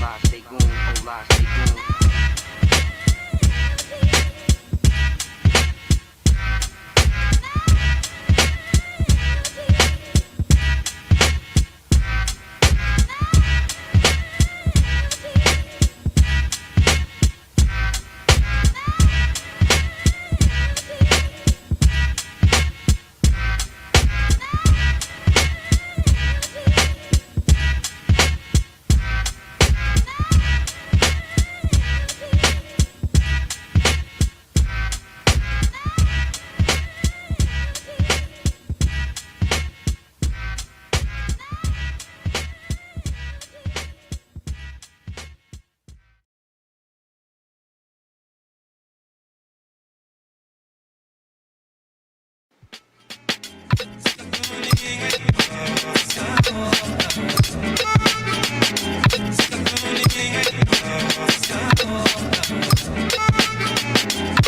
OLASEGUN, OLASEGUN.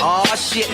Oh shit.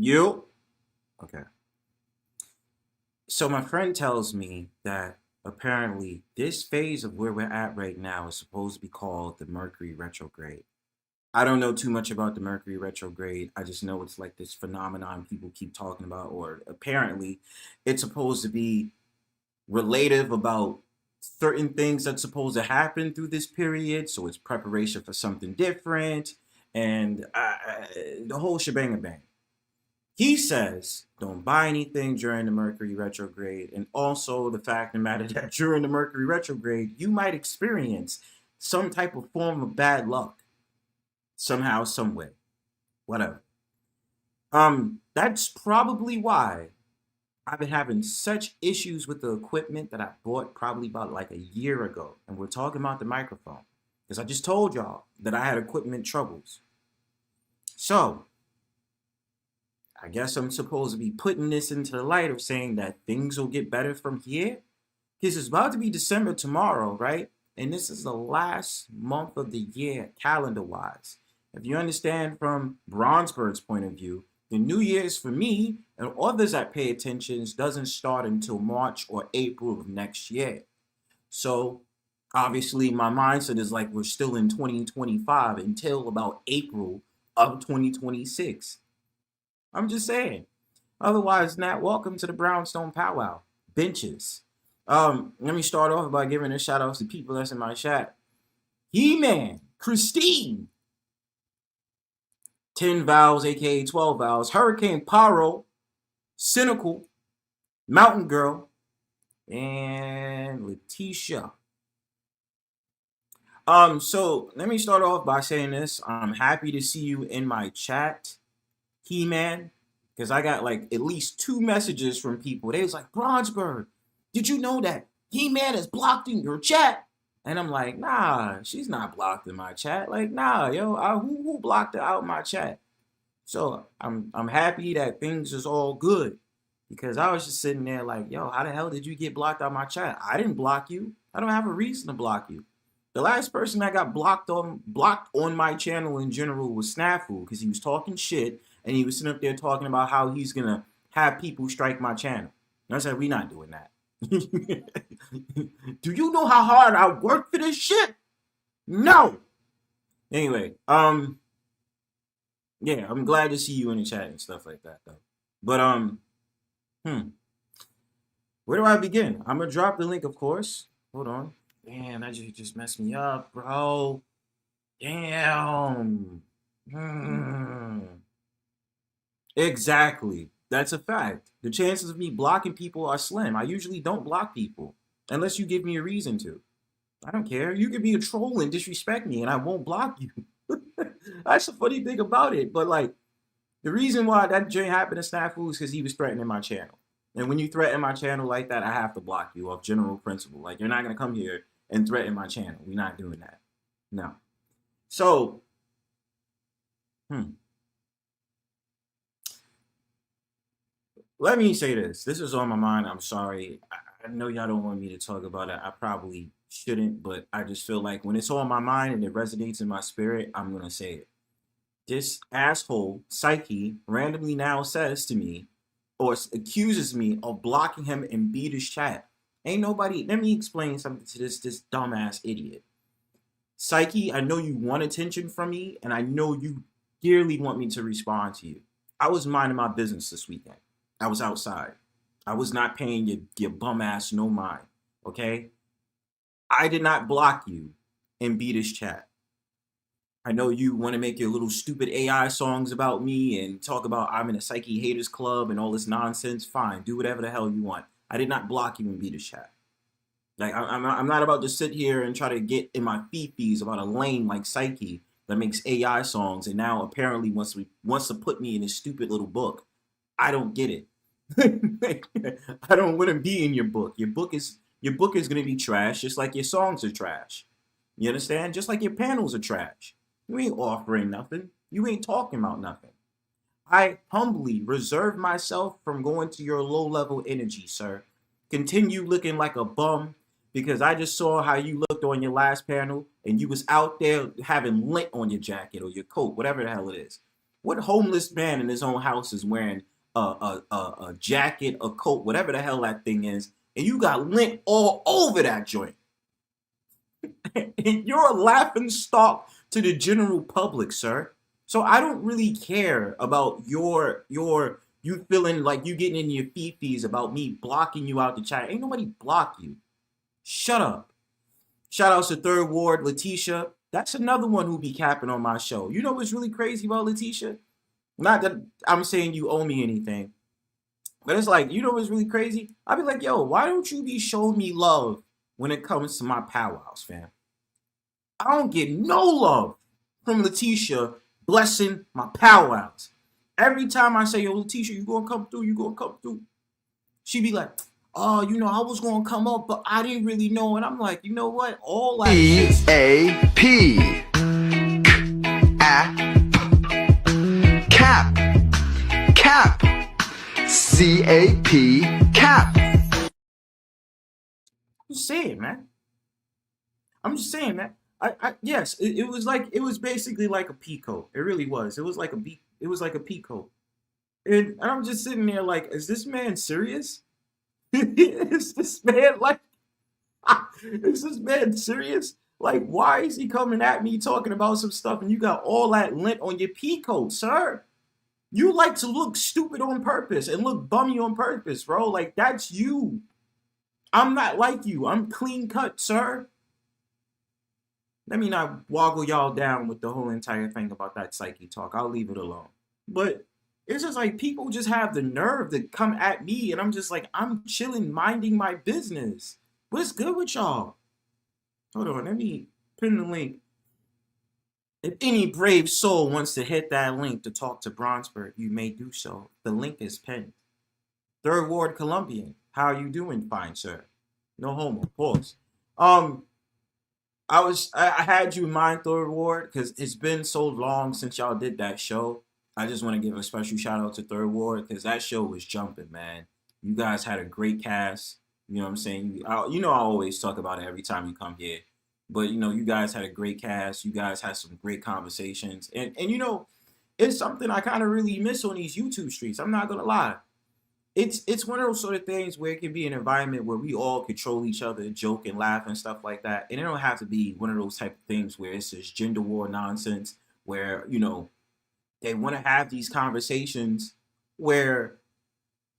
You? Okay. So my friend tells me that apparently this phase of where we're at right now is supposed to be called the Mercury Retrograde. I don't know too much about the Mercury Retrograde. I just know it's like this phenomenon people keep talking about, or apparently it's supposed to be relative about certain things that's supposed to happen through this period. So it's preparation for something different and the whole shebang bang. He says don't buy anything during the Mercury retrograde, and also the fact of the matter that during the Mercury retrograde, you might experience some type of form of bad luck somehow, some way, whatever. That's probably why I've been having such issues with the equipment that I bought probably about like a year ago. And we're talking about the microphone. Because I just told y'all that I had equipment troubles. So, I guess I'm supposed to be putting this into the light of saying that things will get better from here. Because it's about to be December tomorrow, right? And this is the last month of the year, calendar wise. If you understand from Bronzebird's point of view, the New Year's for me and others that pay attention doesn't start until March or April of next year. So obviously my mindset is like we're still in 2025 until about April of 2026. I'm just saying. Otherwise, Nat, welcome to the Brownstone Powwow. Benches. Let me start off by giving a shout out to people that's in my chat. He-Man, Christine, 10 Vowels, aka 12 Vowels, Hurricane Pyro, Cynical, Mountain Girl, and Letitia. So let me start off by saying this. I'm happy to see you in my chat, He-Man, because I got like at least 2 messages from people. They was like, Bronzebird, did you know that He-Man is blocked in your chat? And I'm like, nah, she's not blocked in my chat. Like, nah, yo, who blocked her out my chat? So I'm happy that things is all good. Because I was just sitting there like, yo, how the hell did you get blocked out my chat? I didn't block you. I don't have a reason to block you. The last person that got blocked on my channel in general was Snafu, because he was talking shit and he was sitting up there talking about how he's gonna have people strike my channel. And I said, we not doing that. Do you know how hard I work for this shit? No. Anyway, yeah, I'm glad to see you in the chat and stuff like that though. But where do I begin? I'm gonna drop the link, of course. Hold on. Damn, that just messed me up, bro. Damn. Exactly. That's a fact. The chances of me blocking people are slim. I usually don't block people unless you give me a reason to. I don't care. You could be a troll and disrespect me and I won't block you. That's the funny thing about it. But like, the reason why that joint happened to Snafu is because he was threatening my channel. And when you threaten my channel like that, I have to block you off general principle. Like, you're not going to come here and threaten my channel. We're not doing that. No. So, let me say this. This is on my mind. I'm sorry. I know y'all don't want me to talk about it. I probably shouldn't, but I just feel like when it's on my mind and it resonates in my spirit, I'm going to say it. This asshole, Psyche, randomly now says to me, or accuses me of blocking him in Beater's chat. Ain't nobody, let me explain something to this dumbass idiot. Psyche, I know you want attention from me, and I know you dearly want me to respond to you. I was minding my business this weekend. I was outside. I was not paying your bum ass no mind, okay? I did not block you in Beater's chat. I know you want to make your little stupid AI songs about me and talk about I'm in a Psyche haters club and all this nonsense. Fine, do whatever the hell you want. I did not block you in Beater's chat. Like, I'm not about to sit here and try to get in my fee-fees about a lame like Psyche that makes AI songs and now apparently wants to put me in his stupid little book. I don't get it. I don't want to be in your book. Your book is going to be trash, just like your songs are trash. You understand? Just like your panels are trash. You ain't offering nothing. You ain't talking about nothing. I humbly reserve myself from going to your low-level energy, sir. Continue looking like a bum, because I just saw how you looked on your last panel, and you was out there having lint on your jacket or your coat, whatever the hell it is. What homeless man in his own house is wearing a jacket, a coat, whatever the hell that thing is, and you got lint all over that joint? And you're a laughing stock to the general public, sir. So I don't really care about you feeling like you getting in your fee-fees about me blocking you out the chat. Ain't nobody block you. Shut up. Shout outs to Third Ward, Letitia. That's another one who be capping on my show. You know what's really crazy about Letitia? Not that I'm saying you owe me anything, but it's like, you know what's really crazy? I'd be like, yo, why don't you be showing me love when it comes to my powwows, fam? I don't get no love from Letitia blessing my powwows. Every time I say, yo, Letitia, you gonna come through, you gonna come through. She be like, oh, you know, I was gonna come up, but I didn't really know. And I'm like, you know what? All that shit. EAP. Cap. Cap. CAP. Cap. I'm just saying, man. I'm just saying, man. Yes, it was like, it was basically like a peacoat. It really was. It was like a peacoat. And I'm just sitting there like, is this man serious? Is this man like, is this man serious? Like, why is he coming at me talking about some stuff and you got all that lint on your peacoat, sir? You like to look stupid on purpose and look bummy on purpose, bro. Like, that's you. I'm not like you. I'm clean cut, sir. Let me not woggle y'all down with the whole entire thing about that psyche talk. I'll leave it alone. But it's just like, people just have the nerve to come at me, and I'm just like, I'm chilling, minding my business. What's good with y'all? Hold on, let me pin the link. If any brave soul wants to hit that link to talk to Bronzebird, you may do so. The link is pinned. Third Ward Colombian, how are you doing, fine sir? No homo, pause. I had you in mind, Third Ward, because it's been so long since y'all did that show. I just want to give a special shout out to Third Ward because that show was jumping, man. You guys had a great cast. You know what I'm saying? You know I always talk about it every time you come here. But, you know, you guys had a great cast. You guys had some great conversations. And you know, it's something I kind of really miss on these YouTube streets. I'm not going to lie. It's one of those sort of things where it can be an environment where we all control each other, joke and laugh and stuff like that. And it don't have to be one of those type of things where it's this gender war nonsense where, you know, they want to have these conversations where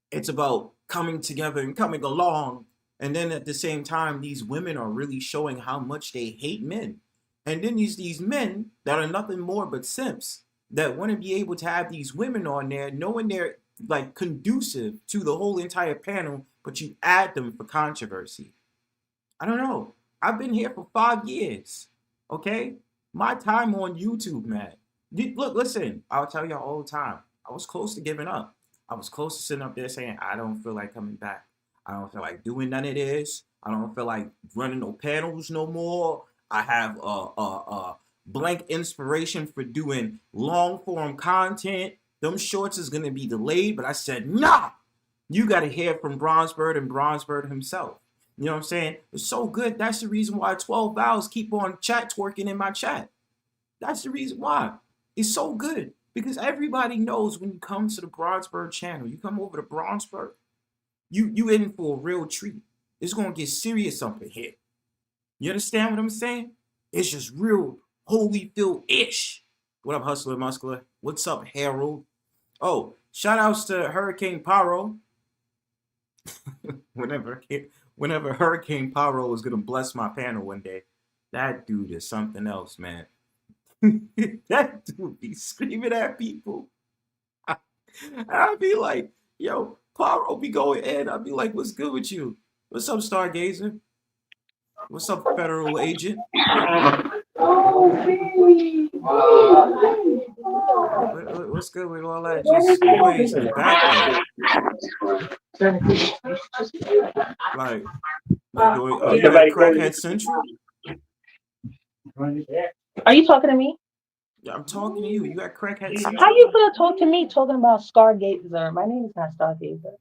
it's about coming together and coming along. And then at the same time, these women are really showing how much they hate men. And then these men that are nothing more but simps that want to be able to have these women on there knowing they're like conducive to the whole entire panel, but you add them for controversy. I don't know. I've been here for 5 years. Okay? My time on YouTube, man. Look, listen, I'll tell y'all all the time. I was close to giving up. I was close to sitting up there saying, I don't feel like coming back. I don't feel like doing none of this. I don't feel like running no panels no more. I have a blank inspiration for doing long form content. Them shorts is going to be delayed, but I said, nah, you got to hear from Bronzebird and Bronzebird himself. You know what I'm saying? It's so good. That's the reason why 12 Vowels keep on chat twerking in my chat. That's the reason why. It's so good because everybody knows when you come to the Bronzebird channel, you come over to Bronzebird, you in for a real treat. It's going to get serious up in here. You understand what I'm saying? It's just real Holyfield-ish. What up, Hustler Muscular? What's up, Harold? Oh, shout outs to Hurricane Pyro. whenever Hurricane Pyro is going to bless my panel one day, that dude is something else, man. That dude be screaming at people. I'd be like, yo, Pyro be going in. I'd be like, what's good with you? What's up, Stargazer? What's up, federal agent? What's good with all that just noise in the background? Like oh, you at Crackhead Central? Are you talking to me? Yeah, I'm talking to you. You at Crackhead Central? How you gonna talk to me talking about Stargazer? My name is not Stargazer.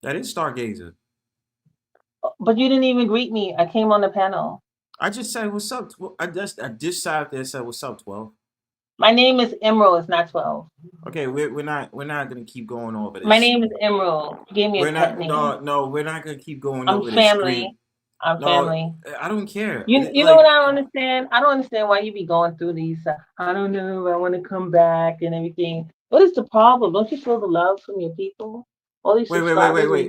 That is Stargazer. But you didn't even greet me. I came on the panel. I just said what's up. I just sat there and said what's up, 12. My name is Emerald. It's not 12. Okay, we're not gonna keep going over this. My name is Emerald. You gave me a pet name. No, we're not gonna keep going I'm over family. this. I'm family. I don't care. You like, know what I don't understand? I don't understand why you be going through these. I don't know. I want to come back and everything. What is the problem? Don't you feel the love from your people? All these wait.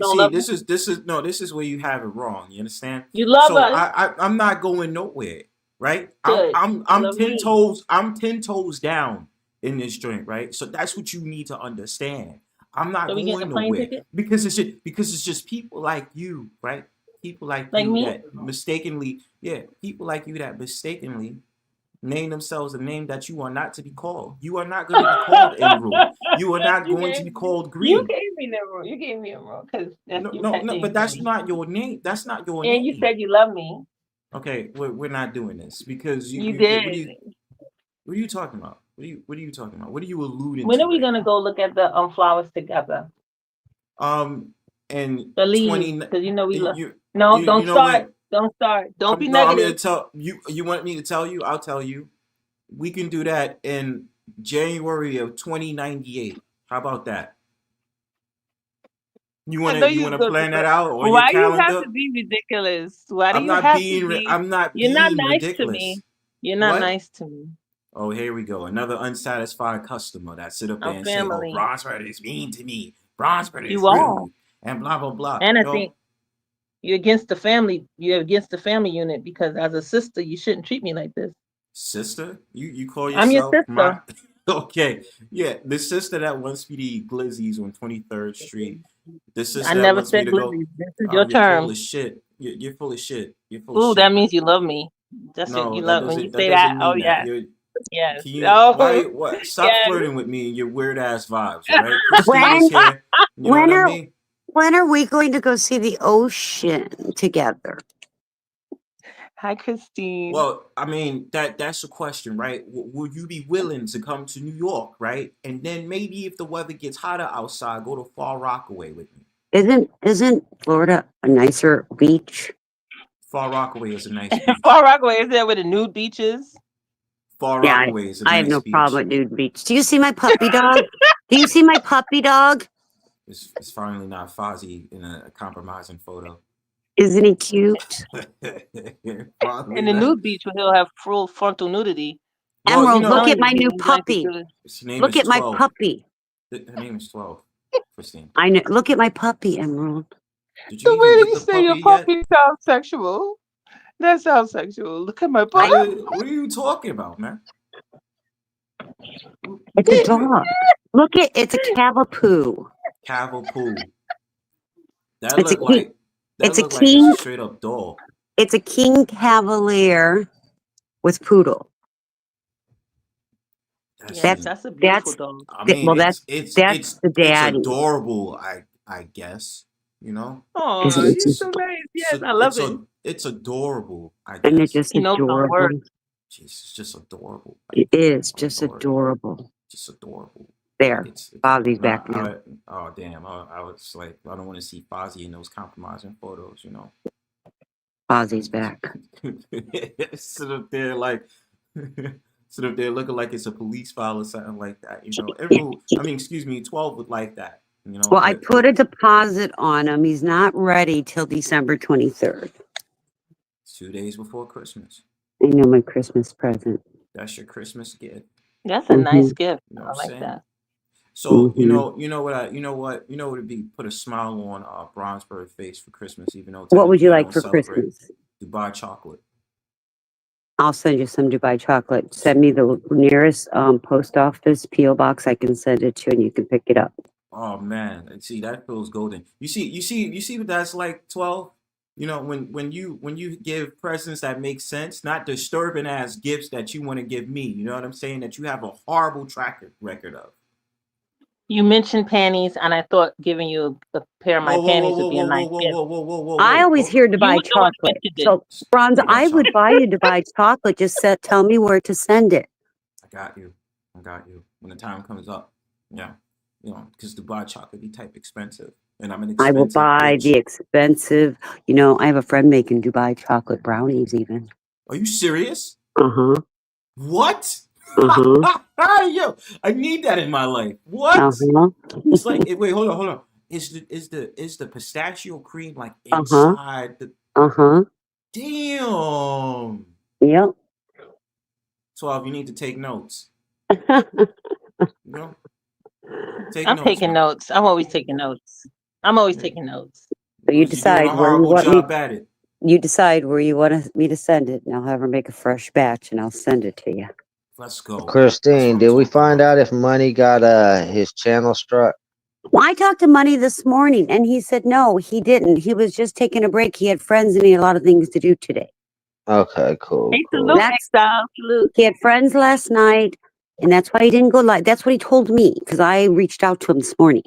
See, this is where you have it wrong. You understand? You love us. I'm not going nowhere, right? Good. I'm 10 toes down in this joint, right? So that's what you need to understand. I'm not So we getting going a plane nowhere ticket? because it's just people like you, right? People like Like you me? that mistakenly, people like you that mistakenly name themselves a name that you are not to be called. You are not going to be called Emerald. You are not You going to gave be called you Green. gave me the rule. You gave me a rule because that's No, your no, pet no, name, but that's Birdy. not your name. That's not your And you name. said you love me. Okay, we're not doing this because You did. what are you talking about? What are you talking about? What are you alluding When to are we right gonna now? go look at the flowers together? And The leaves, 20 because you know we love. you No, you don't you know start. what? Don't start. Don't be No, I'm gonna negative. tell you. You want me to tell you? I'll tell you. We can do that in January of 2098. How about that? I know You you're wanna good. plan that out on your Why you have to calendar? be ridiculous? Why do you have to be? I'm not You're not being nice to me. ridiculous. You're not What? nice to me. Oh, here we go. Another unsatisfied customer that sit up there I'm and say, "Oh, family. Bronzebird is mean to me. Bronzebird is You are. rude," and blah blah blah. And I think Yo, you're against the family. You're against the family unit because as a sister, you shouldn't treat me like this. sister, you call I'm your yourself my? sister. Okay, yeah, the sister that wants me to eat glizzies on 23rd Street. The I sister that never wants me said to go. glizzies. This is Oh, your you're full term. of shit. You're full of shit. You're full of Ooh, shit, that man. means you love me. That's what No, you love when you that say that. doesn't Oh mean that. yes, You're yes. can you Oh what stop yes. flirting with me and your weird ass vibes, all right? Christine is When here. You know what when I are mean? when are we going to go see the ocean together? Hi, Christine. Well, I mean that's a question, right? Will you be willing to come to New York, right? And then maybe if the weather gets hotter outside, go to Far Rockaway with me. Isn't Florida a nicer beach? Far Rockaway is a nice beach. Far Rockaway is there with the nude beaches? Far Yeah, Rockaway is a I have nice no problem beach. with nude beach. Do you see my puppy dog? Do you see my puppy dog? It's finally not Fozzie in a compromising photo. Isn't he cute? Finally In the not. nude beach where he'll have full frontal nudity. Well, you Emerald, I'm look know, telling at you, my new he's going to puppy. do it. his name Look is at my 12. puppy. Her name is 12, Christine. I know. Look at my puppy, Emerald. Did you The even way that get you the say your puppy yet? puppy sounds sexual. That sounds sexual. Look at my puppy. What are you talking about, man? It's a dog. Look at it's a cavapoo. Cavapoo. That It's a look king. like It's a it's a king. straight up dog. It's a king cavalier with poodle. That's Yes, That's even. that's a beautiful that's dog. I mean, well. That's the it's daddy. adorable. I guess you know. Isn't Oh, it you're just? so nice. Yes, I love it. It's adorable. I Isn't it guess. just He knows some adorable? words. Jeez, it's just adorable. It is I'm just sorry, adorable. just adorable. There, It's Bobby's not. back now. Oh damn! I was like, I don't want to see Fozzie in those compromising photos. You know. Ozzy's back. Sit up there like sit up there looking like it's a police file or something like that. You know, Emerald, I mean, excuse me, 12 would like that. You know, Well, I but put a deposit on him. He's not ready till December 23rd. it's 2 days before Christmas. I know my Christmas present. That's your Christmas gift. That's a nice gift. You know I what I'm like saying? that. So you know what would be put a smile on Bronzebird face for Christmas, even though What would technically you I like don't for celebrate. Christmas? Dubai chocolate. I'll send you some Dubai chocolate. Send me the nearest post office PO box I can send it to, and you can pick it up. Oh man, see that feels golden. You see what that's like, 12. You know, when you give presents that make sense, not disturbing ass gifts that you want to give me. You know what I'm saying? That you have a horrible track record of. You mentioned panties, and I thought giving you a pair of my Whoa whoa whoa panties would whoa be a whoa nice whoa whoa gift. whoa whoa whoa whoa I whoa. always hear You Dubai would know chocolate. expected it. So, Bronze, Dubai I would chocolate. buy you Dubai chocolate. Just tell me where to send it. I got you. I got you. When the time comes up, yeah, you know, because Dubai chocolate be type expensive, and I'm an I will expensive buy the bitch. expensive. You know, I have a friend making Dubai chocolate brownies even. Are you serious? Uh-huh. What? Uh-huh. Yo, I need that in my life. What? Uh-huh. It's like wait, hold on. Is the pistachio cream like Uh-huh. inside the Uh-huh. damn? Yep. 12, you need to take notes. You know? Take I'm notes, taking man. notes. I'm always taking notes. I'm always Yeah. taking notes. So you You're doing decide a where you horrible want me. job at it. You decide where you want me to send it, and I'll have her make a fresh batch, and I'll send it to you. Let's go. Christine, did we find out if Money got his channel struck? Well, I talked to Money this morning, and he said no, he didn't. He was just taking a break. He had friends, and he had a lot of things to do today. Okay, cool. Hey, cool. salute, Exile. Salute. He had friends last night, and that's why he didn't go live. That's what he told me, because I reached out to him this morning.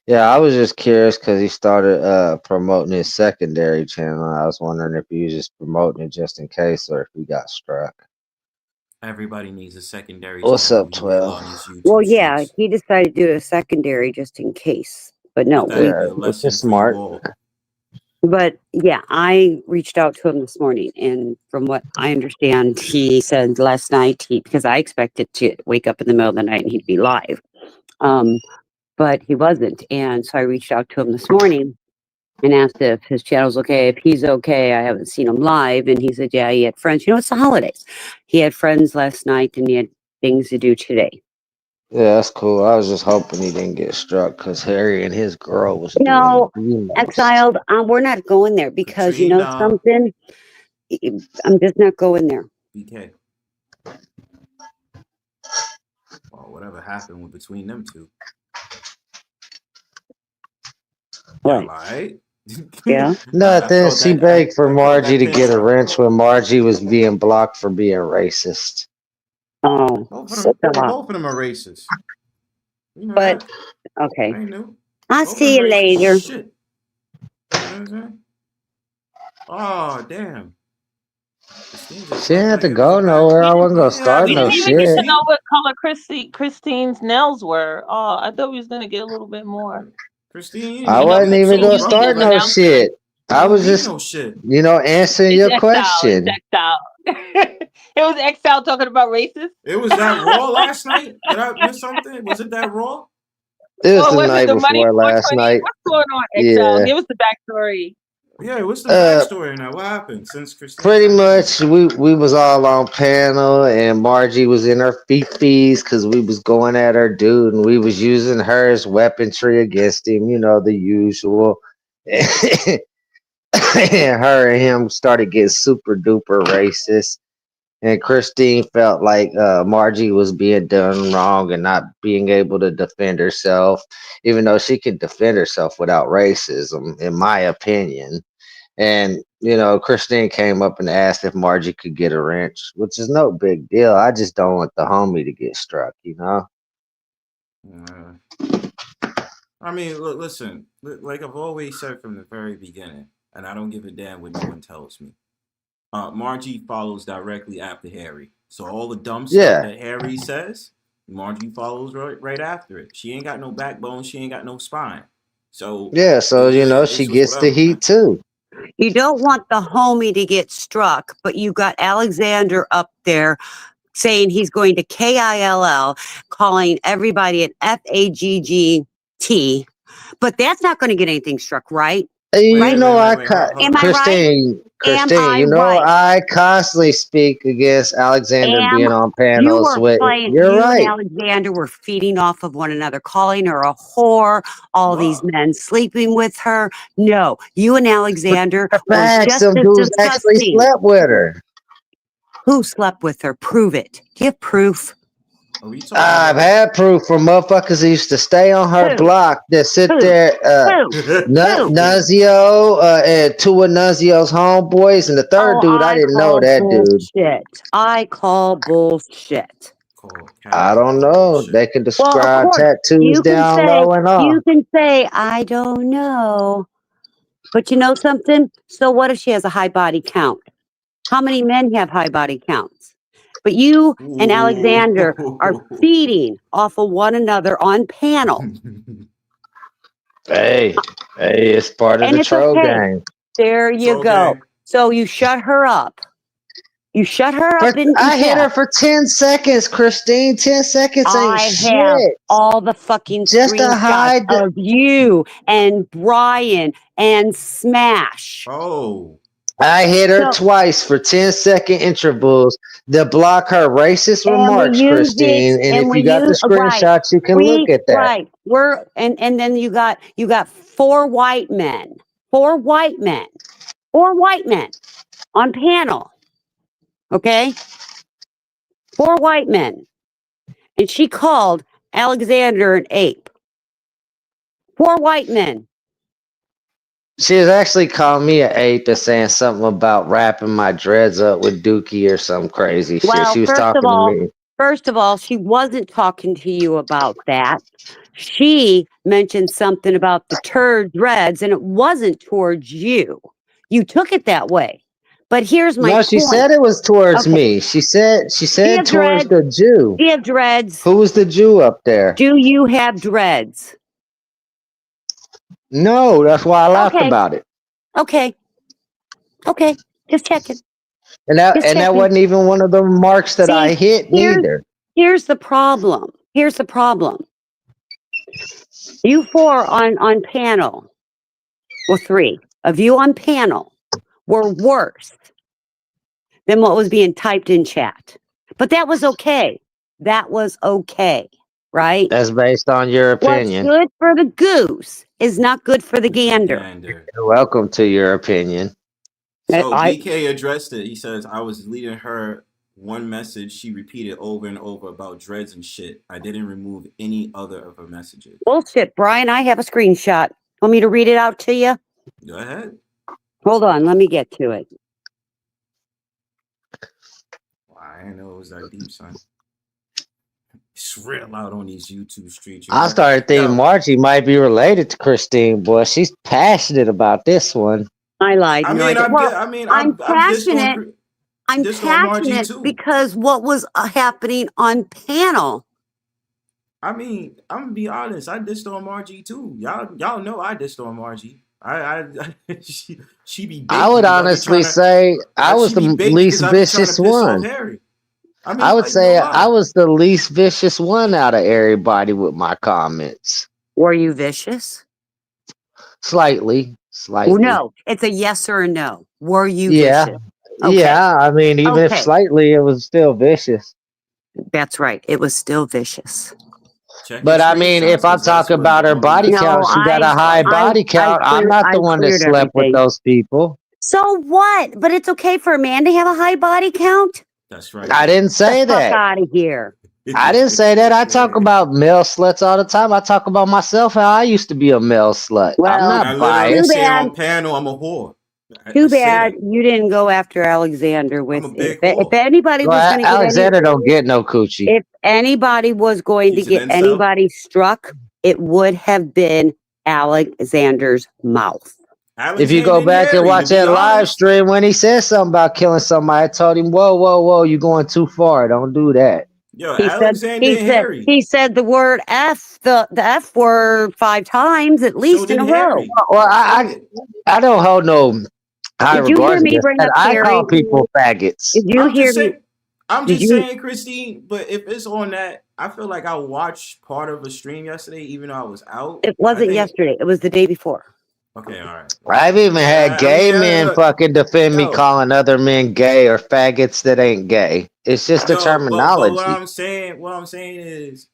Yeah, I was just curious because he started promoting his secondary channel. I was wondering if he was just promoting it just in case, or if he got struck. Everybody needs a secondary What's channel. up, 12? On his YouTube Well, yeah, streams. he decided to do a secondary just in case. But no, Let that be a which lesson is for you smart. all. but yeah, I reached out to him this morning, and from what I understand, he said last night because I expected to wake up in the middle of the night and he'd be live, but he wasn't, and so I reached out to him this morning and asked if his channel's okay, if he's okay. I haven't seen him live, and he said, yeah, he had friends. You know, it's the holidays. He had friends last night, and he had things to do today. Yeah, that's cool. I was just hoping he didn't get struck because Harry and his girl was No, doing the most. Exiled, we're not going there because you know Katrina. something. I'm just not going there. BK. Well, whatever happened between them two. What? Right? Yeah. Nothing. She begged for Margie to get a wrench. wrench when Margie was being blocked for being racist. Oh, Both of them are racist. You know but that. okay. I know. I'll Both see you of them racist. later. Shit. You know what I'm saying? Oh, damn. She didn't have to go nowhere. I wasn't gonna start We no didn't even get shit. to know what color Christine's nails were. Oh, I thought we was gonna get a little bit more. Christine, I wasn't even gonna start no shit. I was just, answering your question. It's Exile. It was Exile talking about racist. It was that Raw last night? Did I miss something? Was it that Raw? It was the night before last night. What's going on, Exile? Yeah. Give us the backstory. Yeah, what's the backstory now? What happened since Christine? Pretty much, we was all on panel, and Margie was in her fifis because we was going at her dude, and we was using her as weaponry against him. You know, the usual. And her and him started getting super duper racist. And Christine felt like Margie was being done wrong and not being able to defend herself, even though she could defend herself without racism, in my opinion. And, Christine came up and asked if Margie could get a wrench, which is no big deal. I just don't want the homie to get struck, I mean, look, listen, like I've always said from the very beginning, and I don't give a damn what no one tells me. Margie follows directly after Harry. So all the dumb stuff that Harry says, Margie follows right after it. She ain't got no backbone. She ain't got no spine. So she gets the heat too. You don't want the homie to get struck, but you got Alexander up there saying he's going to KILL, calling everybody an FAGGT, but that's not going to get anything struck, right? Christine, I constantly speak against Alexander being on panels with. You're right. And Alexander were feeding off of one another, calling her a whore. All these men sleeping with her. No, you and Alexander were just as dudes disgusting. Actually slept with her. Who slept with her? Prove it. Do you have proof? I've had proof from motherfuckers who used to stay on her block that sit there. Nuzio and two of Nuzio's homeboys, and the third dude, I didn't know that bullshit. I call bullshit. I don't know. They can describe tattoos down low and all. You can say, I don't know. But you know something? So what if she has a high body count? How many men have high body counts? But you and Alexander are feeding off of one another on panel. Hey, it's part of the troll game. There you go. So you shut her up. You shut her up. I hit her for 10 seconds, Christine. 10 seconds ain't shit. I have all the fucking just to hide of you and Brian and Smash. Oh. I hit her twice for 10-second intervals to block her racist remarks, Christine. And if you got the screenshots, you can look at that. Right. And then you got 4 white men. 4 white men. 4 white men on panel. Okay? 4 white men. And she called Alexander an ape. 4 white men. She was actually calling me an ape and saying something about wrapping my dreads up with Dookie or some crazy shit. Well, She was talking to me. first of all, she wasn't talking to you about that. She mentioned something about the turd dreads, and it wasn't towards you. You took it that way. But here's my No, point. she said it was towards Okay. me. She said have towards dreads? the Jew. Do you have dreads? Who was the Jew up there? Do you have dreads? No, that's why I laughed Okay. about it. Okay. Just checking. And Just that checking. wasn't even one of the marks that See, I hit neither. Here's the problem. You 4 on panel, well, 3 of you on panel were worse than what was being typed in chat. But that was okay. Right? That's based on your What's opinion. good for the goose is not good for the gander. You're welcome to your opinion. So I- BK addressed it. He says, I was leading her one message she repeated over and over about dreads and shit. I didn't remove any other of her messages. Bullshit, Brian. I have a screenshot. Want me to read it out to you? Go ahead. Hold on. Let me get to it. I didn't know it was that deep, son. It's real loud on these YouTube streets. I started thinking Margie might be related to Christine, boy. She's passionate about this one. I lied. I No, mean, I'm passionate. I'm dissed on Margie passionate too. because what was happening on panel. I mean, I'm gonna be honest. I dissed on Margie too. Y'all know I dissed on Margie. She be. I would honestly say I was the least vicious one. I would say I was the least vicious one out of everybody with my comments. Were you vicious? Slightly. No, it's a yes or a no. Were you vicious? Okay. Yeah, I mean, even if slightly, it was still vicious. That's right. It was still vicious. But I mean, if I talk about her body count, she got a high body count. I'm not the one that slept with those people. So what? But it's okay for a man to have a high body count? That's right. I didn't say that. Fuck out of here. I didn't say that. I talk about male sluts all the time. I talk about myself, how I used to be a male slut. Well, I'm not biased. Say on panel, I'm a whore. Too bad you didn't go after Alexander with it. If anybody was going to get Alexander don't get no coochie. If anybody was going to get anybody struck, it would have been Alexander's mouth. If you go back and watch that live stream when he said something about killing somebody, I told him, whoa, you're going too far. Don't do that. Yo, Alexander he said the word F, the F word 5 times at least in a row. Well, I don't hold no high regards against that. I call people faggots. Did you hear me? I'm just saying, Christine, but if it's on that, I feel like I watched part of a stream yesterday, even though I was out. It wasn't yesterday. It was the day before. Okay, all right. I've even had gay men fucking defend me calling other men gay or faggots that ain't gay. It's just the terminology. But what I'm saying is,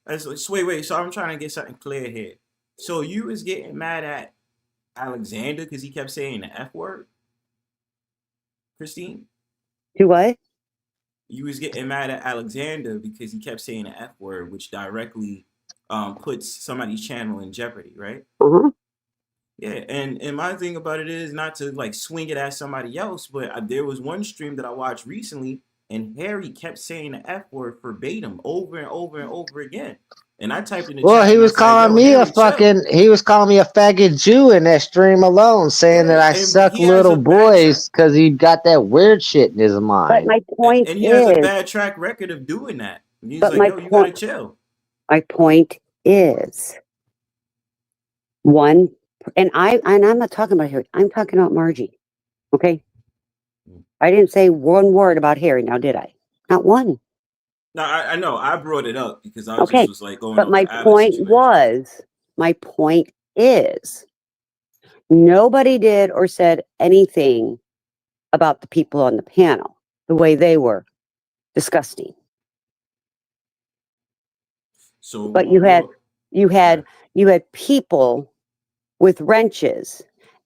wait. So I'm trying to get something clear here. So you was getting mad at Alexander because he kept saying the F word, Christine? Do what? You was getting mad at Alexander because he kept saying the F word, which directly puts somebody's channel in jeopardy, right? Mm-hmm. Yeah, and my thing about it is not to like swing it at somebody else, but there was one stream that I watched recently, and Harry kept saying the F word verbatim over and over and over again. And I typed in the chat. He was calling me a faggot Jew in that stream alone, saying that I suck little boys because he got that weird shit in his mind. But my point and he has a bad track record of doing that. And he's like, yo, you gotta chill. My point is one, and I'm not talking about Harry. I'm talking about Margie. Okay. I didn't say one word about Harry. Now, did I? Not one. No, I know. I brought it up because I just was like going. But my point is, nobody did or said anything about the people on the panel the way they were. Disgusting. So, but you had people with wrenches.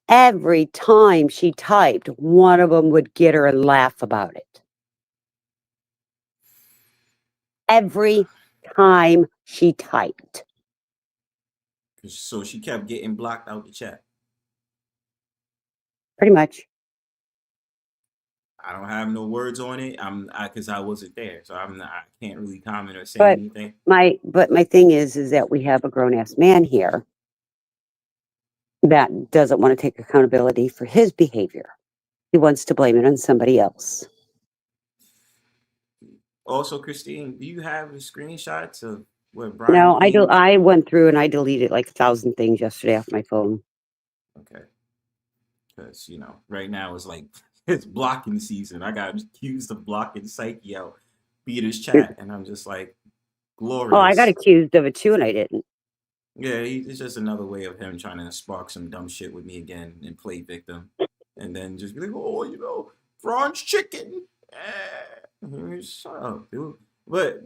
Every time she typed, one of them would get her and laugh about it. every time she typed. So she kept getting blocked out the chat. Pretty much. I don't have no words on it. Because I wasn't there, so I can't really comment or say But anything. my thing is that we have a grown ass man here that doesn't want to take accountability for his behavior. He wants to blame it on somebody else. Also, Christine, do you have the screenshots of what Brian? No, I do. I went through and I deleted like 1,000 things yesterday off my phone. Okay. Because, right now it's like, it's blocking season. I got accused of blocking Psyche out, Peter's chat, and I'm just like, glorious. Oh, I got accused of it too, and I didn't. Yeah, it's just another way of him trying to spark some dumb shit with me again and play victim. And then just be like, oh, Fran's chicken. Shut up, dude. But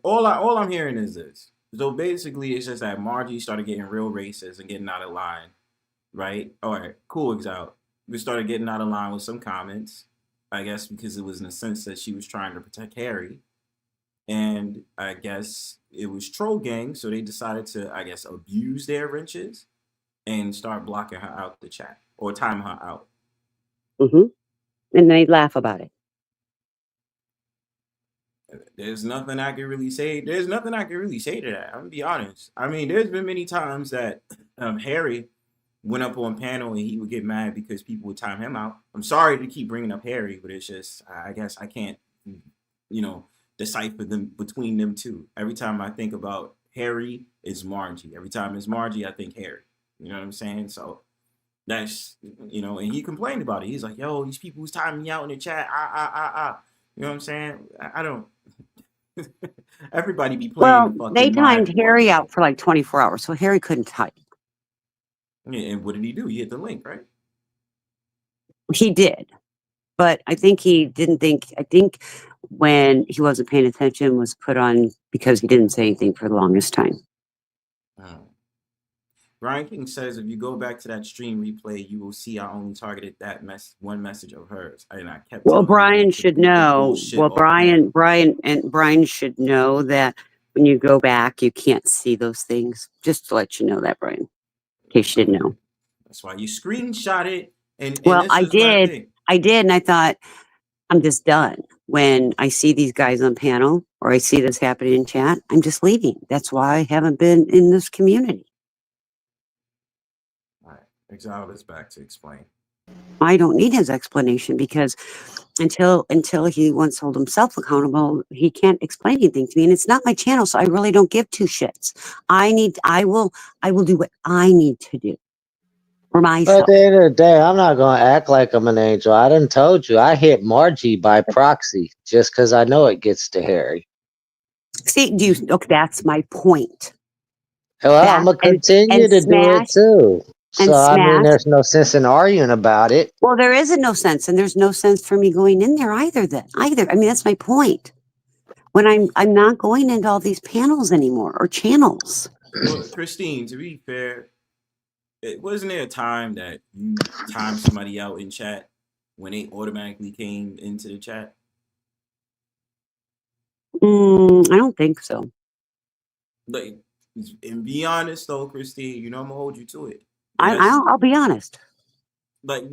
all I'm hearing is this. So basically, it's just that Margie started getting real racist and getting out of line, right? All right, cool, Xiled. We started getting out of line with some comments, I guess because it was in the sense that she was trying to protect Harry. And I guess it was troll gang, so they decided to, I guess, abuse their wrenches and start blocking her out the chat or time her out. Mm-hmm. And they laugh about it. There's nothing I can really say. There's nothing I can really say to that. I'm gonna be honest. I mean, there's been many times that Harry went up on panel and he would get mad because people would time him out. I'm sorry to keep bringing up Harry, but it's just, I guess I can't, decipher them between them two. Every time I think about Harry, it's Margie. Every time it's Margie, I think Harry. You know what I'm saying? So that's, and he complained about it. He's like, yo, these people who's timing me out in the chat, You know what I'm saying? I don't. Everybody be playing. Well, they timed Harry out for like 24 hours, so Harry couldn't type. Yeah, and what did he do? He hit the link, right? He did. But I think he didn't think, I think when he wasn't paying attention was put on because he didn't say anything for the longest time. Brian King says, if you go back to that stream replay, you will see I only targeted that one message of hers. And I kept. Well, Brian should know. Well, Brian should know that when you go back, you can't see those things. Just to let you know that, Brian, in case you didn't know. That's why you screenshot it. And well, I did. And I thought, I'm just done. When I see these guys on panel or I see this happening in chat, I'm just leaving. That's why I haven't been in this community. All right. Xiled is back to explain. I don't need his explanation because until he wants to hold himself accountable, he can't explain anything to me. And it's not my channel, so I really don't give two shits. I will do what I need to do. For myself. At the end of the day, I'm not going to act like I'm an angel. I done told you, I hit Margie by proxy just because I know it gets to Harry. See, okay, that's my point. Well, I'm going to continue to do it too. So, I mean, there's no sense in arguing about it. Well, there isn't no sense, and there's no sense for me going in there either. I mean, that's my point. When I'm not going into all these panels anymore or channels. Well, Christine, to be fair, wasn't there a time that you timed somebody out in chat when they automatically came into the chat? I don't think so. Like, and be honest though, Christine, I'm gonna hold you to it. I'll be honest. Like,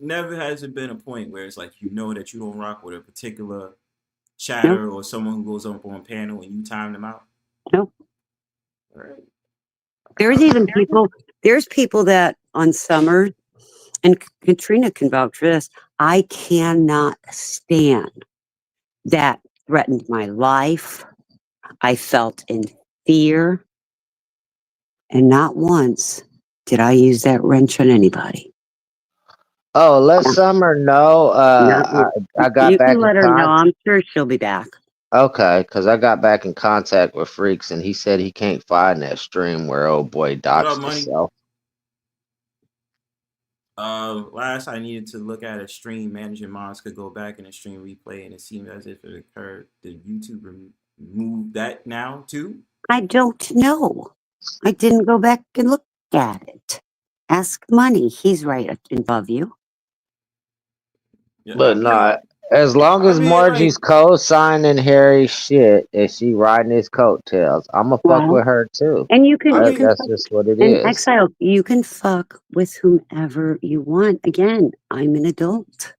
never has it been a point where it's like that you don't rock with a particular chatter or someone who goes up on panel and you time them out. No. All right. There's people that on Summer, and Katrina can vouch for this, I cannot stand that threatened my life. I felt in fear. And not once did I use that wrench on anybody. Oh, let Summer know. I got back in let her know. I'm sure she'll be back. Okay, because I got back in contact with Freaks, and he said he can't find that stream where old boy doxed himself. Last I needed to look at a stream, managing mods could go back in a stream replay, and it seemed as if it occurred. Did YouTube remove that now too? I don't know. I didn't go back and look at it. Ask Money. He's right above you. Yeah, but As long I as mean, Margie's like, co-signing Harry's shit and she riding his coattails, I'ma fuck Well, with her too. and I mean, That's just what it and is. Exile, you can fuck with whomever you want. Again, I'm an adult.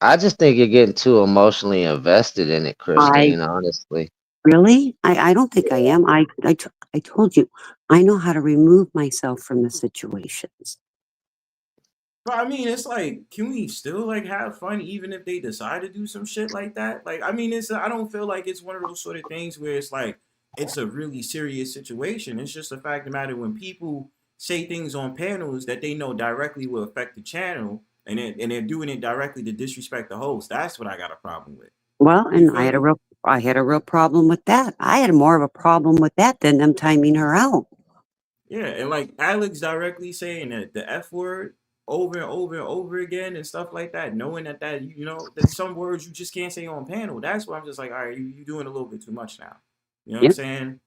I just think you're getting too emotionally invested in it, I Christine, honestly. really, I don't think I am. I told you, I know how to remove myself from the situations. but I mean, it's like, can we still like have fun even if they decide to do some shit like that? Like, I mean, I don't feel like it's one of those sort of things where it's like it's a really serious situation. It's just the fact of the matter when people say things on panels that they know directly will affect the channel, and they're doing it directly to disrespect the host. That's what I got a problem with. Well, You and feel me? I had a real problem with that. I had more of a problem with that than them timing her out. Yeah, and like Alex directly saying that the F word over and over and over again and stuff like that, knowing that that some words you just can't say on panel. That's why I'm just like, all right, you doing a little bit too much now. You know what I'm Yep, saying?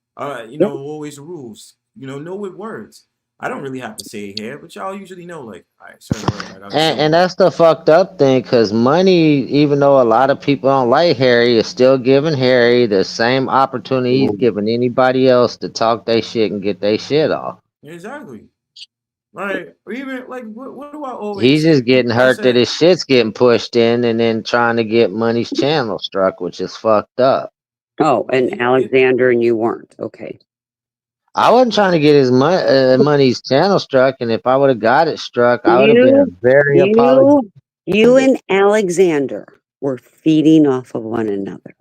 yep. Always the rules. Know with words. I don't really have to say it here, but y'all usually know like, all right, certain words I gotta say. And that's the fucked up thing, because money, even though a lot of people don't like Harry, is still giving Harry the same opportunity he's giving anybody else to talk their shit and get their shit off. Exactly. Like, or even like, what do I always He's say? just getting I hurt that said, his shit's getting pushed in and then trying to get money's channel struck, which is fucked up. Oh, and it, Alexander and you weren't. Okay. I wasn't trying to well, get his money's channel struck, and if I would have got it struck, I would have You, been very apologetic. you and Alexander were feeding off of one another.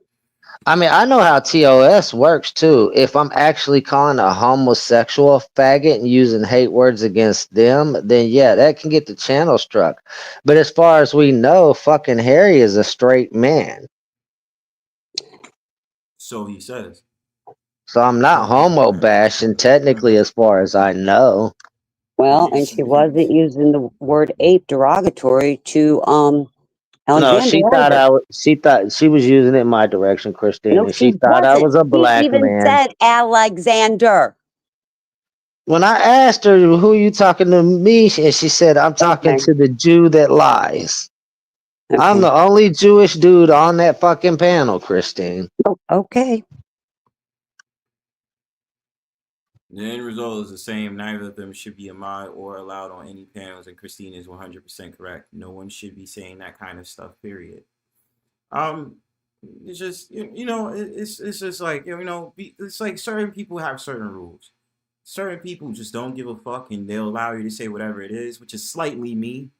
I mean, I know how TOS works too. If I'm actually calling a homosexual a faggot and using hate words against them, then yeah, that can get the channel struck. But as far as we know, fucking Harry is a straight man. so he says. So I'm not So he, homo bashing technically as far as I know. Well, and she wasn't using the word ape derogatory to No, Alexander either. she thought she was using it in my direction, Christine, No, and she she thought I wasn't. was a She black even man. said Alexander. When I asked her who you talking to me, and she said, I'm talking Okay. to the Jew that lies. I'm Okay. the only Jewish dude on that fucking panel, Christine. Oh, okay. the end result is the same. Neither of them should be a mod or allowed on any panels, and Christine is 100% correct. No one should be saying that kind of stuff, period. Um, it's just, it's just like, it's like certain people have certain rules. Certain people just don't give a fuck and they'll allow you to say whatever it is, which is slightly me.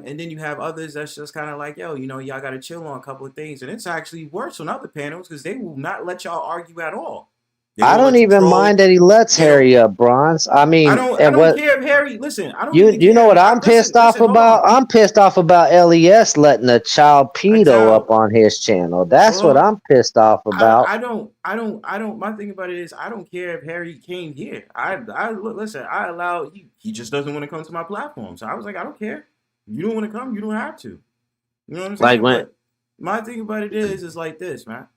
And then you have others that's just kind of like, yo, y'all got to chill on a couple of things. And it's actually worse on other panels because they will not let y'all argue at all. They're I gonna don't let you even mind troll. that he lets They don't. Harry up, Bronze. I mean, I and don't what care if Harry. Listen, I don't you even you know care. what I'm pissed off Hold about? on. I'm pissed off about LES letting a child A pedo up child. on his channel. Hold That's what on. I'm pissed off about. I don't. My thing about it is, I don't care if Harry came here. Listen. I allow. He just doesn't want to come to my platform. So I was like, I don't care. You don't want to come. You don't have to. You know what I'm Like saying? when But my thing about it is like this, man.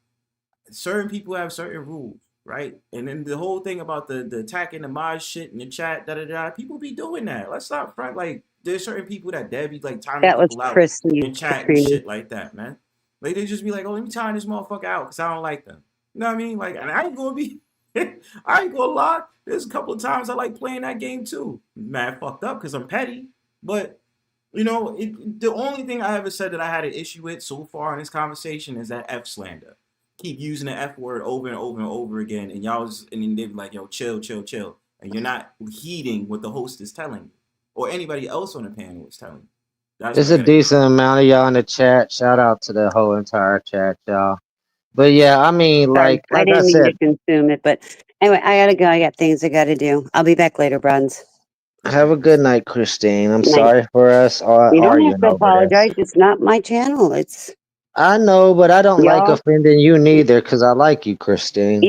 Certain people have certain rules, right? And then the whole thing about the attacking the mod shit in the chat, da da da. People be doing that. Let's not front. Like there's certain people that be like timing That was people out Christy, in chat and Katrina. shit like that, man. Like they just be like, oh, let me time this motherfucker out because I don't like them. You know what I mean? Like, and I ain't gonna be. I ain't gonna lie. There's a couple of times I like playing that game too. Man, fucked up because I'm petty. But the only thing I ever said that I had an issue with so far in this conversation is that F slander. Keep using the F word over and over and over again, and and then they be like, yo, chill, chill, chill. And you're not heeding what the host is telling you or anybody else on the panel is telling you. That's there's what I a got an decent issue with. amount of y'all in the chat. Shout out to the whole entire chat, y'all. But yeah, I mean, Sorry, I like I didn't mean to said, consume it, but anyway, I gotta go. I got things I gotta do. I'll be back later, Bronze. have Okay, a good Christine. night, Christine. I'm Good night. sorry for us You don't have arguing to over this. apologize. It's not my channel. It's I know, but I don't like y'all. offending you neither, because I like you, Christine.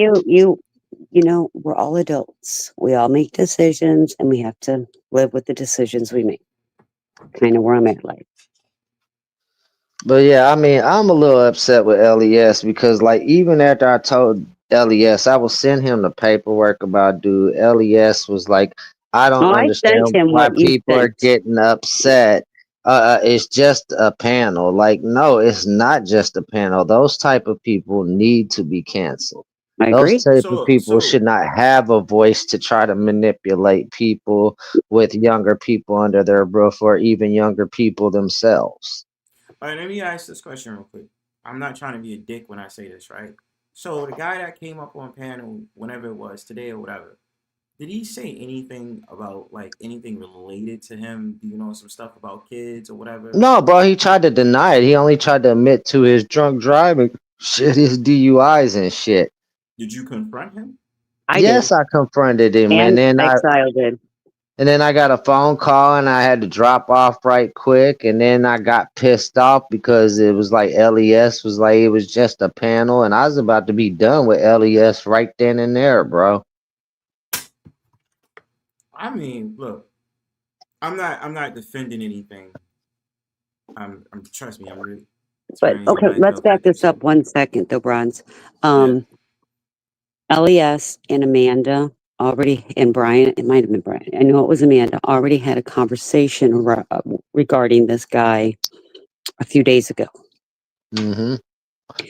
We're all adults. We all make decisions, and we have to live with the decisions we make. Kind of where I'm at, life. But yeah, I mean, I'm a little upset with LES because, like, even after I told LES, I will send him the paperwork about dude. LES was like, I don't Oh, I sent understand him why what you people are sent. getting upset It's just a panel. Like, no, it's not just a panel. Those type of people need to be canceled. I Those agree. type of So people should so not have a voice to try to manipulate people with younger people under their roof or even younger people themselves. all right, let me ask this question real quick. I'm not trying to be a dick when I say this, right? So the guy that came up on panel, whenever it was, today or whatever, did he say anything about like anything related to him? Do you know some stuff about kids or whatever? No, bro, he tried to deny it. He only tried to admit to his drunk driving shit, his DUIs and shit. Did you confront him? I did. Yes, I confronted him, And Exile did. and then I got a phone call and I had to drop off right quick. And then I got pissed off because it was like LES was like, it was just a panel. And I was about to be done with LES right then and there, bro. I mean, look, I'm not defending anything. I'm trust me, I'm really But turning your okay, mic let's up like back you this up said. 1 second though, Bronze. Yeah. LES and Amanda already, and Brian, it might have been Brian. I know it was Amanda, already had a conversation regarding this guy a few days ago. hmm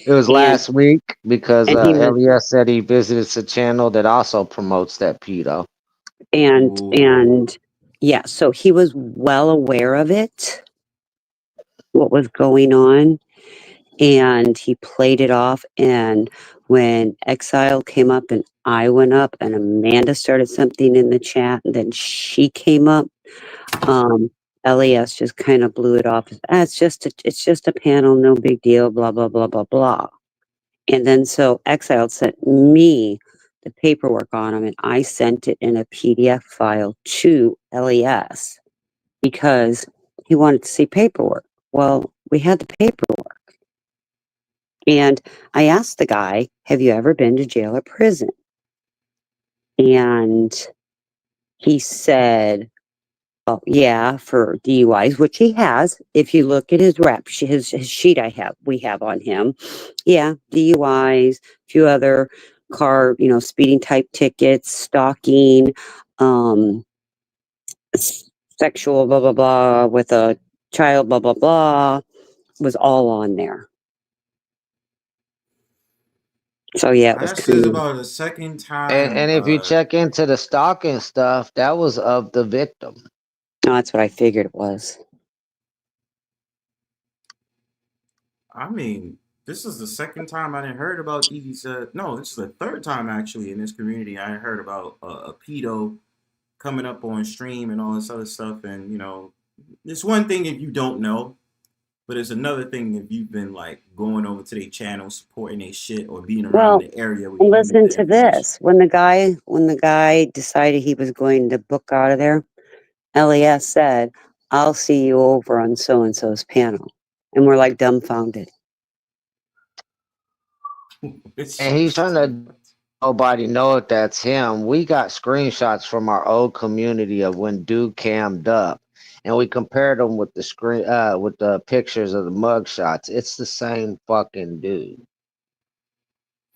It was And last week because he was LES said he visited a channel that also promotes that pedo. Ooh. and yeah, so he was well aware of it, what was going on, and he played it off. And when Exile came up and I went up and Amanda started something in the chat and then she came up, LES just kind of blew it off. It's just a panel, no big deal, blah blah blah blah blah. And then so Exile sent me the paperwork on him, and I sent it in a PDF file to LES because he wanted to see paperwork. Well, we had the paperwork. And I asked the guy, have you ever been to jail or prison? And he said, oh, yeah, for DUIs, which he has. If you look at his his sheet we have on him. Yeah, DUIs, a few other car, speeding type tickets, stalking, um, sexual, blah, blah, blah, with a child, blah, blah, blah, was all on there. So yeah, it was This is kind of, about the second And time. if you check into the stalking stuff, that was of the victim. no, that's what I figured it was. I mean, this is the second time I didn't heard about these. No, this is the third time actually in this community I heard about a pedo coming up on stream and all this other stuff. And it's one thing if you don't know, but it's another thing if you've been like going over to their channel, supporting their shit, or being around Well, the area where you get listen the to information. this. When the guy decided he was going to book out of there, LES said, I'll see you over on so and so's panel. And we're like dumbfounded. It's And he's trying just like to nobody know if that's him. We got screenshots from our old community of when dude cammed up, and we compared them with the screen with the pictures of the mug shots. It's the same fucking dude.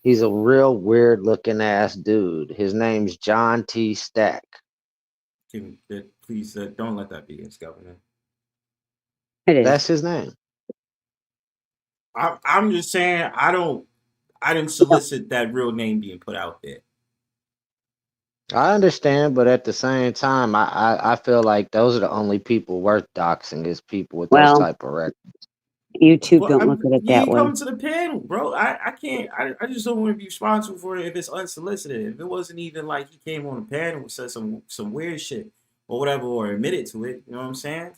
He's a real weird looking ass dude. His name's John T. Stack. please don't let that be his governor. It is. That's his name. I'm just saying I didn't solicit that real name being put out there. I understand, but at the same time, I feel like those are the only people worth doxing is people with those Well, type of records. YouTube Well, don't look at it you that ain't way. coming to the panel, bro. I can't. I just don't want to be responsible for it if it's unsolicited. If it wasn't even like he came on the panel and said some weird shit or whatever, or admitted to it. You know what I'm saying?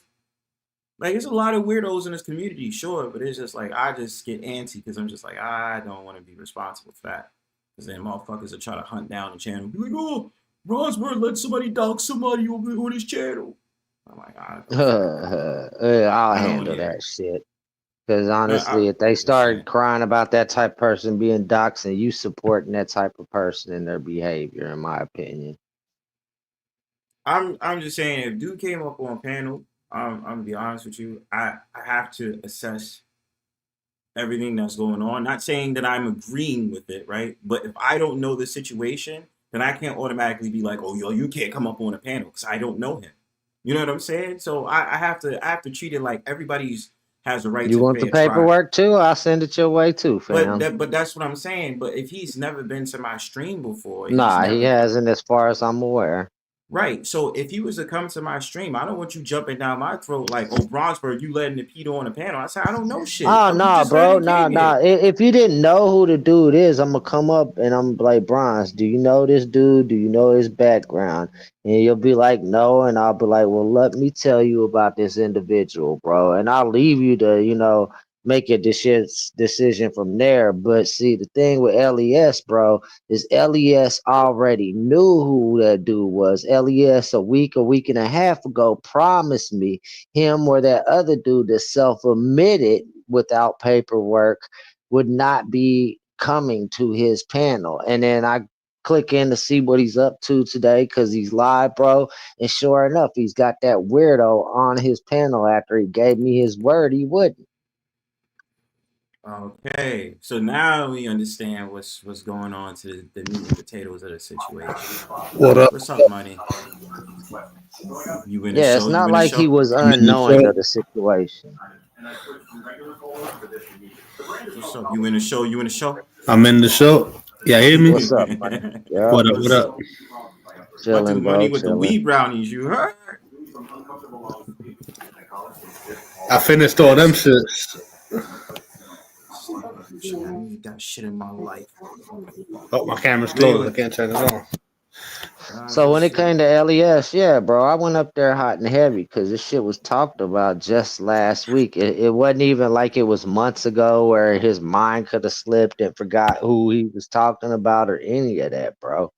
Like, there's a lot of weirdos in this community, sure, but it's just like I just get antsy because I'm just like I don't want to be responsible for that. Because then motherfuckers will try to hunt down the channel, be like, oh, Bronzebird let somebody dog somebody on his channel. I'm like, go fuck off, bro. I'll I don't want to handle hear that it. shit. Because No, honestly, if they I'm just start saying. crying about that type of person being doxxed and you supporting that type of person in their behavior, in my opinion. I'm just saying if dude came up on panel, I'm gonna be honest with you. I have to assess everything that's going on. Not saying that I'm agreeing with it, right? But if I don't know the situation, then I can't automatically be like, oh yo, you can't come up on a panel because I don't know him. You know what I'm saying? So I have to treat it like everybody's has a right You to want the fair trial. paperwork too? I'll send it your way too, fam. But that's what I'm saying. But if he's never been to my stream before, he's Nah, he never hasn't, as far as I'm aware. right. So if he was to come to my stream, I don't want you jumping down my throat like, oh, Bronzebird, you letting the pedo on the panel. I said, I don't know shit. Oh You no, just let bro, him nah, came nah. here. If you didn't know who the dude is, I'm gonna come up and I'm like, Bronze, do you know this dude? Do you know his background? And you'll be like, no, and I'll be like, well, let me tell you about this individual, bro. And I'll leave you to, make your decision from there. But see, the thing with LES, bro, is LES already knew who that dude was. LES a week and a half ago promised me him or that other dude that self-admitted without paperwork would not be coming to his panel. And then I click in to see what he's up to today because he's live, bro. And sure enough, he's got that weirdo on his panel after he gave me his word he wouldn't. Okay, so now we understand what's going on to the meat and potatoes of the situation. What up? What's up, money? You in the Yeah, it's show? You not in the like he show? was I'm in the unknowing show. of the situation. What's up? You in the show? You in the show? I'm in the show. Yeah, hear me? What's up, buddy? Yeah, What up? What What's up? up? What do chilling, money bro, with the chilling. weed brownies? You heard? I finished all them shits. Shit, I need that shit in my life. Oh, my camera's But closed. I anyway, can't turn it on. So when just it came to LES, yeah, bro, I went up there hot and heavy because this shit was talked about just last week. It wasn't even like it was months ago where his mind could have slipped and forgot who he was talking about or any of that, bro.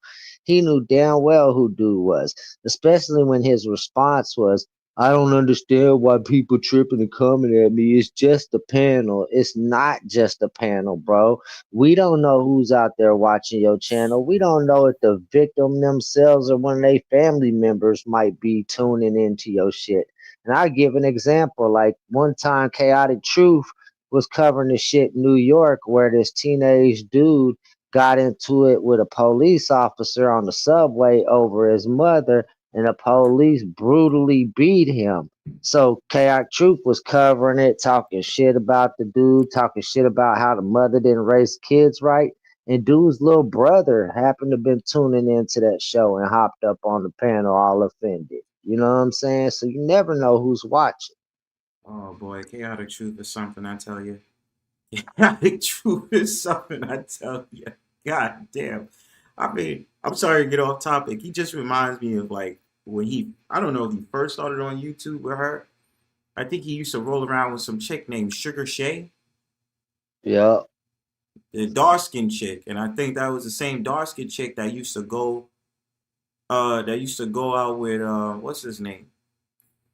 He knew damn well who dude was, especially when his response was, I don't understand why people tripping and coming at me. It's just a panel. It's not just a panel, bro. We don't know who's out there watching your channel. We don't know if the victim themselves or one of their family members might be tuning into your shit. And I give an example. Like one time, Chaotic Truth was covering the shit in New York where this teenage dude got into it with a police officer on the subway over his mother, and the police brutally beat him. So Chaotic Truth was covering it, talking shit about the dude, talking shit about how the mother didn't raise kids right. And dude's little brother happened to have been tuning into that show and hopped up on the panel all offended. You know what I'm saying? So you never know who's watching. oh boy, chaotic truth is something I tell you. Chaotic truth is something I tell you. God damn. I mean, I'm sorry to get off topic. He just reminds me of like when I don't know if he first started on YouTube with her. I think he used to roll around with some chick named Sugar Shay, Yeah. the dark skinned chick. And I think that was the same dark skinned chick that used to go out with what's his name?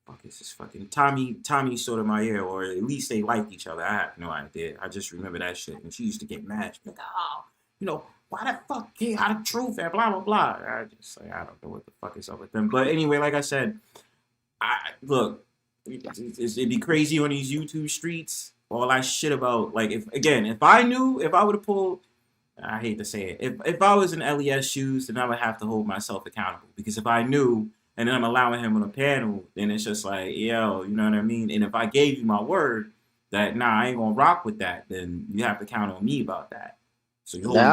Fuck is this fucking Tuamie Sotomayor, or at least they liked each other. I have no idea. I just remember that shit. And she used to get mad. She'd be like, oh, why the fuck he had the truth and blah blah blah. I just like I don't know what the fuck is up with them. But anyway, like I said, look, it'd be crazy on these YouTube streets. All that shit about like if I would have pulled, I hate to say it, if I was in LES shoes, then I would have to hold myself accountable because if I knew and then I'm allowing him on a panel, then it's just like yo, you know what I mean. And if I gave you my word that nah, I ain't gonna rock with that, then you have to count on me about that. So you hold it against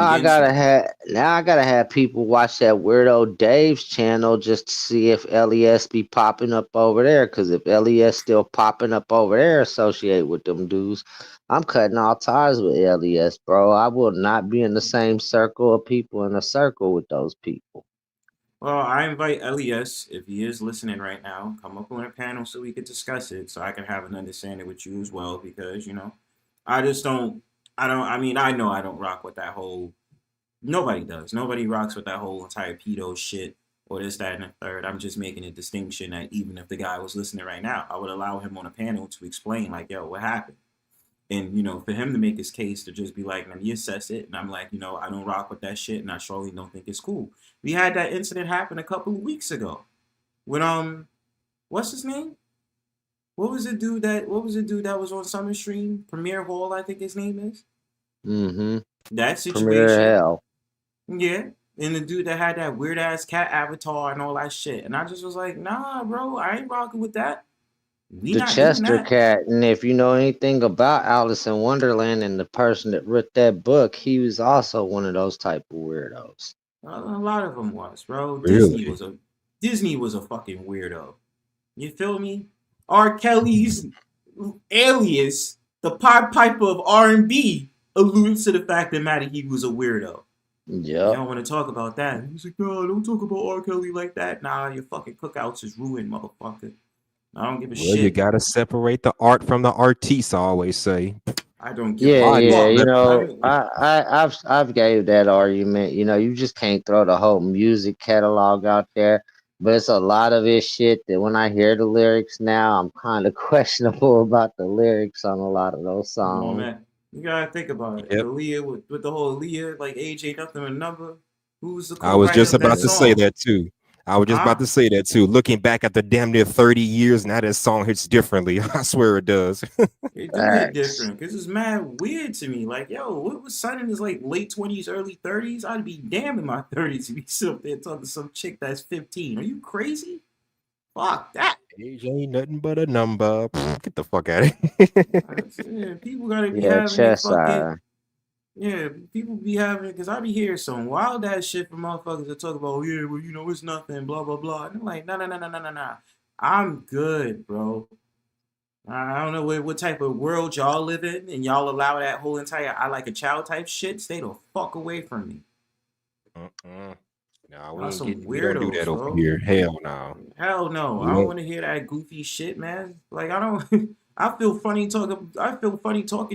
me. Now I gotta have people watch that weirdo Dave's channel just to see if LES be popping up over there. Cause if LES still popping up over there associated with them dudes, I'm cutting all ties with LES, bro. I will not be in the same circle of people in a circle with those people. Well, I invite LES, if he is listening right now, come up on a panel so we could discuss it, so I can have an understanding with you as well. Because I just don't. I mean, I know I don't rock with that whole. Nobody does. Nobody rocks with that whole entire pedo shit or this, that, and the third. I'm just making a distinction that even if the guy was listening right now, I would allow him on a panel to explain, like, yo, what happened? And, for him to make his case to just be like, let me assess it. And I'm like, I don't rock with that shit and I surely don't think it's cool. We had that incident happen a couple of weeks ago. When, what's his name? What was the dude that was on Summer Stream? Premier Hall, I think his name is. Mm-hmm. That Premier situation. hell. Yeah. and the dude that had that weird ass cat avatar and all that shit. And I just was like, nah, bro, I ain't rocking with that. We The not doing Chester that. Cat, and if you know anything about Alice in Wonderland and the person that wrote that book, he was also one of those type of weirdos. A lot of them was, bro. Really? Disney was a fucking weirdo. You feel me? R. Kelly's alias, the Pied Piper of R&B, alludes to the fact that Matty he was a weirdo. You Yep. don't want to talk about that. He's like, no, don't talk about R. Kelly like that. Nah, your fucking cookouts is ruined, motherfucker. I don't give a Well, shit. you gotta separate the art from the artiste, I always say. I don't give Yeah, a yeah. fuck. You I know, mean, I've gave that argument. You know, you just can't throw the whole music catalog out there. But it's a lot of this shit that when I hear the lyrics now, I'm kind of questionable about the lyrics on a lot of those come on, songs. man. You gotta think about it. Yep. Aaliyah with the whole Aaliyah, like age ain't nothing but a number. Who's the I was co-writer just of that about to say song? that too. I was just about Huh? to say that too. Looking back at the damn near 30 years, now that song hits differently. I swear it does. It do hit Facts. different because it's mad weird to me. Like, yo, what was son in his like late 20s, early 30s? I'd be damned in my 30s to be sitting up there talking to some chick that's 15. Are you crazy? Fuck that. Age ain't nothing but a number. Get the fuck out of here. Yeah, people gotta be Yeah, having their fucking Cheshire. yeah. People be having because I be hearing some wild ass shit from motherfuckers that talk about yeah, well you know it's nothing, blah blah blah. And I'm like, nah. I'm good, bro. I don't know what type of world y'all live in, and y'all allow that whole entire I like a child type shit. Stay the fuck away from me. No, Y'all some we don't do weirdos, that over bro. here. Hell no. Hell no. I We don't ain't. want to hear that goofy shit, man. Like I don't. I feel funny talking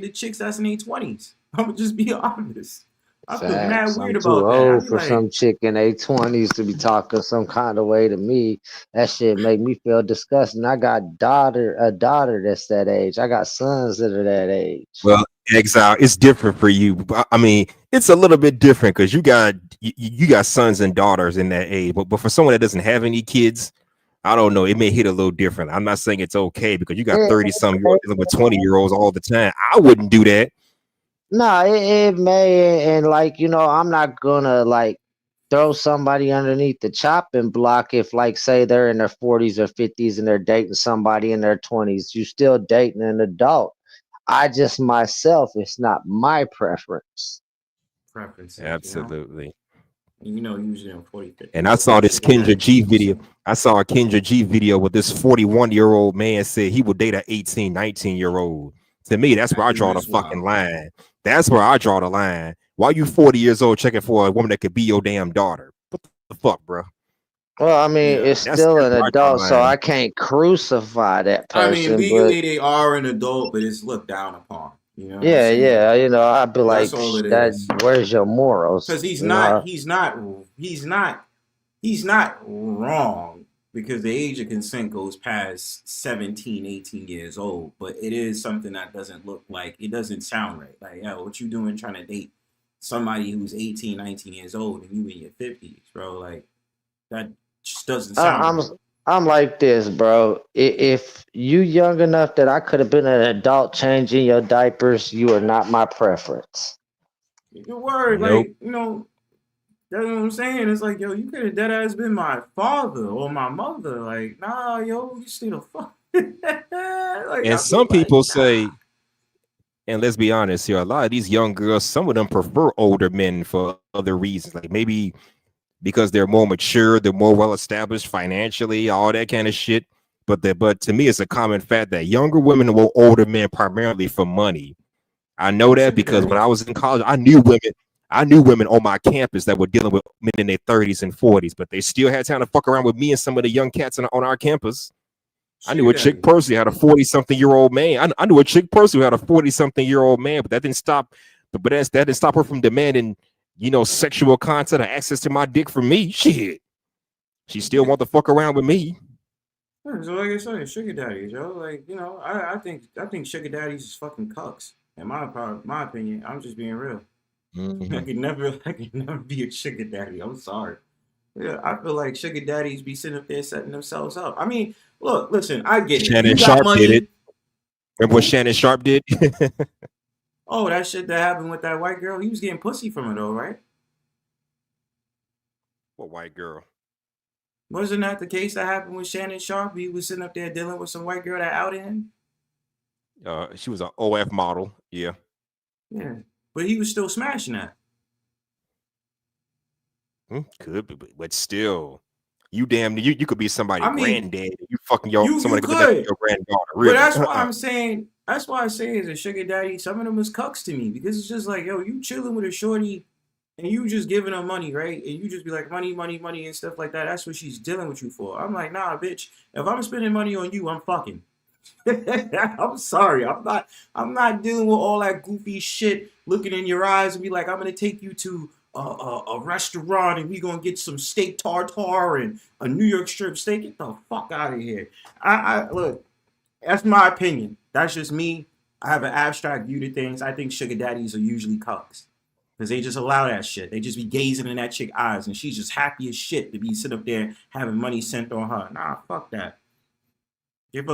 to chicks that's in their 20s. I'm gonna just be honest. I feel mad Facts. weird I'm too about that. I old be for like, some chick in their 20s to be talking some kind of way to me. That shit make me feel disgusting. I got a daughter that's that age. I got sons that are that age. Well, exile, it's different for you. I mean, it's a little bit different because you got sons and daughters in that age. But for someone that doesn't have any kids, I don't know. It may hit a little different. I'm not saying it's okay because you got It, 30 something year olds dealing with 20-year-olds all the time. I wouldn't do that. no, it may, and like, you know, I'm not gonna like throw somebody underneath the chopping block if, like, say they're in their 40s or 50s and they're dating somebody in their 20s. You still dating an adult. I just myself, it's not my preference. preferences, you know? Absolutely. And you know, usually in 40, And I 50s, saw like this sugar Kendra daddies G do the video. same. I saw a Kendra G video with this 41-year-old man said he would date an 18, 19-year-old. To me, that's where I draw the That's fucking wild. line. That's where I draw the line. Why you 40 years old checking for a woman that could be your damn daughter? What the fuck, bro? Well, I mean, Yeah. it's still That's an where I draw the adult, so line. I can't crucify that I mean, person. But legally they are an adult, but it's looked down upon. You know what I'm yeah, saying? yeah, you know, I'd be That's like, all it that. is. Where's your morals? Because You know, he's not wrong because the age of consent goes past 17, 18 years old, but it is something that doesn't look like, it doesn't sound right. Like, yo, what you doing trying to date somebody who's 18, 19 years old and you in your 50s, bro? Like, that just doesn't sound I'm right. I'm like this, bro. If you young enough that I could have been an adult changing your diapers, you are not my preference. Your word, Nope. like, you know, that's what I'm saying. It's like, yo, you could have dead ass been my father or my mother. Like, nah, yo, you still the fuck. Like, And I some feel like, people nah. say, and let's be honest here, a lot of these young girls, some of them prefer older men for other reasons. Like maybe because they're more mature, they're more well established financially, all that kind of shit. But to me, it's a common fact that younger women want older men primarily for money. I know that Sugar because when I daddies. was in college, I knew women on my campus that were dealing with men in their 30s and 40s, but they still had time to fuck around with me and some of the young cats on our campus. I knew Sugar a chick daddies. personally had a 40-something-year-old man. I knew a chick personally who had a 40-something-year-old man, but that didn't stop. That didn't stop her from demanding, sexual content or access to my dick from me. Shit, she still Yeah. want to fuck around with me. Yeah, so like I said, sugar daddies, yo. Like, you know, I think sugar daddies is fucking cucks. In my opinion, I'm just being real. I Mhm. could never be a sugar daddy. I'm sorry. Yeah, I feel like sugar daddies be sitting up there setting themselves up. I mean, look, listen, I get it. You Shannon got Sharp did it. money. Remember what Who? Shannon Sharp did? Oh, that shit that happened with that white girl. He was getting pussy from her though, right? What white girl? Wasn't that the case that happened with Shannon Sharp? He was sitting up there dealing with some white girl that outed him. She was an OF model. Yeah. Yeah, but he was still smashing that. Could be, but still, you could be somebody's I mean, granddad. You fucking somebody you could be could. your granddaughter. Really? But that's why I'm saying. That's why I say as a sugar daddy, some of them is cucks to me because it's just like, yo, you chilling with a shorty, and you just giving her money, right? And you just be like, money, money, money, and stuff like that. That's what she's dealing with you for. I'm like, nah, bitch. If I'm spending money on you, I'm fucking. I'm sorry. I'm not dealing with all that goofy shit. Looking in your eyes and be like, I'm gonna take you to a restaurant and we gonna get some steak tartare and a New York strip steak. Get the fuck out of here. I look. That's my opinion. That's just me. I have an abstract view to things. I think sugar daddies are usually cucks because they just allow that shit. They just be gazing in that chick eyes and she's just happy as shit to be sitting up there having money sent on her. Nah, fuck that. Give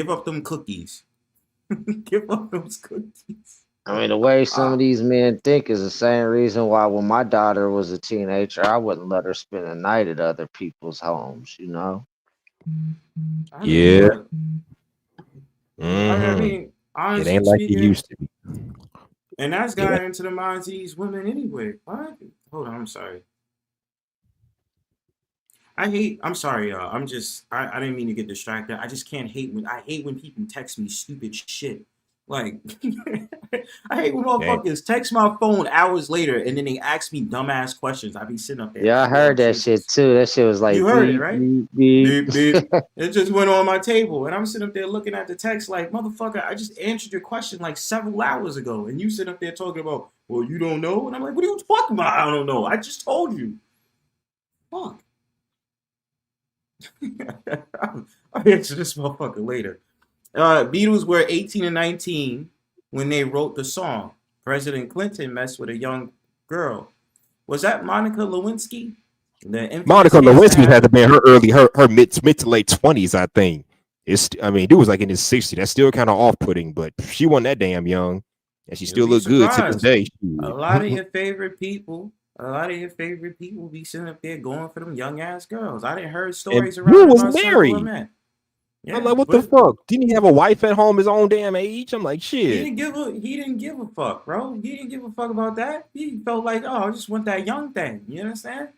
up them cookies. Give up those cookies. I mean, the way some of these men think is the same reason why when my daughter was a teenager, I wouldn't let her spend a night at other people's homes, you know? I mean, yeah. look, I mean, It honestly ain't like it speaking, used to be. and that's gotten into the minds of these women anyway. What? Hold on, I'm sorry. I'm sorry, y'all. I didn't mean to get distracted. I just can't hate when people text me stupid shit. Like, I hate when motherfuckers text my phone hours later and then they ask me dumbass questions. I be sitting up there. Yeah, I heard that shit too. That shit was like, You heard it, beep, right? beep, beep. Beep, beep. It just went on my table, and I'm sitting up there looking at the text like, motherfucker, I just answered your question like several hours ago, and you sit up there talking about, well, you don't know, and I'm like, what are you talking about? I don't know. I just told you. Fuck. I'll answer this motherfucker later. Beatles were 18 and 19 when they wrote the song. President Clinton messed with a young girl. Was that Monica Lewinsky? Monica Lewinsky had to be her mid to late 20s, I think. Dude was like in his 60s. That's still kind of off-putting, but she wasn't that damn young, and she still looked good to this day. A lot of your favorite people be sitting up there going for them young ass girls. I didn't heard stories and around. was married. Yeah, I'm like, what the fuck? Didn't he have a wife at home his own damn age? I'm like, shit. He didn't give a fuck, bro. He didn't give a fuck about that. He felt like, oh, I just want that young thing. You understand?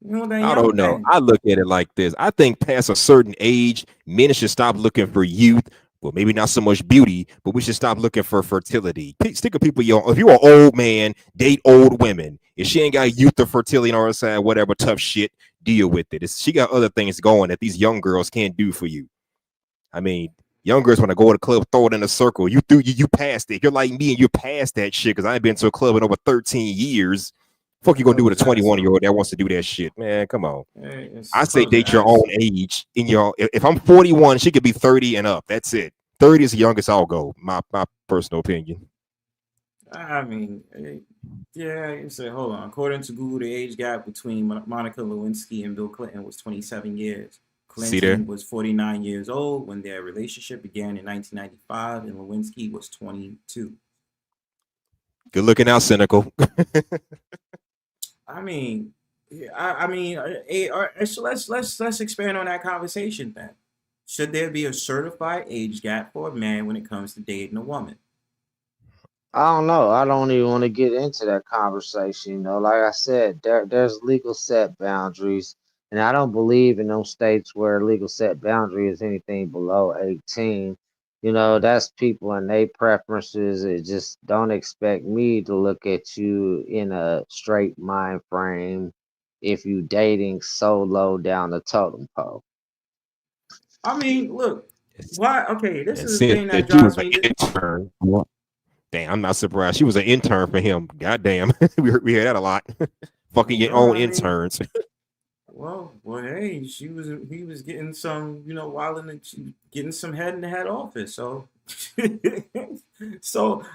I don't know. I look at it like this. I think past a certain age, men should stop looking for youth. Well, maybe not so much beauty, but we should stop looking for fertility. Stick with people, if you're an old man, date old women. If she ain't got youth or fertility on her side, whatever, tough shit, deal with it. She got other things going that these young girls can't do for you. I mean, young girls want to go to the club, throw it in a circle. You passed it. You're like me and you're past that shit because I ain't been to a club in over 13 years. Fuck you gonna do with a 21-year-old that wants to do that shit, man? Come on. I say date your own age. If I'm 41, she could be 30 and up. That's it. 30 is the youngest I'll go. My personal opinion. I mean, yeah. You say, hold on. According to Google, the age gap between Monica Lewinsky and Bill Clinton was 27 years. Clinton was 49 years old when their relationship began in 1995, and Lewinsky was 22. Good looking out, cynical. I mean, so let's expand on that conversation then. Should there be a certified age gap for a man when it comes to dating a woman? I don't know. I don't even want to get into that conversation. You know, like I said, there's legal set boundaries, and I don't believe in those states where legal set boundary is anything below 18. You know, that's people and their preferences. It just don't expect me to look at you in a straight mind frame if you dating so low down the totem pole. I mean, look, why? Okay, this is the thing that drives me. Damn, I'm not surprised. She was an intern for him. Goddamn, we hear that a lot. Fucking your own interns. Well, hey, he was getting some, wilding and getting some head in the head office. So,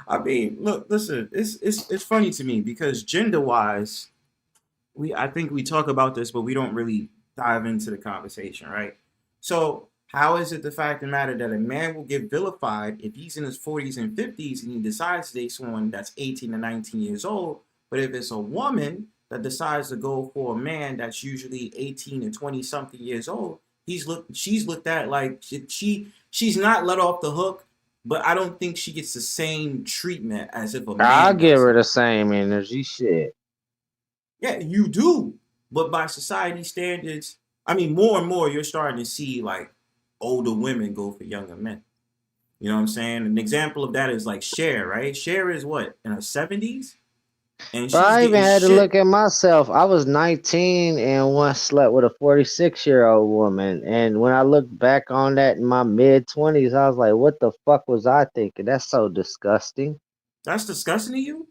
I mean, look, listen, it's funny to me because gender wise, I think we talk about this, but we don't really dive into the conversation, right? So, how is it the fact of the matter that a man will get vilified if he's in his 40s and 50s and he decides to date someone that's 18 to 19 years old, but if it's a woman that decides to go for a man that's usually 18 and 20 something years old, she's looked at like she's not let off the hook, but I don't think she gets the same treatment as if a I'll man give does her it. the same energy. Shit. Yeah, you do. But by society standards, I mean, more and more you're starting to see like older women go for younger men. You know what I'm saying? An example of that is like Cher, right? Cher is what, in her 70s? And But she's I even getting had to look shit. at myself. I was 19 and once slept with a 46-year-old woman. And when I look back on that in my mid-20s, I was like, what the fuck was I thinking? That's so disgusting. That's disgusting to you?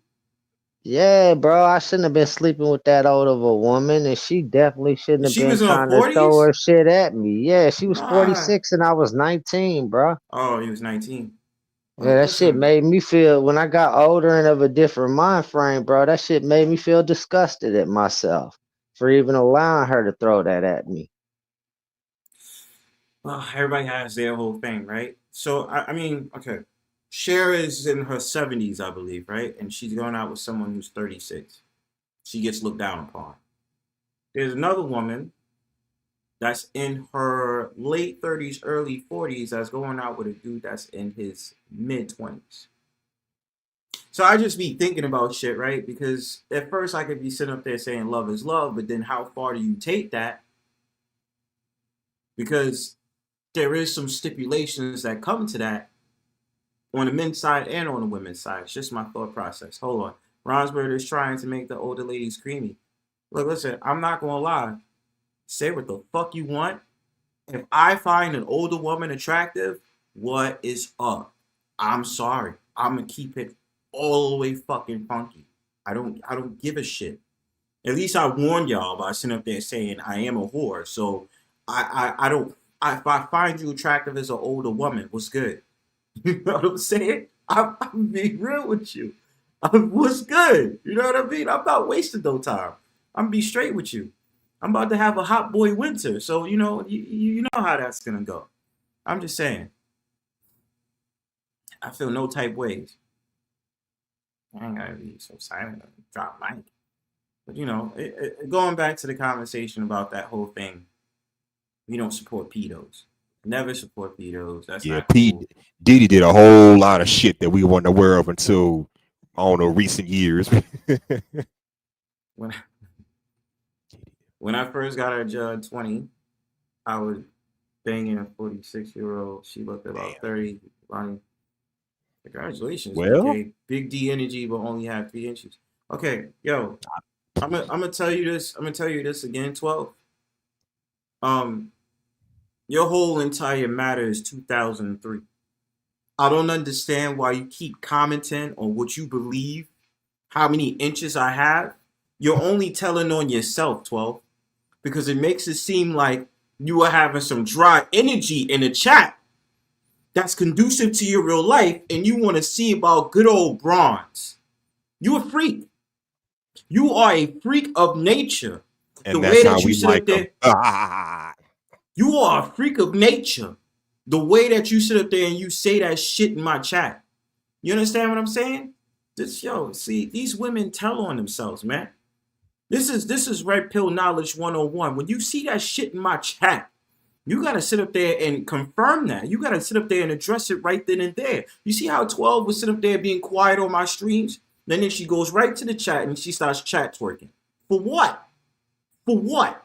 Yeah, bro, I shouldn't have been sleeping with that old of a woman, and she definitely shouldn't have She been was in her trying to throw 40s? her shit at me. Yeah, she was Nah. 46 and I was 19, bro. Oh, he was 19. Yeah, Well, that shit listen, made me feel, when I got older and of a different mind frame, bro, that shit made me feel disgusted at myself for even allowing her to throw that at me. well, everybody has their whole thing, right? So, I mean, okay. Cher is in her 70s, I believe, right? And she's going out with someone who's 36. She gets looked down upon. There's another woman that's in her late 30s, early 40s that's going out with a dude that's in his mid 20s. So I just be thinking about shit, right? Because at first I could be sitting up there saying love is love, but then how far do you take that? Because there is some stipulations that come to that on the men's side and on the women's side. It's just my thought process. Hold on. Bronzebird is trying to make the older ladies creamy. Look, listen, I'm not gonna lie. Say what the fuck you want. If I find an older woman attractive, what is up? I'm sorry. I'm gonna keep it all the way fucking funky. I don't give a shit. At least I warned y'all by sitting up there saying I am a whore. So I don't if I find you attractive as an older woman, what's good? You know what I'm saying? I'm being real with you. What's good? You know what I mean? I'm not wasting no time. I'm gonna be straight with you. I'm about to have a hot boy winter, so you know you know how that's gonna go. I'm just saying. I feel no type ways. I ain't gotta be so silent and drop mic. But you know, going back to the conversation about that whole thing, we don't support pedos. Never support pedos. That's Yeah, not cool. Diddy did a whole lot of shit that we weren't aware of until I don't know recent years. When when I first got her Judd 20, I was banging a 46-year-old. She looked about 30. Ronnie, congratulations, Well, BK. Big D energy, but only have 3 inches. Okay, yo, I'm gonna tell you this. I'm gonna tell you this again. 12. Your whole entire matter is 2003. I don't understand why you keep commenting on what you believe, how many inches I have. You're only telling on yourself, 12, because it makes it seem like you are having some dry energy in the chat that's conducive to your real life, and you want to see about good old bronze. You a freak. You are a freak of nature. The and way that's how that you we sit up like them. there, you are a freak of nature. The way that you sit up there and you say that shit in my chat. You understand what I'm saying? See, these women tell on themselves, man. This is red pill knowledge 101. When you see that shit in my chat, you gotta sit up there and confirm that. You gotta sit up there and address it right then and there. You see how 12 was sit up there being quiet on my streams? Then she goes right to the chat and she starts chat twerking. For what? For what?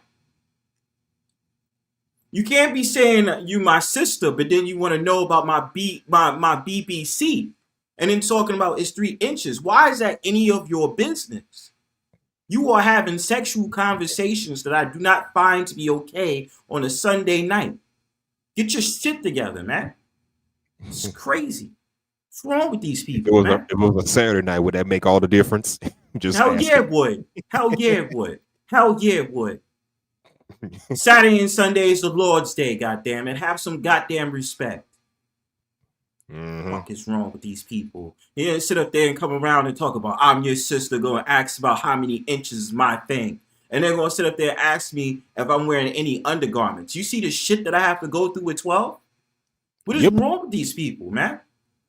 You can't be saying you my sister, but then you want to know about my BBC, and then talking about it's 3 inches. Why is that any of your business? You are having sexual conversations that I do not find to be okay on a Sunday night. Get your shit together, man. It's crazy. What's wrong with these people, man? If it was a Saturday night, would that make all the difference? Just Hell asking. yeah, it would. Hell yeah, it would. Hell yeah, it would. Saturday and Sunday is the Lord's Day, goddamn it. Have some goddamn respect. What is wrong with these people? You didn't sit up there and come around and talk about I'm your sister, going to ask about how many inches is my thing. And they're going to sit up there and ask me if I'm wearing any undergarments. You see the shit that I have to go through with 12? What is wrong with these people, man?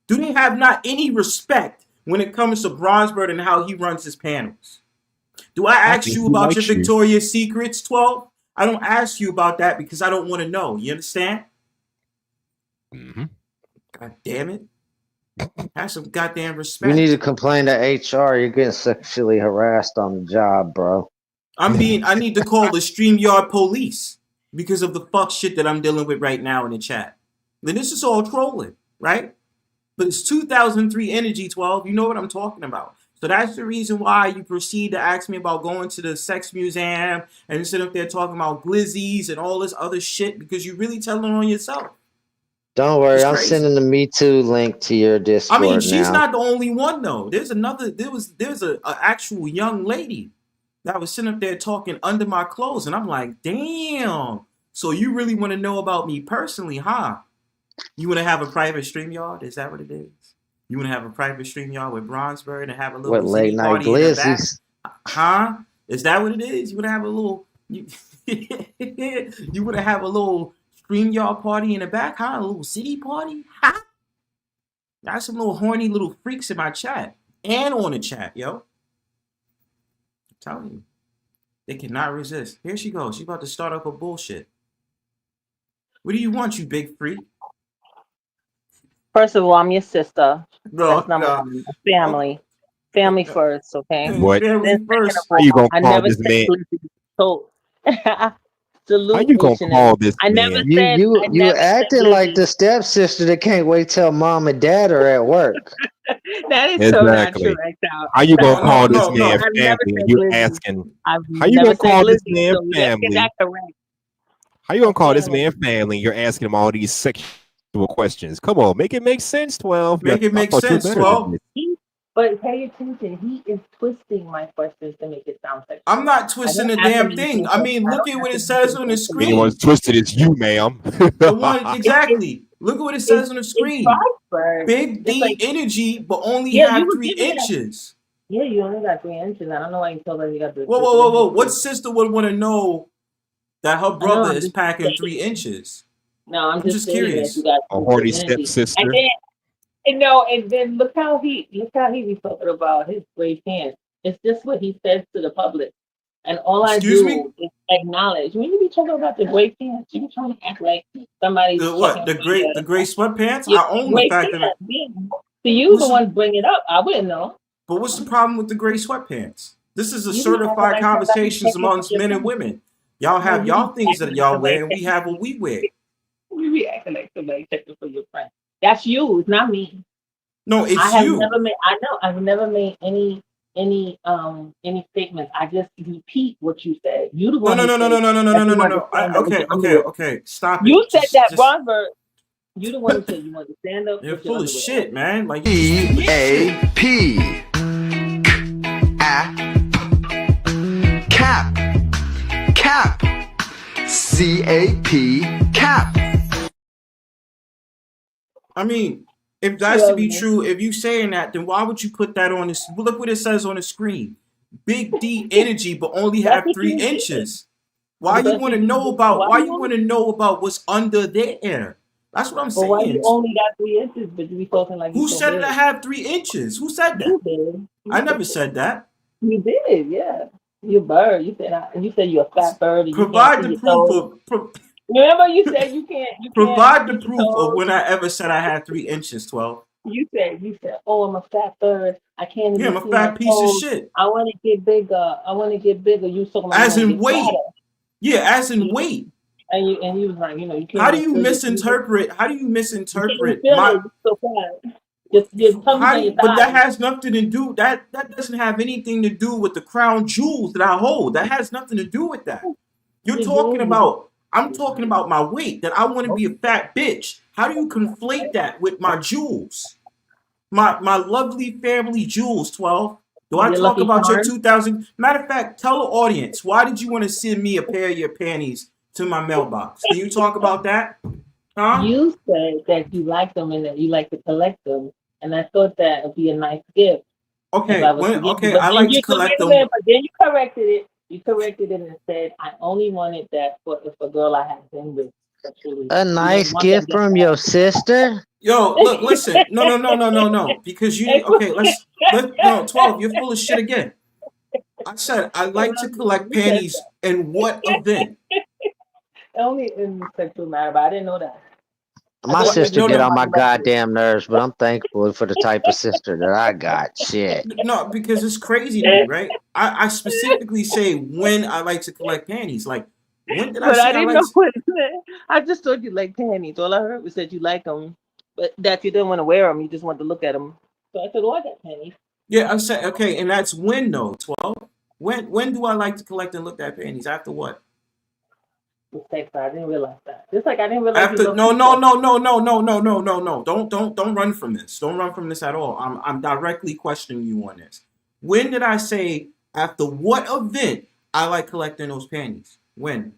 Do they have not any respect when it comes to Bronzebird and how he runs his panels? Do I ask think you he about your likes you. Victoria's Secrets, 12? I don't ask you about that because I don't want to know. You understand? Mm-hmm. God damn it. Have some goddamn You respect. need to complain to HR. You're getting sexually harassed on the job, bro. I need to call the StreamYard police because of the fuck shit that I'm dealing with right now in the chat. Then this is all trolling, right? But it's 2003 energy, 12. You know what I'm talking about. So that's the reason why you proceed to ask me about going to the sex museum and sit up there talking about glizzies and all this other shit because you really telling on yourself. Don't worry, It's I'm crazy. sending the Me Too link to your Discord I mean, she's now. not the only one though. There's a actual young lady that was sitting up there talking under my clothes, and I'm like, damn. So you really want to know about me personally, huh? You want to have a private StreamYard? Is that what it is? You want to have a private StreamYard with Bronzebird and have a little What late zitty night party in the back? glizzies? Huh? Is that what it is? You want to have a little you want to have a little StreamYard party in the back, huh? A little city party? Huh? Got some little horny little freaks in my chat and on the chat, yo. I'm telling you. They cannot resist. Here she goes. She's about to start up a bullshit. What do you want, you big freak? First of all, I'm your sister. No, That's number no. one. Family. Family first, okay? What? Family Then second first. of How all, you gonna I call never this said man? glizzy. So How salute you gonna missionary. call this I never man? said I You never said acting like glizzy. the stepsister that can't wait till mom and dad are at work. That is so not true, Exactly. right now. How you gonna No, call this no, man no. I've never family? said And you glizzy. asking I've how you never gonna call said this glizzy, man so let's get family? that correct. How you gonna call this Family. man family? You're asking him all these sexual questions. Come on, make it make sense. 12. Make it I make thought you were sense, better than 12. this. But pay attention, he is twisting my questions to make it sound sexual. I'm not I twisting don't the ask him damn thing. I anything. mean, I look don't at ask what it him says on the anything. Anyone's screen. twisted, it's you, ma'am. The one, It's exactly. Look at what it says on the it's screen. Frostburg. Big It's D like, energy, but only yeah, you have were 3 giving that. inches. Yeah, you only got 3 inches. I don't know why you told us you got the. Whoa, the whoa, whoa, 3 whoa. inches. What sister would want to know that her I know, brother I'm is just packing saying. 3 inches? No, I'm I'm just just saying that curious. you got A horny 3 energy. stepsister. And then look how he be talking about his gray pants. It's just what he says to the public. And all I Excuse me? do is acknowledge. When you be talking about the gray pants, you be trying to act like somebody's The checking what? The for gray sweatpants? your I own the gray fact that pants. So you What's the the- ones bring it up. I wouldn't know. But what's the problem with the gray sweatpants? This is a You be acting certified like conversations somebody's checking for amongst your men and pants. women. Y'all have you y'all be things that acting y'all like wear, somebody and we have what we wear. You be acting like somebody checking for your friend. That's you, it's not me. No, it's I've you. never made any statements. I just repeat what you said. You the No, one no, who no, no, said no, no, no, no, that no, you no, want to no. stand up with Okay, your okay, underwear. okay. Stop You it. said Just, that, just. Bronzebird. You the one who said you want to stand up You're with your full of underwear. shit, man. Like you just EAP. Cap. Cap. CAP. Cap. I mean, if that's to be true, if you saying that, then why would you put that on this? Look what it says on the screen. Big D energy, but only That's have what 3 you did. inches. Why you That's want to what you know did. about? Why you only- want to know about what's under there? That's what I'm But why saying. you only got 3 inches, but you be talking like Who you so said big? that I have 3 inches? Who said that? You did. I never said that. You did, yeah. You bird. You said you're a fat bird and you can't Provide see the your proof toes. of. Remember you said you can't Provide see the your proof of toes? when I ever said I had 3 inches. 12. You said, oh, I'm a fat bird. I can't even Yeah, I'm a see my fat piece of toes. shit. I want to get bigger. You was talking about As you want in to get weight. fatter. Yeah, as in weight. And you was like, you can't. How do even you feel your misinterpret? How do you You can't even misinterpret feel my? it. You're so fat. Your tummy's on your But that thighs. has nothing to do. That doesn't have anything to do with the crown jewels that I hold. That has nothing to do with that. You're talking about. I'm talking about my weight. That I want to be a fat bitch. How do you conflate that with my jewels? My lovely family jewels. 12. Do I Your talk Lucky about your Charms? 2000? Matter of fact, tell the audience, why did you want to send me a pair of your panties to my mailbox? Can you talk about that? Huh? You said that you like them and that you like to collect them, and I thought that would be a nice gift. Okay, I like to collect them. But then you corrected it. You corrected it and said, I only wanted that for if a girl I had been with sexually. A nice gift from your sister? Yo, look, listen. No. Because no, 12, you're full of shit again. I said I So like to collect panties in what event? only in sexual matter, but I didn't know that. I My thought you were sister just No, get talking no, on about my domestic. goddamn nerves, but I'm thankful for the type of sister that I got. Shit. no, because it's crazy to me, right? I specifically say when I like to collect panties. Like, when did I But say I I didn't like know to? what it meant. I just thought you like panties. All I heard was that you like them, but that you didn't want to wear them. You just wanted to look at them. So I said, "Oh, I got panties." Yeah, I said okay, and that's when though, 12. When do I like to collect and look at panties? After what? The sex, I didn't realize that. Just like I didn't realize you After love no pizza. no no no no no no no no no. Don't run from this. Don't run from this at all. I'm directly questioning you on this. When did I say after what event I like collecting those panties? When?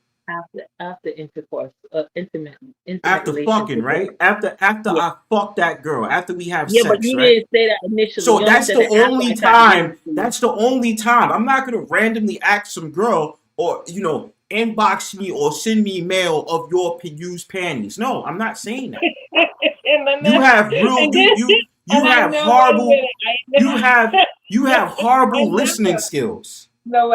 After intercourse, intimate After fucking, relationship. right? After Yeah, I fuck that girl, after we have yeah, but sex, you right? didn't say that initially. So You only that's said the that after only I tried to give time. it to you. That's the only time. I'm not gonna randomly ask some girl or inbox me or send me mail of your used panties. No, I'm not saying that. and then, You have real and then, you and I have know. Wait a horrible minute. I you have know. you have I horrible listening never. skills. No,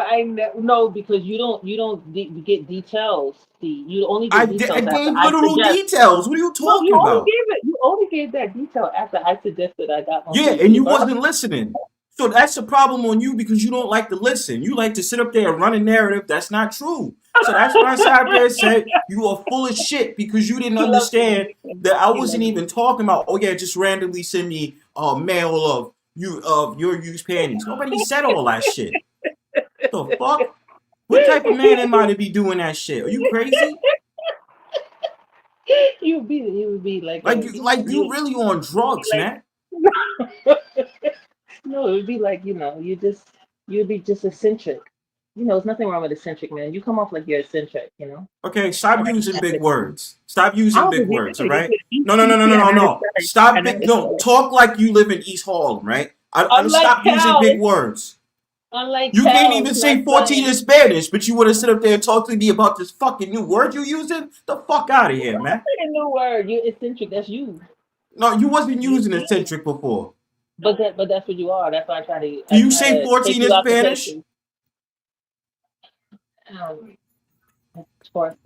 no, because you don't get details. See, you only get I details after gave I literal suggest. details. What are you No, you talking only about? gave it. You only gave that detail after I suggested I got one for Yeah, you. So and you you heard. wasn't listening. So that's the problem on you because you don't like to listen. You like to sit up there and run a narrative that's not true. So that's when I sat up there and said you are full of shit because you didn't He loves understand me. that I He wasn't loves me. even talking about, oh yeah, just randomly send me a mail of your used panties. Nobody said all that shit. The fuck? What type of man am I to be doing that shit? Are you crazy? You would be like Like a you really on drugs, man. like no, it would be like you'd be just eccentric. There's nothing wrong with eccentric, man. You come off like you're eccentric. Okay, stop Like using big eccentric. words. Stop I using don't big think you words, all do. right? You No, no, no, you no, see, no, I no, know no. the I Stop know big. the No, talk like you live in East Harlem, right? I Unlike stop using Cal, big words. unlike You can't Cal, even my say 14 son. in Spanish, but you want to sit up there and talk to me about this fucking new word you using? The fuck out of here, man. Say a new word. You're eccentric. That's you. No, you wasn't You, using you. eccentric before. But that's what you are. That's why Can I you try say to take 14 you in out to Spanish? places. Um, Torte.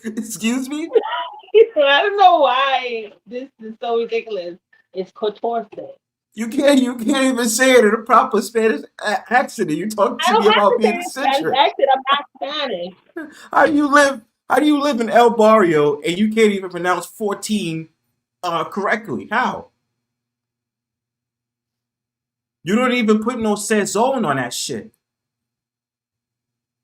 Excuse me? I don't know why this is so ridiculous. It's Cotorte. You can't even say it in a proper Spanish accent. You talking I to don't me have to about say being it in Spanish eccentric. accent. I'm not Spanish. How do you live? How do you live in El Barrio and you can't even pronounce 14 correctly? How? You don't even put no sazon on that shit.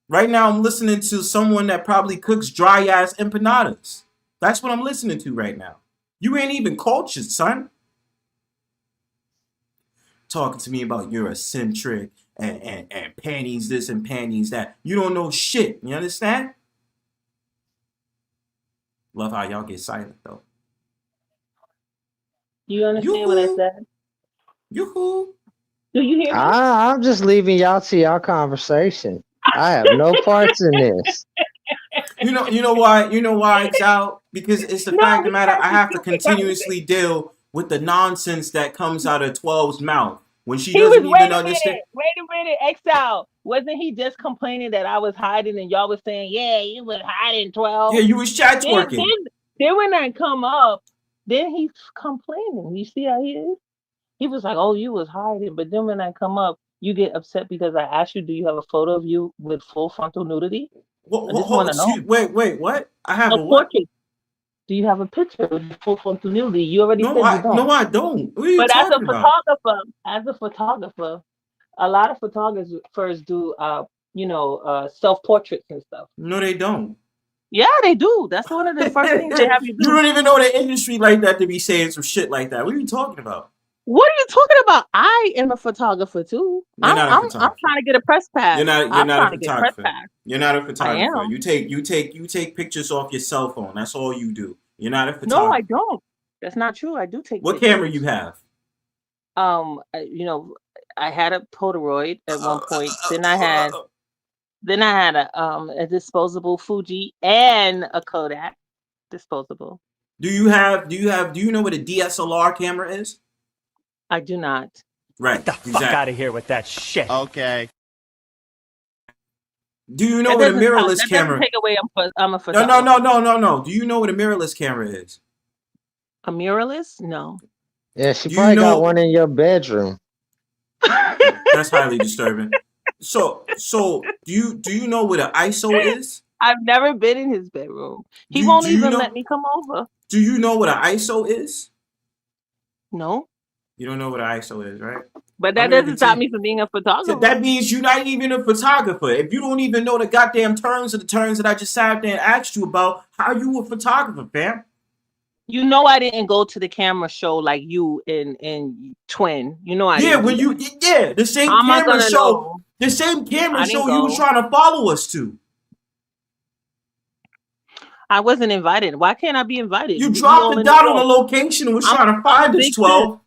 Right now, I'm listening to someone that probably cooks dry ass empanadas. That's what I'm listening to right now. You ain't even cultured, son. Talking to me about you're eccentric and panties this and panties that. You don't know shit. You understand? Love how y'all get silent though. Do you understand what I Yoo-hoo. said? Yoo-hoo. Do you hear me? I'm just leaving y'all to y'all conversation. I have no parts in this. You know why it's out? Because it's the No, fact of the matter, I because have to continuously deal with the nonsense that comes out of 12's mouth when she he was. doesn't Wait even a understand. minute. Wait a minute. Exile. Wasn't he just complaining that I was hiding and y'all was saying, yeah, you was hiding 12? Yeah, you was chat Then, twerking. then, then when I come up, then he's complaining. You see how he is? He was like, "Oh, you was hiding," but then when I come up, you get upset because I asked you, "Do you have a photo of you with full frontal nudity?" I just want to know. Wait, what? I have A a what? portrait. Do you have a picture with full frontal nudity? You already No, said you I don't. no, I don't. What are you But talking about? as a photographer, a lot of photographers do, self portraits and stuff. No, they don't. Yeah, they do. That's one of the first things they have you You do. don't even know the industry like that to be saying some shit like that. What are you talking about? What are you talking about? I am a photographer too. You're I'm not a I'm I'm photographer. trying to get a press You're pass. not. You're I'm not a trying to get a press photographer. pass. You're not a I photographer. am. You take pictures off your cell phone. That's all you do. You're not a No, I photographer. don't. That's not true. I do take What camera you pictures. have? I, I had a Polaroid at one point. Then I had a disposable Fuji and a Kodak disposable. Do you know what a DSLR camera is? I do not. Right. Get the fuck Exactly. out of here with that shit. Okay. Do you know That what a doesn't sound, mirrorless that doesn't camera? take away I'm a No, photographer. Do you know what a mirrorless camera is? A mirrorless? No. Yeah, she Do you probably got know? one in your bedroom. That's highly disturbing. So do you know what an ISO is? I've never been in his bedroom. He Do won't do you even let know? me come over. Do you know what an ISO is? No. You don't know what an ISO is, right? But I'm that gonna doesn't stop continue. me from being a So photographer. that means you're not even a photographer. If you don't even know the goddamn terms of the terms that I just sat there and asked you about, how are you a photographer, fam? You know I didn't go to the camera show like you and Twin. You know I Yeah, didn't do when you that. the same How am I camera gonna show, know? the same camera I didn't show you was go. trying to follow us to. I wasn't invited. Why can't I be invited? You We dropped all it in New down on the York. location and was I'm trying to I'm a find us, big sis. 12.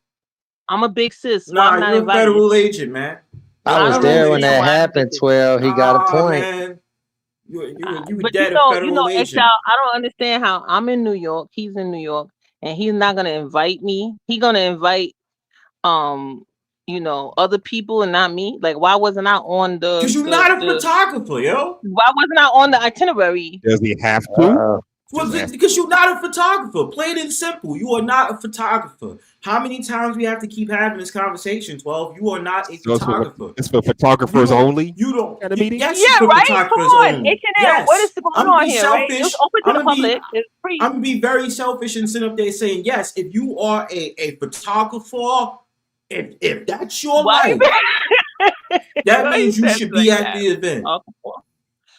I'm a big sis. Why Nah, I'm not you're a invited? federal agent, man. I I was don't there when understand that why I'm a big happened, sis. 12. He got a Nah, point. man. You were But dead a federal Exile, agent. I don't understand how I'm in New York, he's in New York, and he's not gonna invite me. He's gonna invite other people and not me. Like why wasn't I on Because you're not a photographer, yo. why wasn't I on the itinerary? Does he have to? Uh-oh. Well, because you're not a photographer. Plain and simple. You are not a photographer. How many times we have to keep having this conversation, 12? You are not a So photographer. it's for photographers only. You don't. At a meeting? Yes, Yeah, it's for right? Come photographers on. only. H&M, what is going I'm gonna on be here, right? It's selfish. open to I'm the gonna public. It's free. I'm gonna be very selfish and sit up there saying, yes, if you are a photographer, if that's your Why life, that Why means you you said should like be at that? the event.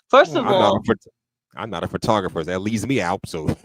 First of all, I'm not a photographer. That leaves me out. So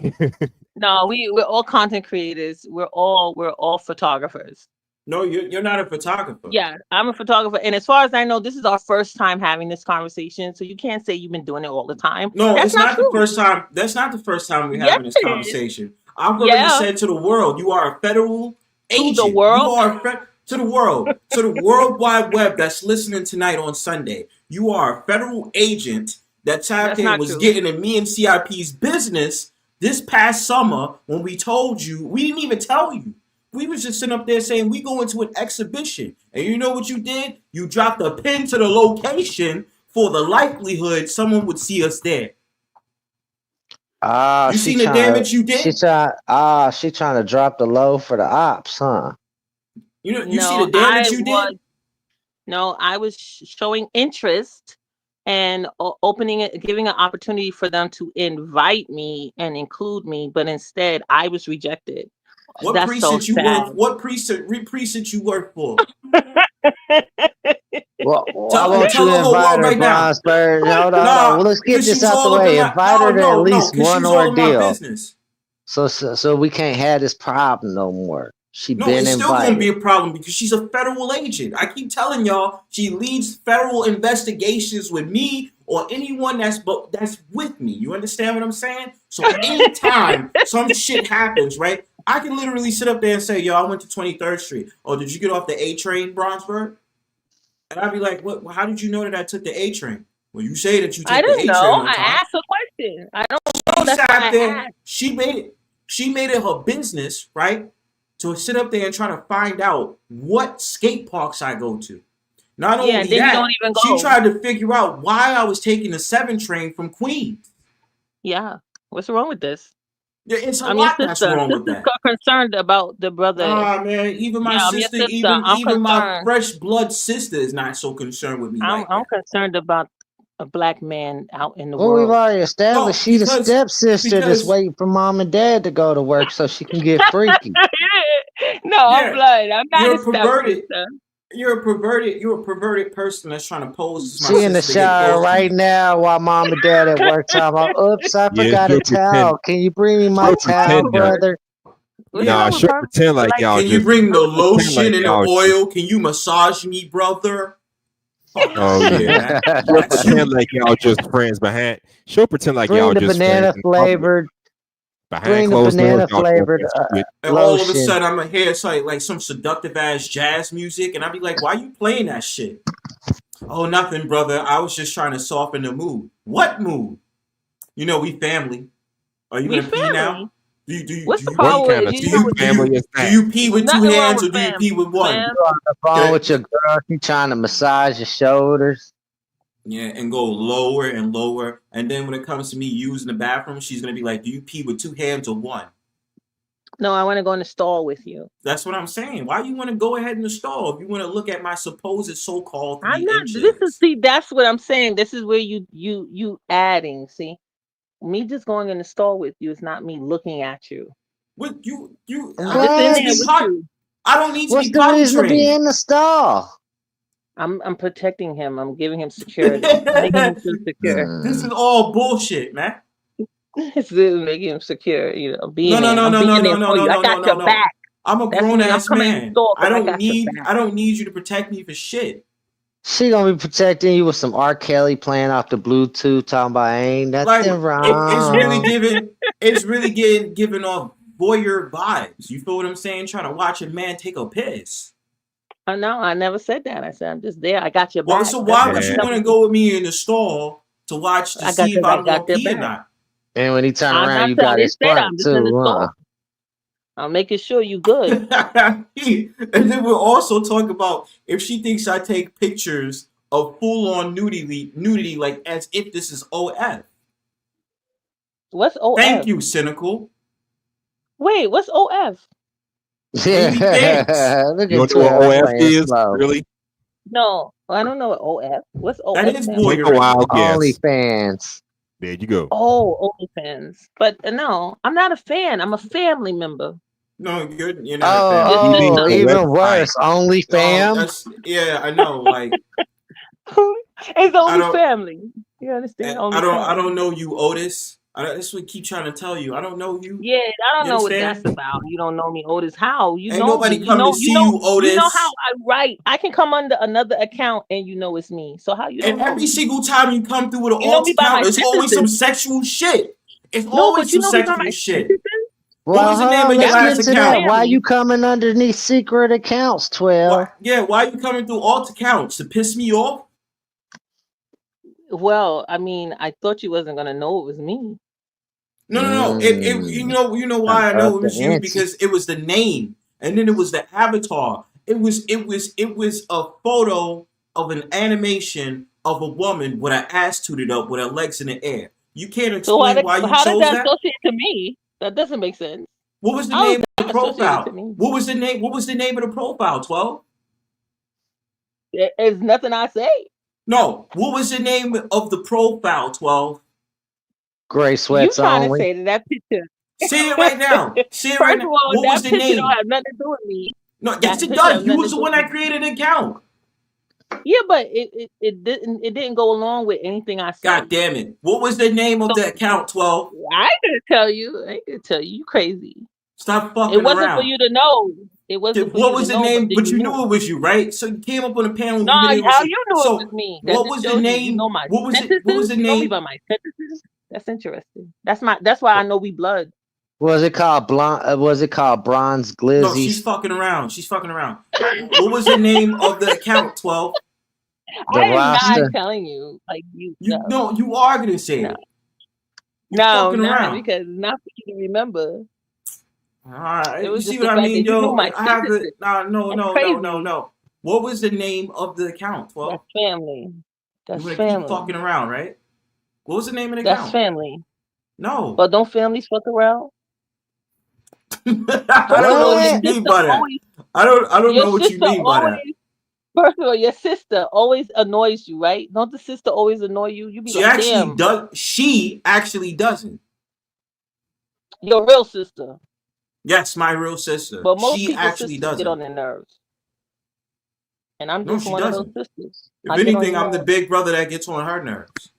no, we're all content creators. We're all photographers. No, you're not a photographer. Yeah, I'm a photographer, and as far as I know, this is our first time having this conversation. So you can't say you've been doing it all the time. No, That's it's not the true. first time. That's not the first time we're Yes, having this it is. conversation. I've already Yeah. said to the world, you are a federal agent. the world? You are to the world, to the World Wide Web that's listening tonight on Sunday. You are a federal agent that tapped That's in not was true. getting in me and CIP's business this past summer when we told you. We didn't even tell you. We was just sitting up there saying we go into an exhibition. And you know what you did? You dropped a pin to the location for the likelihood someone would see us there. You seen the damage you did? She trying to drop the low for the ops, huh? You see the damage you did? No, I was showing interest and opening it, giving an opportunity for them to invite me and include me, but instead I was rejected. What That's precinct so you sad. work? What precinct you work for? Well, why Tell won't her you whole invite world her, right now. Bronzebird? Hold on. Nah, Well, let's get because this she's out the all up way. in Invite her to at least because one she's all in my ordeal. business. So we can't have this problem no more. She No, been it's still going to be invited. a problem because she's a federal agent. I keep telling y'all, she leads federal investigations with me or anyone that's with me. You understand what I'm saying? So anytime some shit happens, right? I can literally sit up there and say, yo, I went to 23rd Street. Oh, did you get off the A train, Bronzebird? And I'd be like, what? How did you know that I took the A train? Well, you say that you I took the didn't A train know. on I time. asked a question. I don't know. She That's sat why I there. asked. She made it her business, right? To sit up there and try to find out what skate parks I go to. Not only then you that, don't even she go. tried to figure out why I was taking the 7 train from Queens. Yeah. What's wrong with this? It's a I'm your lot that's sister. wrong with Sister's that. concerned about the brother. Ah, man, even my I'm your sister, sister. even I'm my concerned. fresh blood sister is not so concerned with me like I'm that. concerned about a black man out in the Well, we've world. already established No, she's the because- stepsister that's waiting for mom and dad to go to work so she can get freaky. No, I'm blood. I'm not You're a perverted. stepsister. You're a perverted person that's trying to pose as my She in the sister to get shower close to right me. now while mom and dad at work time. Oops, I Yeah, forgot a she'll towel. pretend. Can you bring me my She'll towel, pretend that. brother? What's Nah, wrong with she'll her? pretend like y'all Can you just. bring the pretend lotion like and the y'all just- oil? Can you massage me, brother? Oh yeah, man. she'll That's pretend you. like y'all just friends behind. She'll pretend like y'all Bring the just banana friends in public. flavored. Behind Bring the closed doors, banana y'all flavored talking shit. And all of a lotion. sudden, I'm gonna hear like some seductive ass jazz music, and I'll be like, "Why you playing that shit?" Oh, nothing, brother. I was just trying to soften the mood. What mood? You know, we family. Are you gonna pee now? What's the What problem kind with of you? sweet family is Do that? you pee with two Nothing wrong hands or with do you fam. pee with one? Fam. You on the phone with your girl. She trying to massage your shoulders. Yeah, and go lower and lower. And then when it comes to me using the bathroom, she's gonna be like, "Do you pee with two hands or one?" No, I want to go in the stall with you. That's what I'm saying. Why you want to go ahead in the stall if you want to look at my supposed so-called I'm 3 not. inches? This is see. That's what I'm saying. This is where you adding. See, me just going in the stall with you is not me looking at you. What you? I'm I don't just in need to What? there be with pot. you. I don't need to What's be the potty reason to be trained. in the stall? I'm protecting him. I'm giving him security, making him feel secure. This is Mm. all bullshit, man. It's really making him secure. You know, No, being no, there. no, I'm no, no, being no, there no, for you. no, I no, no, got no, your no. back. I'm a That's grown me. I'm ass coming in the man. store, I but I don't got your need back. I don't need you to protect me for shit. She gonna be protecting you with some R. Kelly playing off the Bluetooth, talking about ain't Like nothing it's really wrong. giving off voyeur vibes. You feel what I'm saying? Trying to watch a man take a piss. No, I never said that. I said I'm just there. I got your Well, back. so That's why what would I'm you Man, want to telling you. go with me in the stall to watch to I got see if because I I'm got gonna their pee or back. not? And when he turn I'm around, not. you I got didn't his say that. front I'm just in the too, huh? store. I'm making sure you good. And then we'll also talk about if she thinks I take pictures of full on nudity, like as if this is OF. What's Thank OF? you, cynical. Wait, what's OF? Only fans. Yeah, look you at don't know what 12 OF playing is? slow. Really? No, I don't know what OF. What's That OF is stand for? Take a voyeurism. wild Only guess. fans. There you go. Oh, OnlyFans. But no, I'm not a fan. I'm a family member. No, you're not a Your family. You mean Oh, sister. the even website? worse. Only fam. That's yeah, I know. Like It's I only don't, family. You understand? Only I family. don't know you, Otis. That's what I keep trying to tell you. I don't know you. Yeah, I don't You know what that's understand? about. You don't know me, Otis. How? You Ain't know me. nobody coming to see you, You know how Otis. I write. I can come under another account and you know it's me. So how you don't And know every me? single time you come through with an You know alt me by my account, it's always some sentences. sexual shit. It's No, but always you some know me by my sexual shit. sentences. What Well, was the hold name on. of your Let's That last get means to we that. account? Why family. you coming underneath secret accounts, 12? Why you coming through alt accounts to piss me off? Well, I mean, I thought you wasn't gonna know it was me. No, no, no. Mm, You know I'm why I up know it the was you ante. because it was the name, and then it was the avatar. It was a photo of an animation of a woman with her ass tooted up with her legs in the air. You can't So explain why you how did chose that that. associate to me? That doesn't make sense. What was the How is name of the that associated to profile? me? What was the name? What was the name of the profile? 12? It's nothing I say. No. What was the name of the profile? 12. Gray You sweats trying to only. say that picture? Say it right now. Say it right First of now. all, What was that the picture don't name? have nothing to do with me. No, yes, That it picture has does. You nothing to was the do one with that me. created an account. Yeah, but it didn't go along with anything I God said. damn it. What was the name of So the account, 12? I ain't gonna tell you. I ain't gonna tell you. You crazy. Stop It fucking wasn't for around. you to know. It wasn't for What you to was the know, but name? then But you you knew. knew it was you, right? So you came up on a panel and No, you admitted it was how you. you knew it was So me? That what just was the shows you know name? my What was sentences. the You know me name? by my sentences. That's interesting. That's why I know we blood. Was it called blonde? Was it called bronze No, she's glizzies? fucking around. She's fucking around. What was the name of the account, 12? The I am not roster? telling you. Like you You no, no, you are gonna say no, it. You no, fucking not around. because it's not for you to remember. It Alright, you was see just what the I fact mean, that you knew yo? my I have to sentences. nah, no, That's no, no, no, crazy. no. What was the name of the account, 12? That's family. You're That's gonna keep family. fucking around, right? What was the name of the That's account? family. No. But don't families fuck around? I First don't of know all, what your What? you mean sister by that. always I don't your know what you sister mean by that. always first of all, your sister always annoys you, right? Don't the sister always annoy you? You be like, damn, She actually doesn't. your real sister. Yes, my real sister. But most She people's actually sisters get on doesn't. their nerves. And I'm No, just she one of those doesn't. sisters. If I get on anything, your I'm the nerves. big brother that gets on her nerves.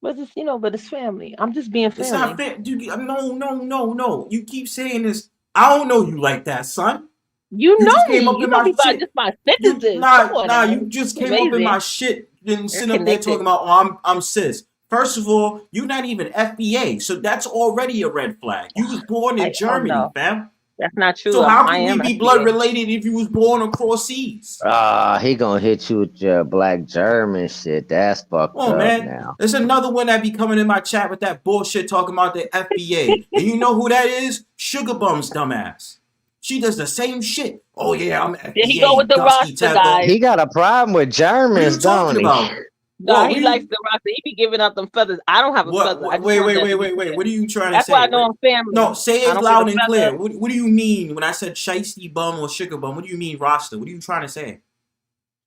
But it's but it's family. I'm just being It's not family. fair. Dude, no, no, no, no. You keep saying this. I don't know you like that, son. You You just know came me. up You in know my me by shit. just my You sentences. Come nah on nah. now. You just It's came up in amazing. my shit and You're sitting up there connected. talking about, oh, I'm cis. First of all, you're not even FBA, so that's already a red flag. You was born in Oh Germany, no. fam. That's not true. So how I could we am be blood FBA. related if you was born across seas? Ah, he gonna hit you with your black German shit. That's fucked Oh up man, now. there's another one that be coming in my chat with that bullshit talking about the FBA, and you know who that is? Sugar Bum's dumbass. She does the same shit. Oh yeah, I'm There he go FDA, with the Dusty roster, Tether. guys. He got a problem with What are you Germans, talking don't he? about? Nah, What he are likes you? the roster. He be giving out them feathers. I don't have a feather. I just Wait, want wait, that wait, to be wait, wait. clear. What are you trying to That's say? why I know I'm family. No, say I it don't loud get a and clear. feather. What do you mean when I said shiesty bum or sugar bum? What do you mean roster? What are you trying to say?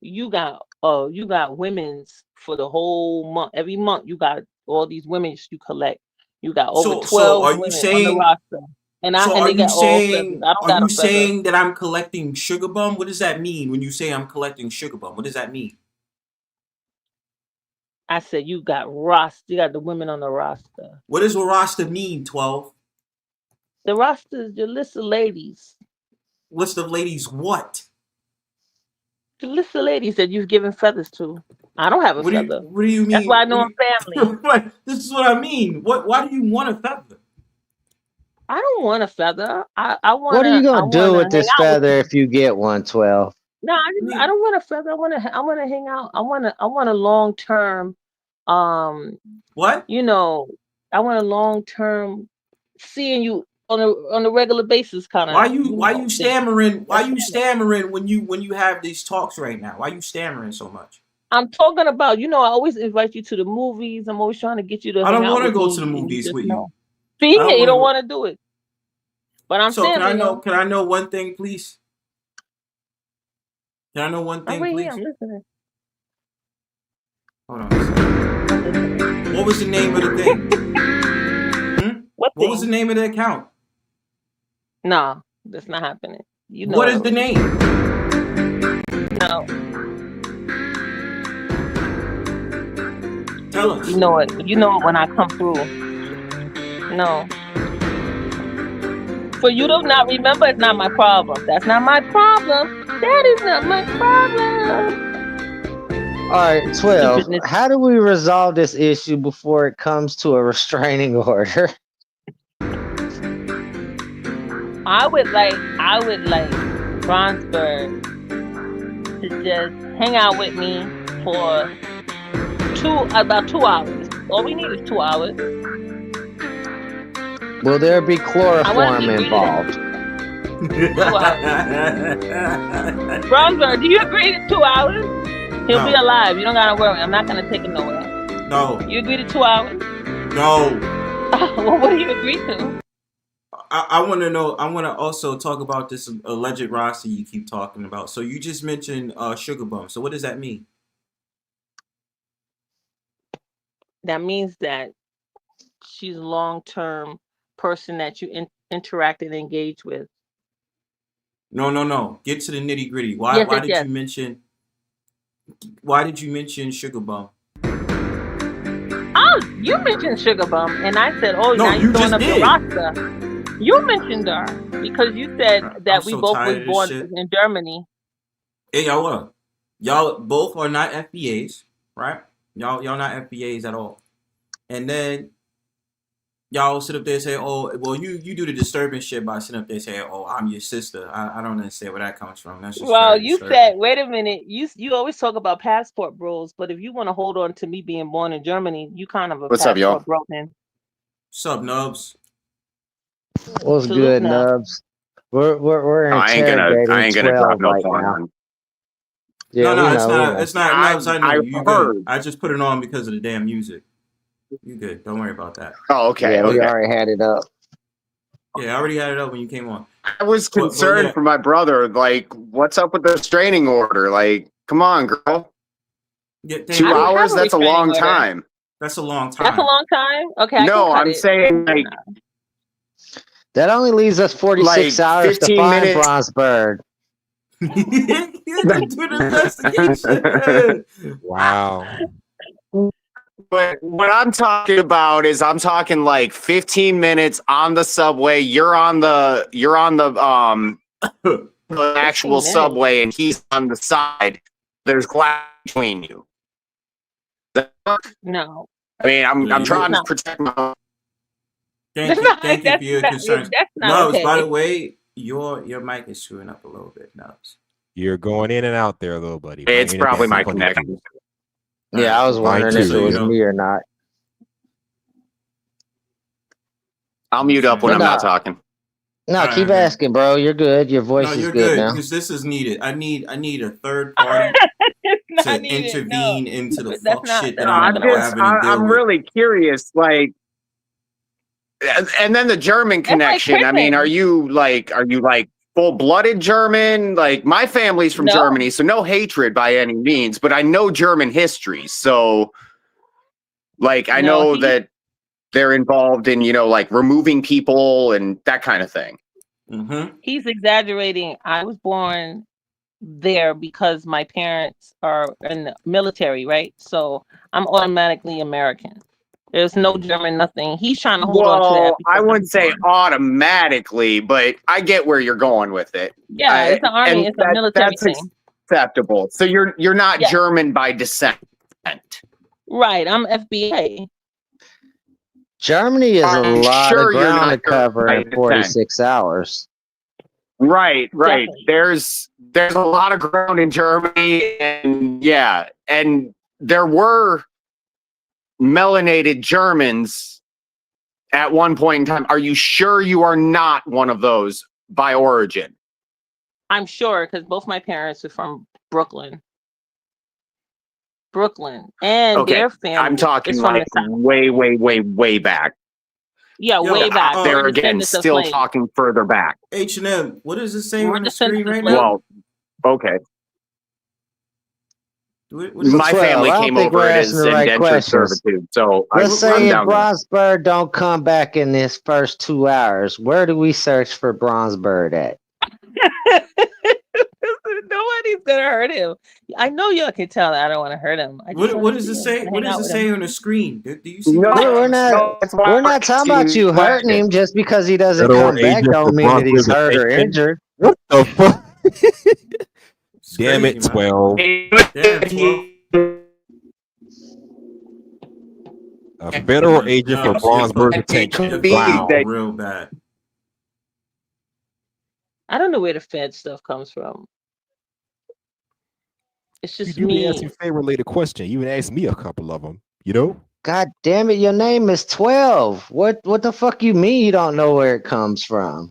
You got women's for the whole month. Every month you got all these women's you collect. You got over So 12 are you women on the saying? roster. And So they get all feathers. I don't are got you a feather. saying that I'm collecting sugar bum? What does that mean when you say I'm collecting sugar bum? What does that mean? I said you got roster. You got the women on the roster. What does a roster mean, 12? The roster is your list of ladies. What's the ladies what? The list of ladies that you've given feathers to. I don't have a feather. What do you That's mean? why I know I'm family. This is what I mean. Why do you want a feather? I don't want a feather. I What are you wanna gonna do with hang this out with feather you. if you get one, 12? No, I don't want a feather. I wanna hang out. I want a long term. What? You know, I want a long term seeing you on a regular basis kind of. Why you stammering? Why That's you family. stammering when you have these talks right now? Why you stammering so much? I'm talking about. I always invite you to the movies. I'm always trying to get you to I hang don't out want to with go me. to the And you movies just with you. See, I don't you don't wanna want to do it. But I'm So family though. can I know one thing, please? Can I know one I'm thing, right please? here. I'm listening. Hold on a second. What was the name of the thing? What What was the thing? name of the account? No, that's not happening. You know What it is the already. name? No, Tell us. you know it. You know it when I come through. No. For you to not remember is not my problem. That's not my problem. That is not my problem. All right, 12. Stupidness. How do we resolve this issue before it comes to a restraining order? I would like Bronzebird to just hang out with me for about 2 hours. All we need is 2 hours. Will there be I wanna chloroform be reading. involved? Bronzebird, do you agree to 2 hours? He'll be No. alive. You don't gotta worry. I'm not gonna take him nowhere. No. You agree to 2 hours? No. Well, what do you agree to? I want to know. I want to also talk about this alleged roster you keep talking about. So you just mentioned sugar bum. So what does that mean? That means that she's a long-term person that you interact and engage with. No. Get to the nitty gritty. Why did you mention? Why did you mention sugar bum? Oh, you mentioned Sugar Bum, and I said, "Oh, No, now you you're throwing just up did. the roster." You mentioned her because you said that I'm we so both tired was of this born shit. in Germany. Hey, y'all what? Y'all both are not FBAs, right? Y'all not FBAs at all. And then y'all sit up there and say, "Oh, well, you do the disturbing shit by sitting up there saying, oh, I'm your sister." I don't understand where that comes from. That's just Well, very you disturbing. said, "Wait a minute." You always talk about passport bros, but if you want to hold on to me being born in Germany, you kind of a What's up, y'all? passport bro then. What's up, Nubs? What's Salute good, now. Nubs? We're I ain't interrogating gonna drop 12 no right now. bomb. Yeah, No, we it's know, we not. know. It's not Nubs. I know I've you heard. good. I just put it on because of the damn music. You good? Don't worry about that. Oh, okay. Yeah, we Okay. already had it up. Yeah, I already had it up when you came on. I was But concerned yeah. for my brother. Like, what's up with the restraining order? Like, come on, girl. Yeah, thank 2 you. I don't have hours? a That's a restraining long order. time. That's a long time. That's a long time. Okay, I No, can cut I'm it. saying like That only leaves us 46 hours to 15 find minutes. Bronzebird. Do the investigation. Wow. But what I'm talking about is I'm talking like 15 minutes on the subway. You're on the the actual 15 minutes. subway and he's on the side. There's glass between you. Does that work? No. I mean, I'm Yeah, trying No. to protect my. Thank you for your concerns. That's not Nubs, okay. by the way, your mic is screwing up a little bit, Nubs. You're going in and out there, little buddy. It's internet probably got my some connection. Yeah, I was Mine wondering too. if So it you was know. me or not. I'll mute up when But I'm not talking. No, All keep right, man. asking, bro. You're good. Your voice No, is you're good good now. because this is needed. I need a third party It's to not needed. No, intervene into the that's fuck not shit that that's not I'm gonna work. having to deal I'm with. really curious, like, and then the German That's like connection. I mean, are prison. you like full-blooded German? Like, my family's from No, Germany, so no hatred by any means, but I know German history, so like I no, know that they're involved in, like removing people and that kind of thing. Mm-hmm. he's exaggerating. I was born there because my parents are in the military, right? So I'm automatically American. There's no German, nothing. He's trying to hold on to that Well, I because wouldn't I'm say foreign. automatically, but I get where you're going with it. Yeah, it's an army, And it's a military that's thing. acceptable. So you're not Yeah, German by descent. right. I'm FBA. Germany is a I'm lot of sure you're ground to not German cover by in descent. 46 hours. Right. Definitely. There's a lot of ground in Germany, and yeah, and there were melanated Germans at one point in time. Are you sure you are not one of those by origin? I'm sure because both my parents are from Brooklyn. And Okay, their family I'm talking is from like the South. way back. Yeah, Yo, way back. There We're again, descendants of still slaves. talking further back. H&M, what does it say We're on the descendants screen of right slaves. now? Well, okay. What is My 12. family I don't came think we're over asking as the right indentured questions. servitude, so Let's What- say I'm if down there. Bronzebird don't come back in this first 2 hours, where do we search for Bronzebird at? Nobody's gonna hurt him. I know y'all can tell that I don't want to hurt him. I just what want to does see it him say? and What hang does out it with say him. on the screen? Do you see No, what it We're says? not. that's why We're I'm not talking about asking you you hurting him. questions. Just because he doesn't Federal come back, agent for don't mean that he's hurt or Bronzebird. injured. What the fuck? It's Damn crazy, it, man. 12. Damn, 12. A federal agent for Nubs, you're Bronzebird you're detention. bugging Wow. real bad. I don't know where the Fed stuff comes from. It's You just do be asking me. Fed related question. You even asked me a couple of them, you know? God damn it, your name is 12. What the fuck you mean you don't know where it comes from?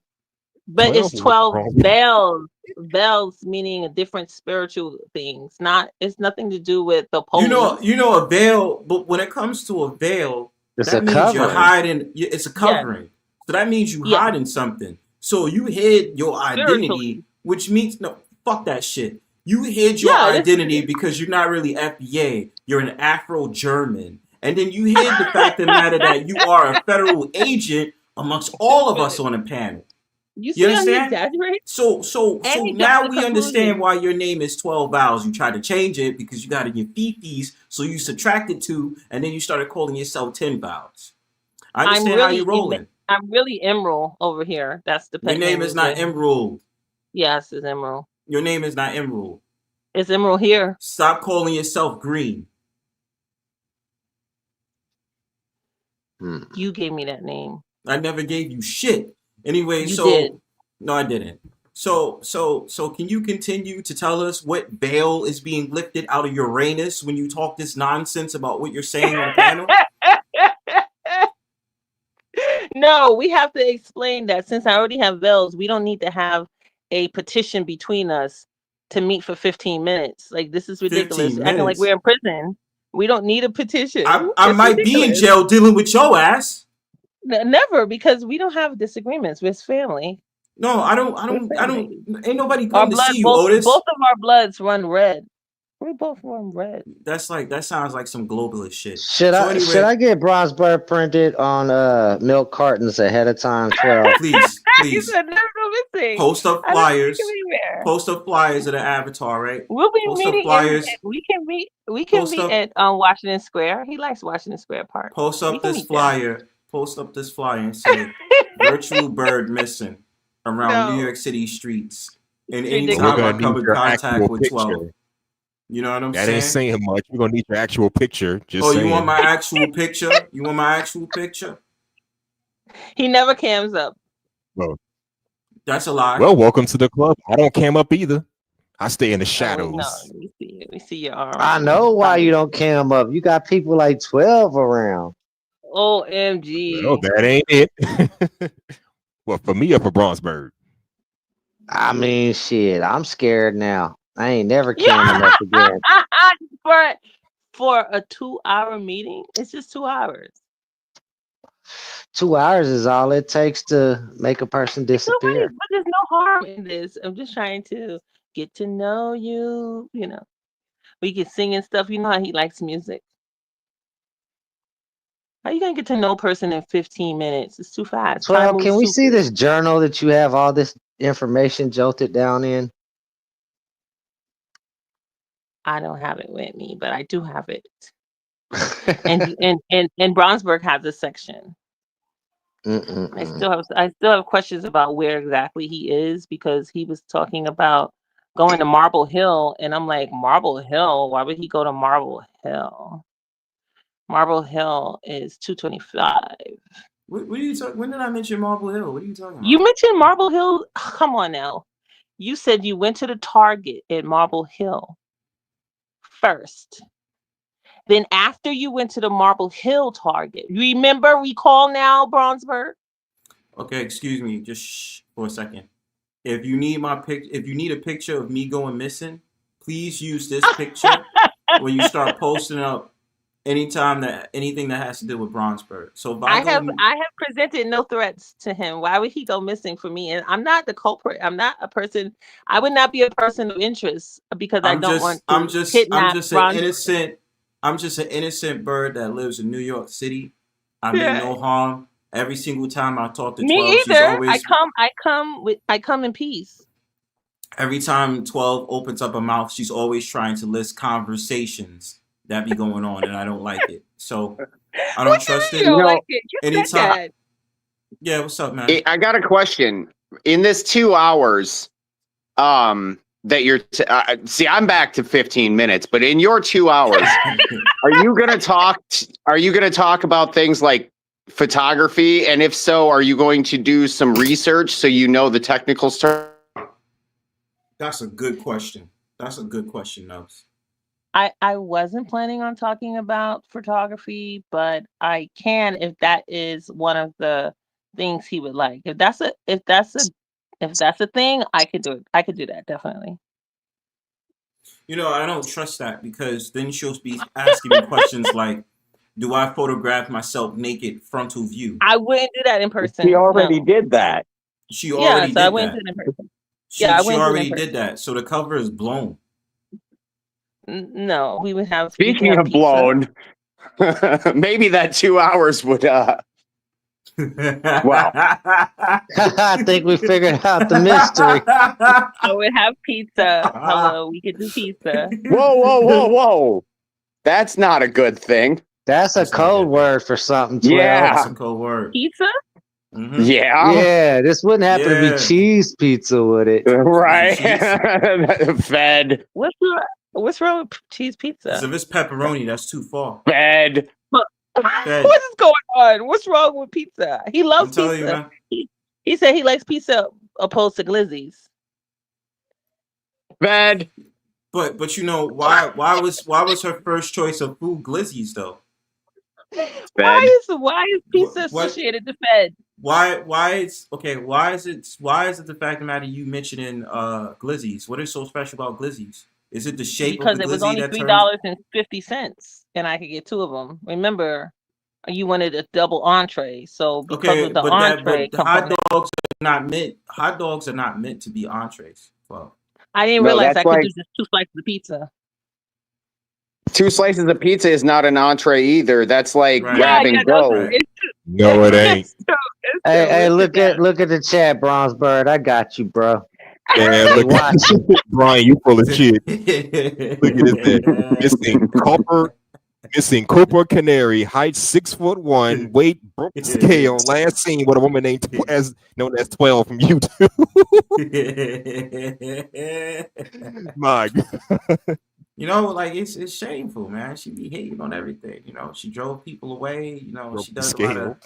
But it's 12 wrong? bells. Bells meaning a different spiritual things. It's nothing to do with the police. You know a veil, but when it comes to a veil, It's that a means you're covering. hiding. It's a covering. So that means you Yes. hiding something. So you hid your identity, Spiritually. which means no, fuck that shit. You hid your Yeah, identity because you're not really FBA. You're an Afro-German, and then you hid the fact of the matter that you are a federal agent amongst all of us on the panel. You You see how he understand? exaggerates? So And he jumps now to we conclusions. understand why your name is 12 vowels. You tried to change it because you got in your fifis, so you subtracted 2, and then you started calling yourself 10 vowels. I understand how you're rolling. I'm really Emerald over here. That's the pet Your name is not Emerald. Yes, it's Emerald. Your name is not Emerald. It's Emerald here. Stop calling yourself Green. You gave me that name. I never gave you shit. Anyway, You did. No, I didn't. So can you continue to tell us what veil is being lifted out of Uranus when you talk this nonsense about what you're saying on the panel? No, we have to explain that since I already have bells, we don't need to have a petition between us to meet for 15 minutes. Like, this is ridiculous. 15 Acting like minutes? we're in prison. We don't need a petition. I It's might be in ridiculous. jail dealing with your ass. Never, because we don't have disagreements with family. No, I don't. Ain't nobody come to see you, Otis. Both of our bloods run red. We both run red. That sounds like some globalist shit. Should I get Bronzebird printed on milk cartons ahead of time? 12. Please. He said, "Never go missing." Post up I don't think flyers. it anywhere. Post up flyers of the avatar, right? We'll be Post up meeting. flyers. We can meet. We can Post meet up- at Washington Square. He likes Washington Square Park. Post We up can this meet there. flyer. Post up this flyer and say virtual bird missing around No. New York City streets. And It's anytime ridiculous. I We're come gonna in need your contact actual with picture. 12. You know what I'm That saying? ain't saying much. We're gonna need your actual picture. Just saying. You want my actual picture? You want my actual picture? He never cams up. Well, That's a lie. well, welcome to the club. I don't cam up either. I stay in the Oh, shadows. no, we see your arm. I know why you don't cam up. You got people like 12 around. OMG. Well, that ain't it. Well, for me or for Bronzebird? I mean, shit, I'm scared now. I ain't never Yeah. camming up again. For a 2-hour meeting, it's just 2 hours. 2 hours is all it takes to make a person disappear. But there's no harm in this. I'm just trying to get to know you. You know, we can sing and stuff. You know how he likes music. How you gonna get to know a person in 15 minutes? It's too fast. Time Well, moves can we too see quick. this journal that you have all this information jolted down in? I don't have it with me, but I do have it. And Brownsburg has a section. I still have questions about where exactly he is, because he was talking about going to Marble Hill, and I'm like, Marble Hill? Why would he go to Marble Hill? Marble Hill is 225. What are you talking? When did I mention Marble Hill? What are you talking about? You mentioned Marble Hill. Come on now. You said you went to the Target at Marble Hill first. Then after you went to the Marble Hill Target, recall now, Bronzebird? Okay, excuse me, just for a second. If you need if you need a picture of me going missing, please use this picture when you start posting up anytime that anything that has to do with Bronzebird. So if I have presented no threats to him. Why would he go missing for me? And I'm not the culprit. I'm not a person. I would not be a person of interest because I don't want to kidnap Bronzebird. I'm just an innocent bird that lives in New York City. I mean no harm. Every single time I talk to 12, me she's either. always I come in peace. Every time 12 opens up her mouth, she's always trying to list conversations that be going on, and I don't like it. So I don't trust it. You don't like it. You said that. Yeah, what's up, man? I got a question. In this 2 hours, that you're see, I'm back to 15 minutes, but in your 2 hours, are you gonna talk about things like photography? And if so, are you going to do some research so you know the technical stuff? That's a good question. Nubs. I wasn't planning on talking about photography, but I can if that is one of the things he would like. If that's a thing, I could do it. I could do that, definitely. You know, I don't trust that, because then she'll be asking me questions like, do I photograph myself naked frontal view? I wouldn't do that in person. She already did that. She already did I that. wouldn't do it in person. She already did that. So the cover is blown. No, we would have. Speaking of blown, maybe that 2 hours would. Well, I think we figured out the mystery. I would have pizza. Hello, we could do pizza. Whoa! That's not a good thing. That's a code word for something. 12. Yeah, that's a code word. Pizza. Mm-hmm. Yeah, this wouldn't happen to be cheese pizza, would it? Right. Fed. What's wrong with cheese pizza? If it's pepperoni, that's too far. Fed. What is going on? What's wrong with pizza? He loves pizza. He said he likes pizza opposed to glizzies. Fed. But you know why was her first choice of food glizzies though? Fed. Why is pizza associated to Fed? Why is it the fact of the matter you mentioning glizzies? What is so special about glizzies? Is it the shape because of the glizzy? Because it was only $3.50 and I could get 2 of them. Remember, you wanted a double entree, so because of the entree component, hot dogs are not meant to be entrees. Well, I didn't realize I could do just 2 slices of pizza. 2 slices of pizza is not an entree either. That's like grab and go. Right. No, it ain't. Hey, look at the chat, Bronzebird. I got you, bro. Yeah, look, Brian, you full of shit. Look at this. Missing Cooper Canary, height 6'1", weight broke scale. Last seen with a woman named known as 12 from YouTube. My God. You know, like it's shameful, man. She be hating on everything. You know, she drove people away. You know, she does a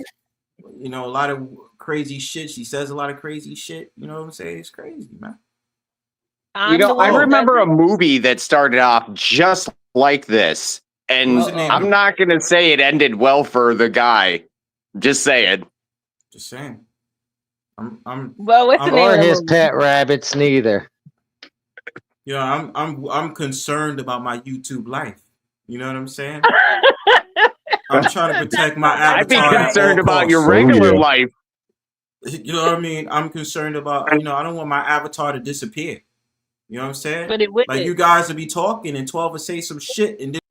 lot of crazy shit. She says a lot of crazy shit. You know what I'm saying? It's crazy, man. I remember a movie that started off just like this, and I'm not gonna say it ended well for the guy. Just saying. Just saying. Well, what's the name Or of the his movie? pet rabbits, neither. You know, I'm concerned about my YouTube life. You know what I'm saying? I'm trying to protect my I'd be avatar at all concerned about your costs. regular life. You know what I mean? I'm concerned about, you know, I don't want my avatar to disappear. You know what I'm saying? But it would. Like you guys will be talking and 12 will say some shit and then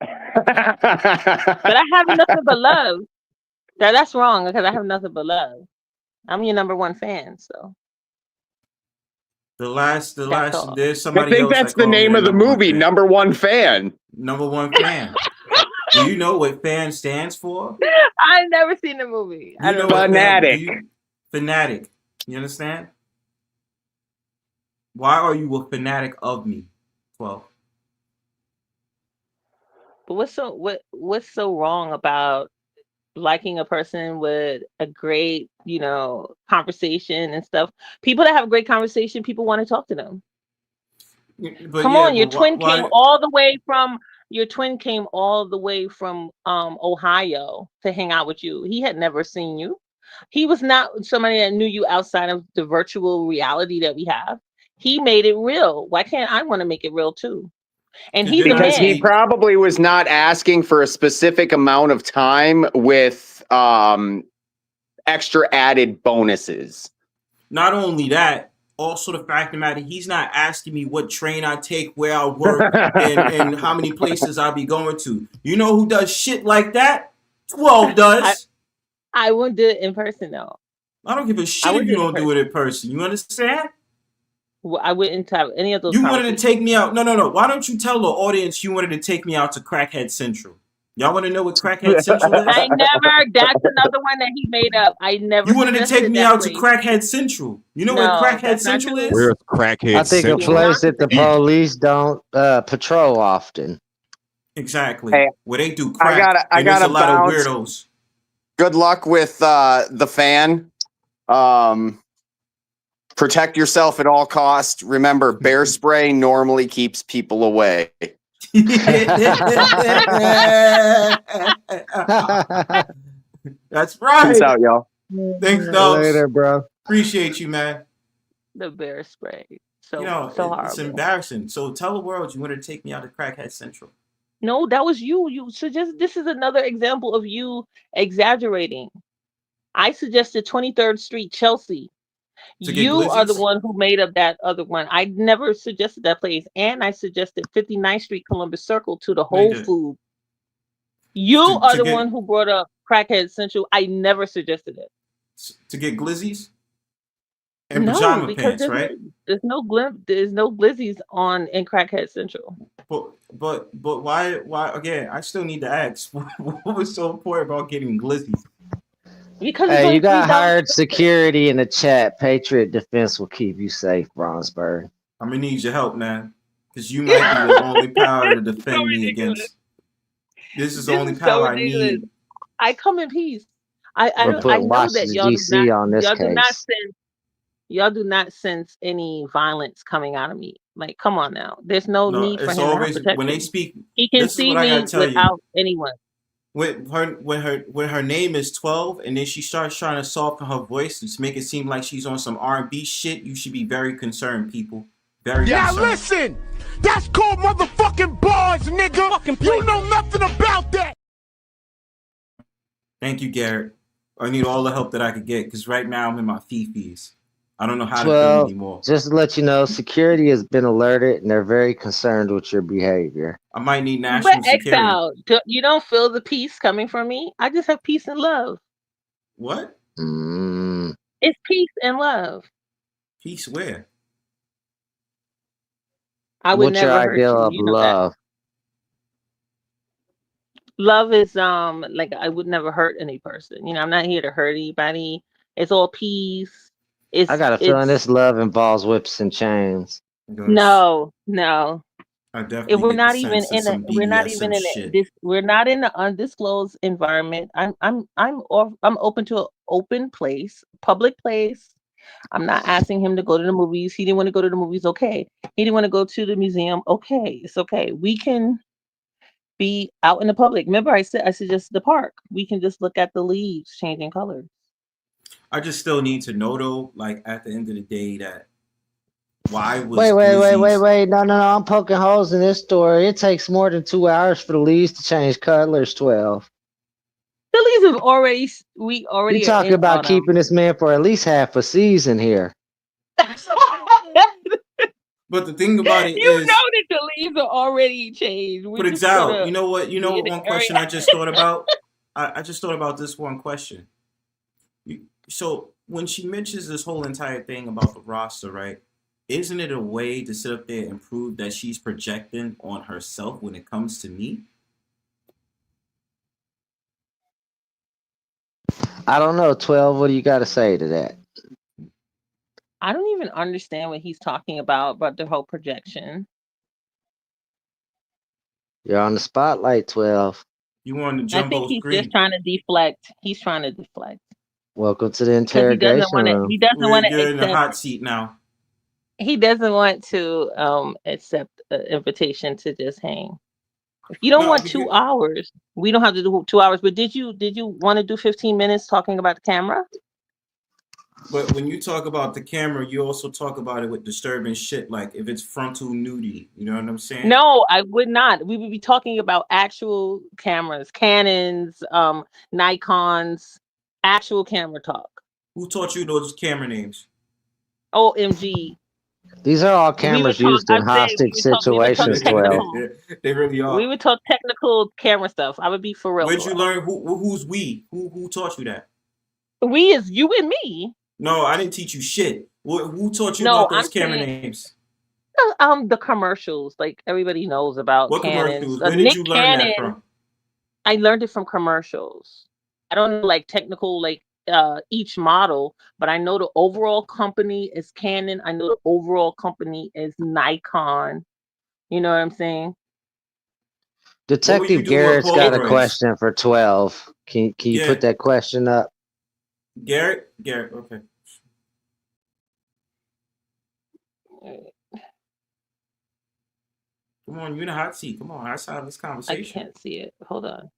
But I have nothing but love. That's wrong because I have nothing but love. I'm your number one fan, so the last that's all. there's I somebody think else that's that the called me name the of the number one movie, fan. Number One Fan. Number one fan. Do you know what fan stands for? I've never seen the movie. I You know don't know. what fan, Fanatic. fanatic. You understand? Why are you a fanatic of me? 12. But what's so wrong about liking a person with a great, conversation and stuff? People that have a great conversation, people want to talk to them. But Come yeah, on, your but twin why came all the way from Ohio to hang out with you. He had never seen you. He was not somebody that knew you outside of the virtual reality that we have. He made it real. Why can't I want to make it real too? And he's a Because he man. probably was not asking for a specific amount of time with extra added bonuses. Not only that, also the fact of the matter, he's not asking me what train I take, where I work, and how many places I'll be going to. You know who does shit like that? 12 does. I wouldn't do it in person though. I don't give a shit if you don't do it in person. You understand? Well, I wouldn't have any of those. You wanted to take me out. No. Why don't you tell the audience you wanted to take me out to Crackhead Central? Y'all want to know what Crackhead Central is? I never. That's another one that he made up. I never. You wanted to take me out to place. Crackhead Central. You know No, what Crackhead that's not Central true. is? Where's Crackhead I think Central? a place that the police don't patrol often. Exactly. Hey, where they do crack. I and there's gotta a lot of bounce. weirdos. Good luck with the fan. Protect yourself at all costs. Remember, bear spray normally keeps people away. That's right. Peace out, y'all. Thanks, Nubs. Later, bro. Appreciate you, man. The bear spray. So It's horrible. embarrassing. So tell the world you wanted to take me out to Crackhead Central. No, that was you. You suggest this is another example of you exaggerating. I suggested 23rd Street, Chelsea. You are the one who made up that other one. I never suggested that place. And I suggested 59th Street, Columbus Circle to the Whole Foods. You are the one who brought up Crackhead Central. I never suggested it. To get glizzies? And pajama pants, right? There's no glizzies in Crackhead Central. But why again, I still need to ask, what was so important about getting glizzies? Because hey, you got hired security in the chat. Patriot Defense will keep you safe, Bronzebird. I'm gonna need your help, man. Because you might be the only power to defend me against. This is the only power I need. I come in peace. I know that y'all do not sense any violence coming out of me. Like, come on now. There's no need for him to have protection. When they speak, he can see me without anyone. When her name is 12, and then she starts trying to soften her voice to make it seem like she's on some R&B shit, you should be very concerned, people. Very concerned. Listen, that's called motherfucking bars, nigga. You know nothing about that. Thank you, Garrett. I need all the help that I could get because right now I'm in my fifis. I don't know how to feel anymore. Just to let you know, security has been alerted and they're very concerned with your behavior. I might need national security. Exile, you don't feel the peace coming from me? I just have peace and love. What? It's peace and love. Peace where? I would What's never your hurt idea of you. Know love? Love is like I would never hurt any person. I'm not here to hurt anybody. It's all peace. I got a feeling this love involves whips and chains. No. I definitely we're not even in we're not in an undisclosed environment. I'm open to an open place, public place. I'm not asking him to go to the movies. He didn't want to go to the movies. Okay. He didn't want to go to the museum. Okay. It's okay. We can be out in the public. Remember, I suggested the park. We can just look at the leaves changing colors. I just still need to know though, like at the end of the day, that why was Wait. Glizzy's No. I'm poking holes in this story. It takes more than 2 hours for the leaves to change colors. 12. The leaves have already. We You already are talking in about autumn. keeping this man for at least half a season here. But the thing about it You is, know that the leaves are already changed. We but just Xiled, gotta you know what? You know be what? in the One area. question I just thought about. I just thought about this one question. So when she mentions this whole entire thing about the roster, right? Isn't it a way to sit up there and prove that she's projecting on herself when it comes to me? I don't know. 12. What do you got to say to that? I don't even understand what he's talking about the whole projection. You're on the spotlight. 12. You on the I think jumbo he's screen? just trying to deflect. He's trying to deflect Welcome to the because he doesn't interrogation want to. room. He doesn't want to You're in the accept. hot seat now. He doesn't want to accept an invitation to just hang. If you don't No, want 2 hours, we don't have to do 2 hours. But did you want to do 15 minutes talking about the camera? But when you talk about the camera, you also talk about it with disturbing shit, like if it's frontal nudity. You know what I'm saying? No, I would not. We would be talking about actual cameras, Canons, Nikons, actual camera talk. Who taught you those camera names? OMG. These are all We would cameras talk. used I in said hostage we would talk situations. 12. technical. They really are. We would talk technical camera stuff. I would be for real. Where'd for you real. learn? Who's we? Who taught you that? We is you and me. No, I didn't teach you shit. Who taught you No, about those I'm camera saying names? the commercials. Like everybody knows about What Canons. commercials? Where did Nick you learn Cannon. that from? I learned it from commercials. I don't know like technical like each model, but I know the overall company is Canon. I know the overall company is Nikon. You know what I'm saying? Detective doing with Garrett's got a Polaroids? question for 12. Can you Yeah. put that question up? Garrett, okay. Come on, you in the hot seat. Come on, let's have this I conversation. can't see it. Hold on.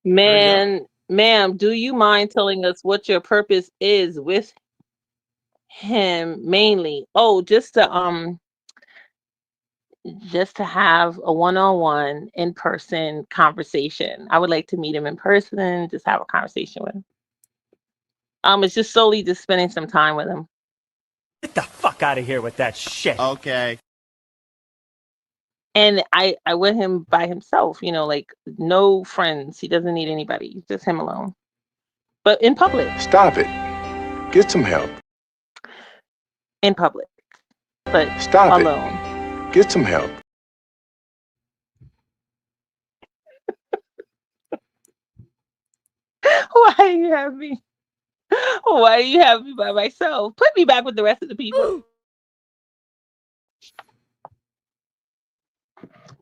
Ma'am, do you mind telling us what your purpose is with him mainly? Oh, just to have a one-on-one in-person conversation. I would like to meet him in person, just have a conversation with him. It's just solely just spending some time with him. Get the fuck out of here with that shit. Okay. And I want him by himself, you know, like no friends. He doesn't need anybody, just him alone. But in public. Stop it. Get some help. In public. But Stop alone. it. Get some help. Why do you have me? Why do you have me by myself? Put me back with the rest of the people.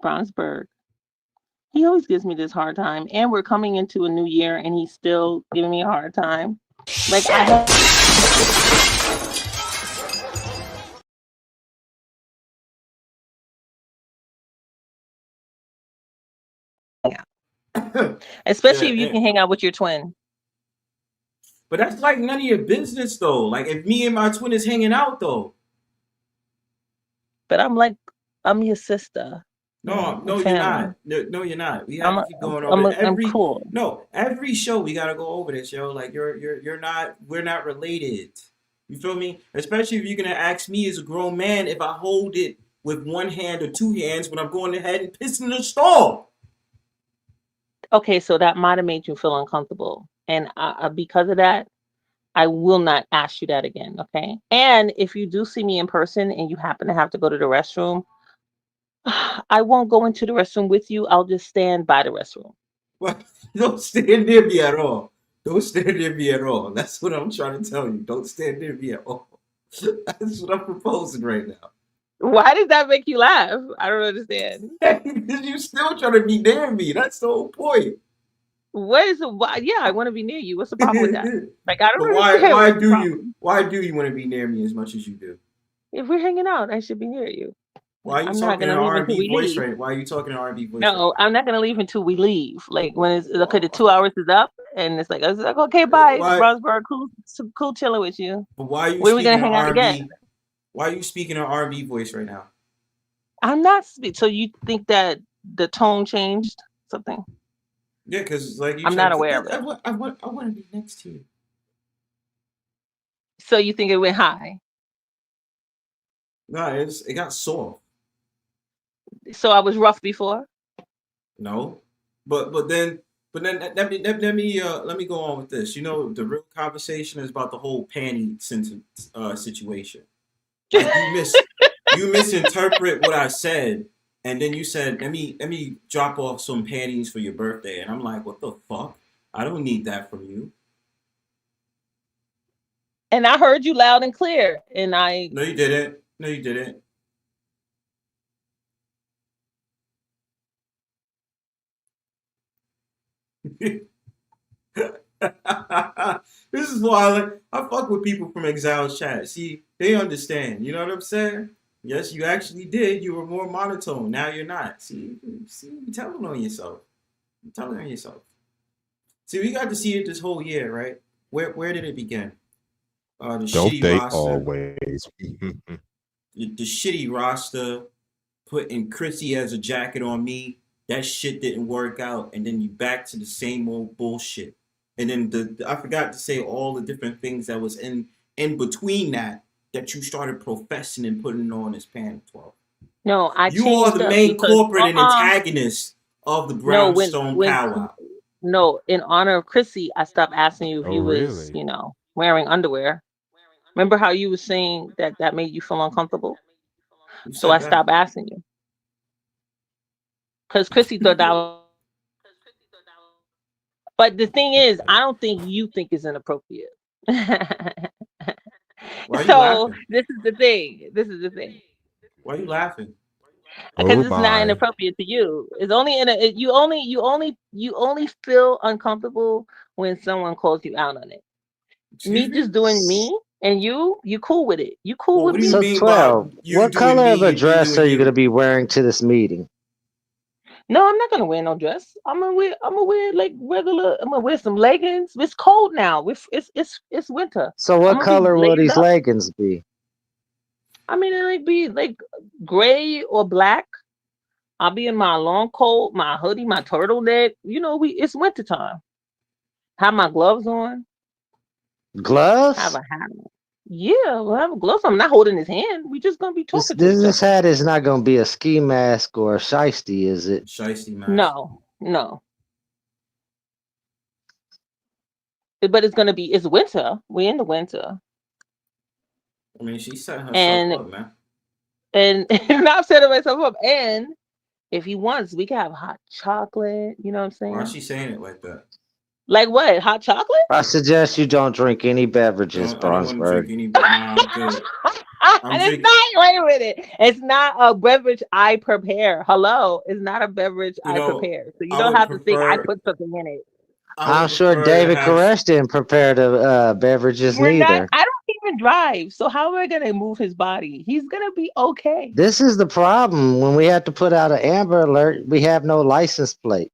Bronzebird. He always gives me this hard time. And we're coming into a new year and he's still giving me a hard time. Like I have especially if you can hang out with your twin. But that's like none of your business though. Like if me and my twin is hanging out though. But I'm your sister. No, you're not. No, you're not. We have to keep going over I'm cool. No, every show we gotta go over this, yo. Like we're not related. You feel me? Especially if you're gonna ask me as a grown man if I hold it with one hand or two hands when I'm going ahead and pissing in the stall. Okay, so that might have made you feel uncomfortable. And because of that, I will not ask you that again, okay? And if you do see me in person and you happen to have to go to the restroom, I won't go into the restroom with you. I'll just stand by the restroom. Well, don't stand near me at all. Don't stand near me at all. That's what I'm trying to tell you. Don't stand near me at all. That's what I'm proposing right now. Why does that make you laugh? I don't understand. Because you still trying to be near me. That's the whole point. Why? Yeah, I want to be near you. What's the problem with that? Like I don't But why do you want to be near me as much as you do? If we're hanging out, I should be near you. Why are you I'm not talking in gonna leave until R&B we voice leave. right? Why are you talking in R&B voice right? No, I'm not gonna leave until we leave. Like when it's okay, the 2 hours is up, and it's like okay, bye, Why? Bronzebird, cool chilling with you. But why are you When are we speaking gonna in hang out again? R&B? Why are you speaking in R&B voice right now? I'm not. So you think that the tone changed something? Yeah, because like you I'm said, not aware of it. I want to be next to you. So you think it went high? No, it got soft. So I was rough before. No, but then let me go on with this. You know, the real conversation is about the whole panty situation. Like you misinterpret what I said, and then you said let me drop off some panties for your birthday, and I'm like, what the fuck? I don't need that from you. And I heard you loud and clear, and I. No, you didn't. No, you didn't. This is why I fuck with people from Exiled chat. See, they understand. You know what I'm saying? Yes, you actually did. You were more monotone. Now you're not. See, you're telling on yourself. You're telling on yourself. See, we got to see it this whole year, right? Where did it begin? The Don't shitty they roster. always? The shitty roster, putting Chrissy as a jacket on me. That shit didn't work out, and then you back to the same old bullshit. And then I forgot to say all the different things that was in between that you started professing and putting on as Pan 12. No, I You changed are the up main because, corporate and antagonist of the Brownstone Powwow. No, in honor of Chrissy, I stopped asking you if Oh, you was, really? wearing underwear. Remember how you were saying that made you feel uncomfortable? Who So I said that? stopped asking you. Because Chrissy thought that was. But the thing is, I don't think you think it's inappropriate. Why are you So laughing? this is the thing. This is the thing. Why are you laughing? Because Oh it's not my. inappropriate to you. It's only you only feel uncomfortable when someone calls you out on it. Excuse Me me? just doing me and you cool with it. You cool Well, with what do you me. So mean by 12. you What doing color of me a and you dress doing are you gonna you? be wearing to this meeting? No, I'm not gonna wear no dress. I'm gonna wear like regular. I'm gonna wear some leggings. It's cold now. It's winter. So I'm what gonna be color will layered these up. leggings be? I mean, it like be like gray or black. I'll be in my long coat, my hoodie, my turtleneck. It's winter time. Have my gloves on. Have Gloves? a hat on. Yeah, we'll have a glove. I'm not holding his hand. We just gonna be talking to each This other. hat is not gonna be a ski mask or a shiesty, is it? Shiesty mask. No. But it's gonna be. It's winter. We're in the winter, I mean, she set herself and up, man. and I'm setting myself up. And if he wants, we can have hot chocolate. You know what I'm Why is saying? she saying it like that? Like what? Hot chocolate? I suggest you don't drink any beverages, I don't want to drink Bronzebird. any. Nah, I'm good. I'm And it's drinking. not. Wait a minute. It's not a beverage I prepare. Hello, it's not a beverage You I know, prepare. So you I don't would have to think I prefer. put something in it. I I'm would sure prefer to David have. Koresh didn't prepare the beverages We're not. neither. I don't even drive. So how am I gonna move his body? He's gonna be okay. This is the problem. When we have to put out an Amber Alert, we have no license plate.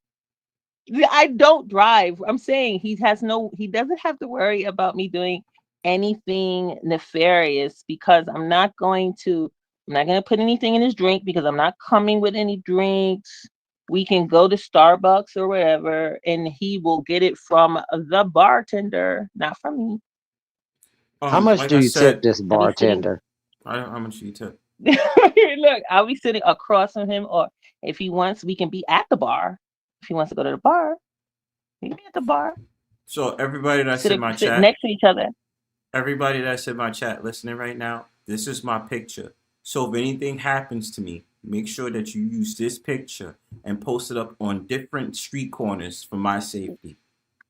I don't drive. I'm saying he doesn't have to worry about me doing anything nefarious because I'm not going to put anything in his drink because I'm not coming with any drinks. We can go to Starbucks or wherever and he will get it from the bartender, not from me. How much Like do I you tip said, this I'll be sitting bartender? how much do you tip? look, I'll be sitting across from him or if he wants, we can be at the bar. If he wants to go to the bar, we can be at the bar. So everybody that's in my Sit chat, next to each other. everybody that's in my chat listening right now, this is my picture. So if anything happens to me, make sure that you use this picture and post it up on different street corners for my safety.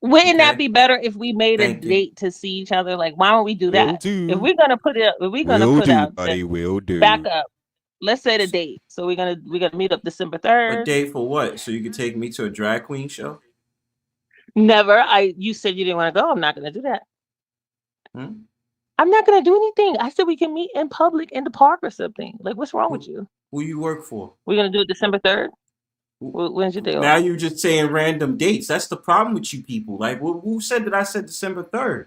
Wouldn't that Okay? be better if we made a Thank you. date to see each other? Like, why don't we do Will that? If do. we're gonna put it, if we're gonna Will put do, out the buddy. Will do. back up, let's set a date. So we're gonna meet up December A 3rd. date for what? So you could take me to a drag queen show? Never. You said you didn't want to go. I'm not gonna do that. Hmm? I'm not gonna do anything. I said we can meet in public in the park or something. Like, what's wrong with you? Who you work for? We're gonna do it December 3rd. When's your day Now off? you're just saying random dates. That's the problem with you people. Like, who said that I said December 3rd?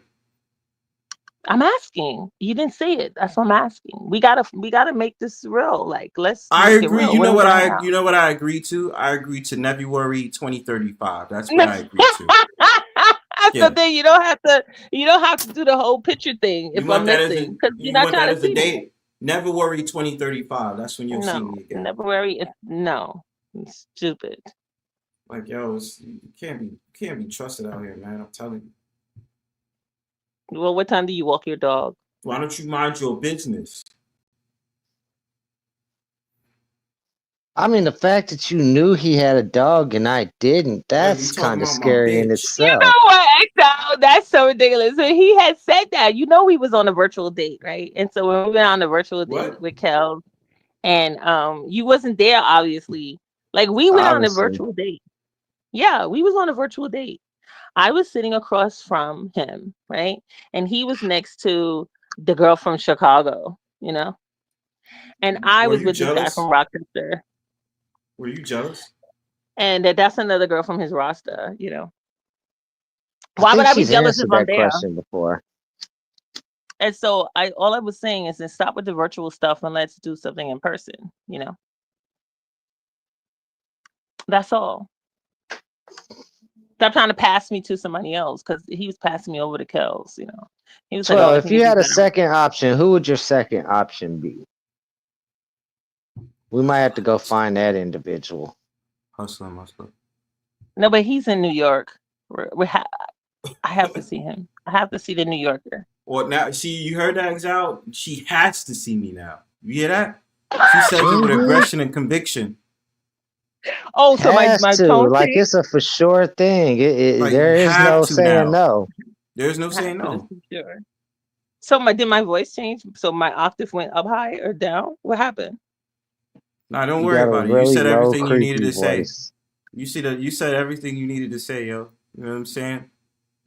I'm asking. You didn't say it. That's what I'm asking. We gotta make this real. Like, let's I make it agree. real. You When know we what gonna have? you know what I agreed to? I agreed to February 2035. That's what I agreed to. So Yeah. then you don't have to do the whole picture thing You if want I'm that as missing a because you're you not want that trying to as a see me. date? February 2035. That's when you'll see No, me again. February. No, it's stupid. Like, yo, you can't be trusted out here, man. I'm telling you. Well, what time do you walk your dog? Why don't you mind your business? I mean, the fact that you knew he had a dog and I didn't, that's talking kind of about my scary in bitch. You itself. know what, Exile? That's so ridiculous. And he had said that. You know, he was on a virtual date, right? And so when we went on a virtual date with Kel, and you wasn't there, obviously. Like we went on a Obviously. virtual date. Yeah, we was on a virtual date. I was sitting across from him, right? And he was next to the girl from Chicago, you know? And I Were was you with this guy from jealous? Rochester. Were you jealous? And that's another girl from his roster, you know. I Why would think I be she's jealous if answered I'm that there? question before. And so all I was saying is to stop with the virtual stuff and let's do something in person, you know. That's all. Stop trying to pass me to somebody else because he was passing me over to Kels, you know. He was like, "Oh, I If think you it'd be had a better." second option, who would your second option be? We might have to go find that individual. Hustler. No, but he's in New York. I have to see him. I have to see the New Yorker. Well, now, you heard that, Exile? She has to see me now. You hear that? She says it with aggression and conviction. Oh, so my tone like changed? it's a for sure thing. Like, There you is have no to saying now. no. There's no saying no. Sure. So did my voice change? So my octave went up high or down? What happened? Nah, don't You worry got a about it. You really said low, everything you needed creepy to say. voice. You said everything you needed to say, yo. You know what I'm saying?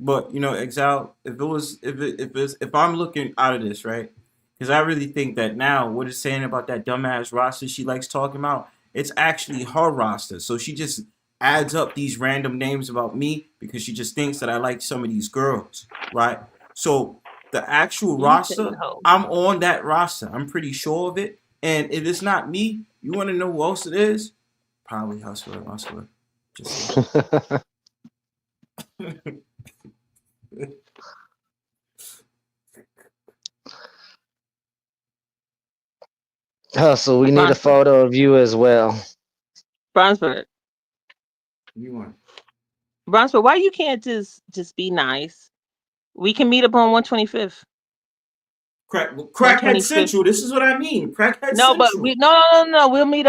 But you know, Exile, if I'm looking out of this, right? Because I really think that now what it's saying about that dumbass roster she likes talking about, it's actually her roster. So she just adds up these random names about me because she just thinks that I like some of these girls, right? So the actual roster, I'm on that roster. I'm pretty sure of it. And if it's not me, you want to know who else it is? Probably Hustler. Just Oh, so we need a photo of you as well. Bronzebird. You want Bronzebird, why you can't just be nice? We can meet up on 125th. Crackhead Central. This is what I mean. Crackhead No, Central. but no. We'll meet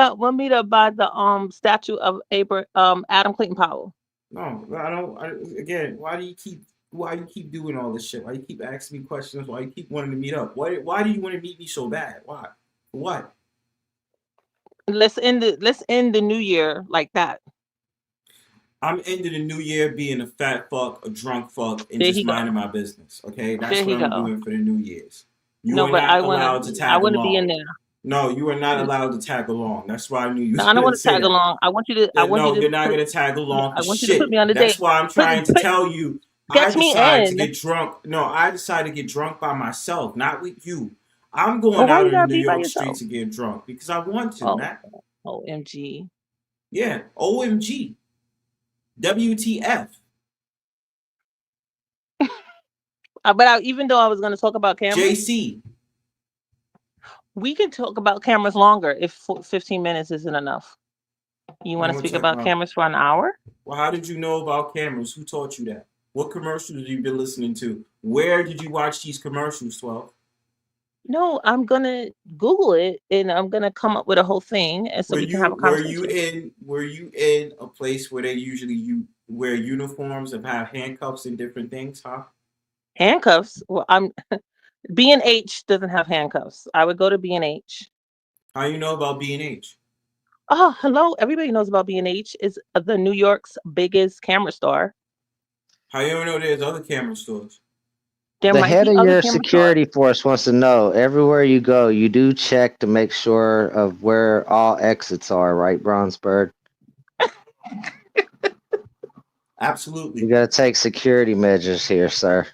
up by the statue of Adam Clayton Powell. No, I don't. Again, why do you keep doing all this shit? Why you keep asking me questions? Why you keep wanting to meet up? Why do you want to meet me so bad? Why? For what? Let's end the new year like that. I'm ending the new year being a fat fuck, a drunk fuck, and There just he go. minding my business. Okay, that's There what he I'm go. doing for the New Year's. You No, are but not allowed to tag along. be in there. No, you are not allowed to tag along. That's why I knew you. No, I don't want to say tag that. along. I want you to. No, you're not gonna tag along. I want you Shit. to put me on the That's date. why I'm trying to tell you. Get me in. To get drunk. No, I decided to get drunk by myself, not with you. I'm going Well, why out you in the gotta New be by York yourself? streets to get drunk because I want to, man. OMG. Yeah, OMG. WTF. But even though I was going to talk about cameras, JC. We can talk about cameras longer if 15 minutes isn't enough. You want to speak about cameras for an hour? Well, how did you know about cameras? Who taught you that? What commercials have you been listening to? Where did you watch these commercials, 12? No, I'm going to Google it and I'm going to come up with a whole thing and so we can have a conversation. Were you in a place where they usually wear uniforms and have handcuffs and different things, huh? Handcuffs? Well, B&H doesn't have handcuffs. I would go to B&H. How you know about B&H? Oh, hello. Everybody knows about B&H. It's the New York's biggest camera store. How you know there's other camera stores? There The might head be of other your camera security force wants to know everywhere you go, you do check to make sure of where all exits are, right, Bronzebird? Absolutely. You got to take security measures here, sir.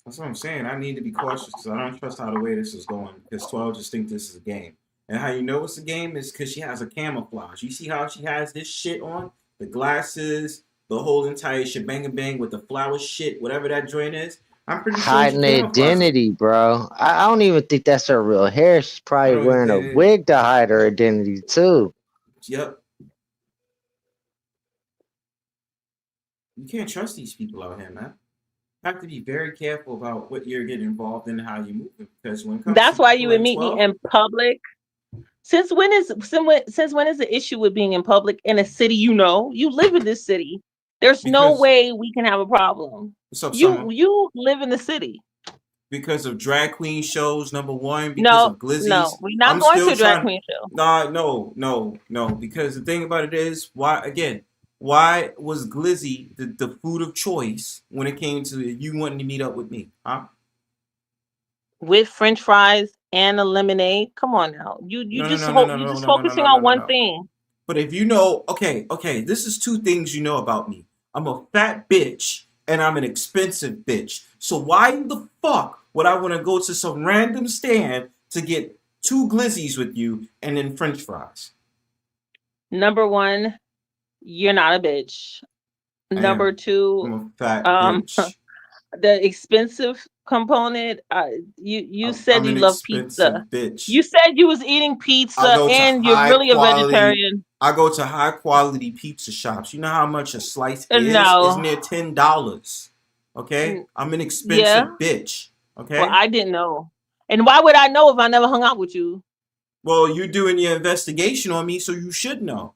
That's what I'm saying. I need to be cautious because I don't trust how the way this is going. Because 12 just think this is a game. And how you know it's a game is because she has a camouflage. You see how she has this shit on? The glasses, the whole entire shebang and bang with the flower shit, whatever that joint is. I'm pretty sure she Hiding camouflages. identity, bro. I don't even think that's her real hair. She's probably wearing a wig to hide her identity, too. Yep. You can't trust these people out here, man. You have to be very careful about what you're getting involved in and how you move it. Because when it comes That's to why people you would like meet me 12, in public. Since when is the issue with being in public in a city you know? You live in this city. There's no Because- way we can have a problem. What's up, Summer? You live in the city. Because of drag queen shows, number one, because No, of glizzies. no, we're not I'm going still to a drag trying. queen show. Nah, no. Because the thing about it is, why was glizzy the food of choice when it came to you wanting to meet up with me? Huh? With French fries and a lemonade. Come on now. You just focusing on one thing. But if you know, okay, this is two things you know about me. I'm a fat bitch and I'm an expensive bitch. So why the fuck would I want to go to some random stand to get 2 glizzies with you and then French fries? Number one, you're not a bitch. Number two, I'm a fat bitch. the expensive component. You said you love pizza. Bitch. You said you was eating pizza and you're really a vegetarian. I go to high quality pizza shops. You know how much a slice is? No. It's near $10. Okay? I'm an expensive bitch. Okay? Well, I didn't know. And why would I know if I never hung out with you? Well, you're doing your investigation on me, so you should know.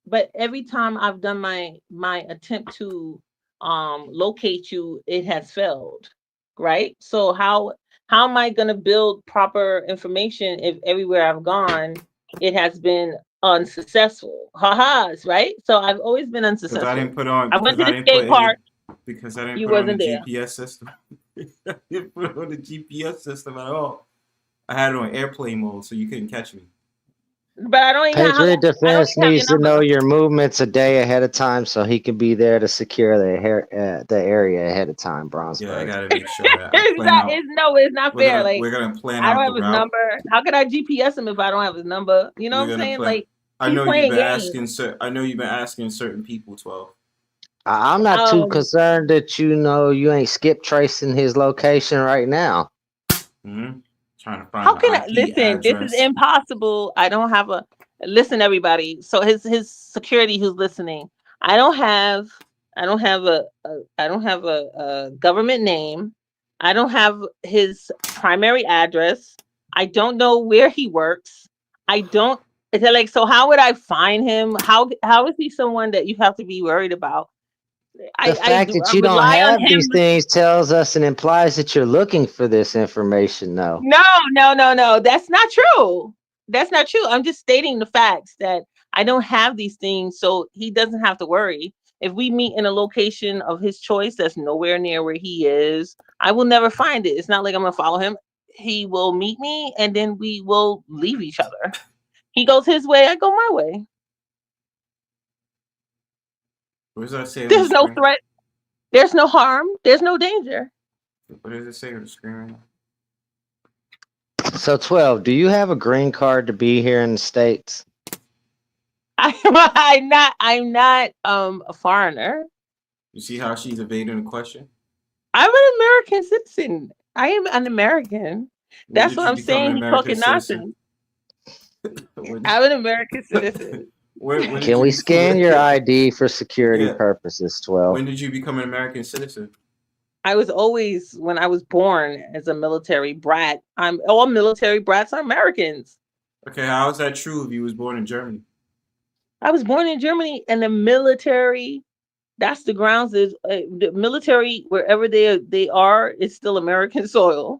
But every time I've done my attempt to locate you, it has failed. Right? So how am I gonna build proper information if everywhere I've gone it has been unsuccessful? Ha-has, right? So I've always been unsuccessful. I didn't put on. I went to the skate park. Because I didn't You put on the wasn't there. GPS system. I didn't put on the GPS system at all. I had it on airplane mode, so you couldn't catch me. But I don't even Patriot Defense have needs to know your movements a day ahead of time so he can be there to secure the area ahead of time, Bronzebird. Yeah, I gotta make sure that it's not fair. We're gonna plan I out don't have the his route. number. How could I GPS him if I don't have his number? You know what I'm saying? Like, I know playing you've been games. asking. I know you've been asking certain people, 12. I'm not too concerned that you ain't skip tracing his location right now. Mm-hmm. Trying to find. How can I listen? Address. This is impossible. I don't have a listen, everybody. So his security who's listening. I don't have a government name. I don't have his primary address. I don't know where he works. I don't like. So how would I find him? How is he someone that you have to be worried about? The fact that you don't have these things tells us and implies that you're looking for this information, though. No. That's not true. That's not true. I'm just stating the facts that I don't have these things, so he doesn't have to worry. If we meet in a location of his choice that's nowhere near where he is, I will never find it. It's not like I'm gonna follow him. He will meet me, and then we will leave each other. He goes his way, I go my way. What does that say? There's no threat. There's no harm. There's no danger. What does it say on the screen right now? So 12, do you have a green card to be here in the States? I'm not a foreigner. You see how she's evading the question? I'm an American citizen. I am an American. That's what I'm saying. He's talking nonsense. I'm an American citizen. Can we scan your ID for security purposes, 12? When did you become an American citizen? I was always, when I was born as a military brat. All military brats are Americans. Okay, how is that true if you was born in Germany? I was born in Germany, and the military, that's the grounds, is the military, wherever they are, is still American soil.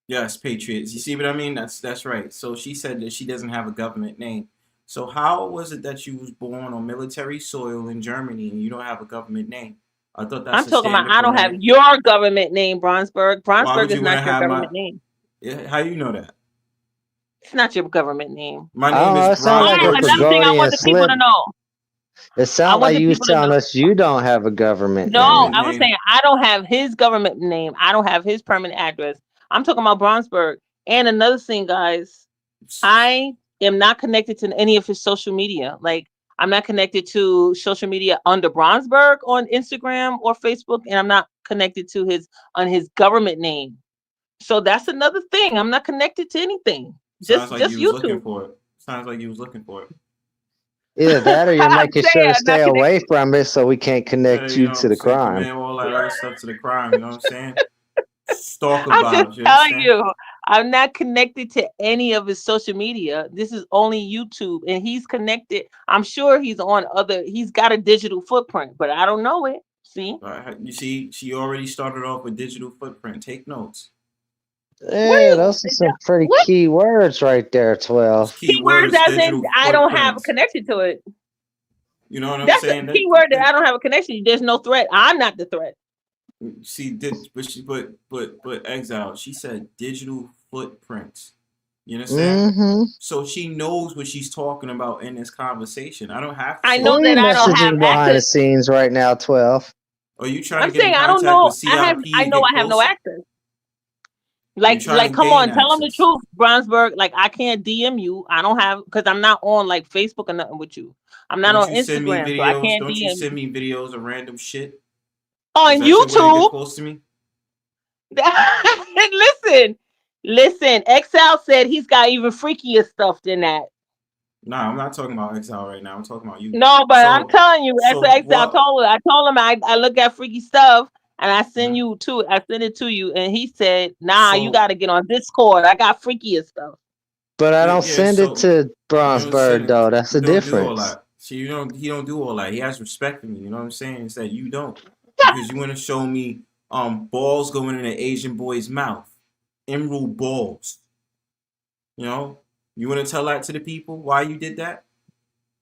Yes, patriots. You see what I mean? That's right. So she said that she doesn't have a government name. So how was it that you was born on military soil in Germany and you don't have a government name? I thought that's I'm a talking about standard I for don't have men. your government name, I thought Bronzebird. that's a I don't have standard. your government name, Bronzebird. Why Bronzebird would is you want not to your have my? government name. Yeah, how you know that? It's not your government name. My I don't name know. is It sounds like a Oh, Bronzebird another too. thing I want Freudian the people slip. to know. It I sounds want like the you was people to telling know. us you don't have a government No, name. I was saying I don't have his government name. I don't have his permanent address. I'm talking about Bronzebird. And another thing, guys, I am not connected to any of his social media. Like, I'm not connected to social media under Bronzebird on Instagram or Facebook, and I'm not connected to his government name. So that's another thing. I'm not connected to anything. Sounds like Just you was looking YouTube. for it. Sounds like you was looking for it. Either that or you're I'm making saying sure to I'm not stay connected. away from it so we can't Yeah, connect you you know, to the say crime. commit all that other stuff to the crime. You know what I'm saying? Stalker I'm just vibes. You telling understand? you, I'm not connected to any of his social media. This is only YouTube, and he's connected. I'm sure he's on other. He's got a digital footprint, but I don't know it. See, You see, she already started off with digital footprint. Take notes. what Yeah, do you? those are some pretty What key words right there, It's 12. keywords? keywords, As in, digital I don't have a footprints. connection to it. You know what I'm That's the saying? keyword that I don't have a connection. There's no threat. I'm not the threat. She did, but exile. She said digital footprints. You understand? Mm-hmm. So she knows what she's talking about in this conversation. I don't have to I say know Who are you that I anything. don't have messaging behind the access. scenes right now, 12? Are you trying I'm to get in saying I don't contact know. with CIP I to know get I have no closer? access. You trying Like, to come gain on, tell them the access? truth, Brownsburg. Like, I can't DM you. I don't have because I'm not on like Facebook or nothing with you. I'm not Don't on you send me Instagram, so I videos? can't Don't you DM send you. me videos of random shit? Is On that your way to get YouTube. close to me? Listen. Excel said he's got even freakier stuff than that. Nah, I'm not talking about Exile right now. I'm talking about you. No, but I'm So, telling you, that's so what Excel what? told her. I told him I look at freaky stuff and I send Mhm. it to you, and he said, "Nah, you So got to get on Discord. I got freakier stuff." But I don't yeah, send it so to you don't send Bronzebird, it. though. That's You the don't do all difference. that. See, you don't. He don't do all that. He has respect for me. You know what I'm saying? It's that you don't, because you want to show me balls going in an Asian boy's mouth, emerald balls. You know, you want to tell that to the people why you did that?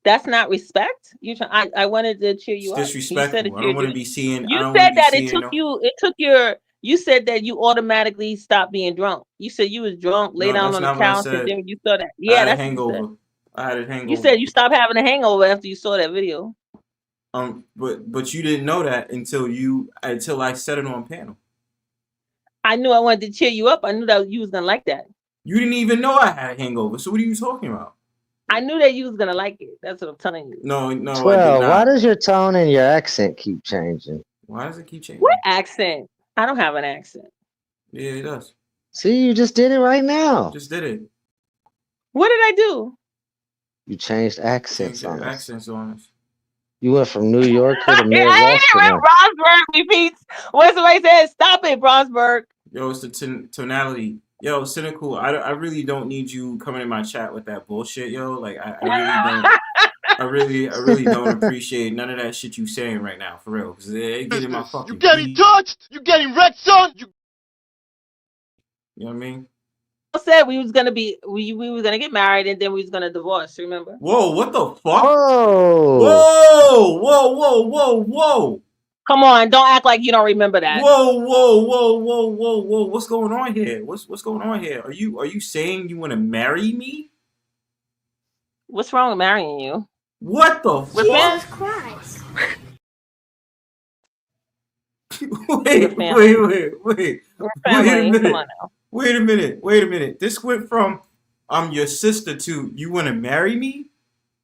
That's not respect. I wanted to cheer It's you up. You said it disrespectful. I don't cheered want you. to be seeing. I You don't want said to be that it seeing took no. you. It took your. You said that you automatically stopped being drunk. You said you was drunk, lay No, down that's on the not what I couch, and said. then you saw that. I Yeah, had a that's what you said. hangover. I had a You hangover. said you stopped having a hangover after you saw that video. But you didn't know that until I said it on panel. I knew I wanted to cheer you up. I knew that you was gonna like that. You didn't even know I had a hangover. So what are you talking about? I knew that you was gonna like it. That's what I'm telling you. No, I did 12. Why not. does your tone and your accent keep changing? Why does it keep changing? What accent? I don't have an accent. Yeah, it does. See, you just did it right now. Just did it. What did I do? You changed accents Change on your us. accents on us. You went from New Yorker to I hate it when Midwesterner. Bronsberg repeats what somebody said. Stop it, Bronsberg. Yo, it's the tonality. Yo, cynical. I really don't need you coming in my chat with that bullshit, yo. Like I really don't. I really don't appreciate none of that shit you saying right now, for real. Because it get in my fucking. You getting touched? You getting wrecked, son? You know what I mean? Said we was gonna get married and then we was gonna divorce. Remember? Whoa! What the fuck? Whoa! Whoa! Come on! Don't act like you don't remember that. Whoa! What's going on here? What's going on here? Are you saying you want to marry me? What's wrong with marrying you? What the fuck? Jesus Christ! Wait a minute. Come on now. Wait a minute. This went from I'm your sister to you want to marry me?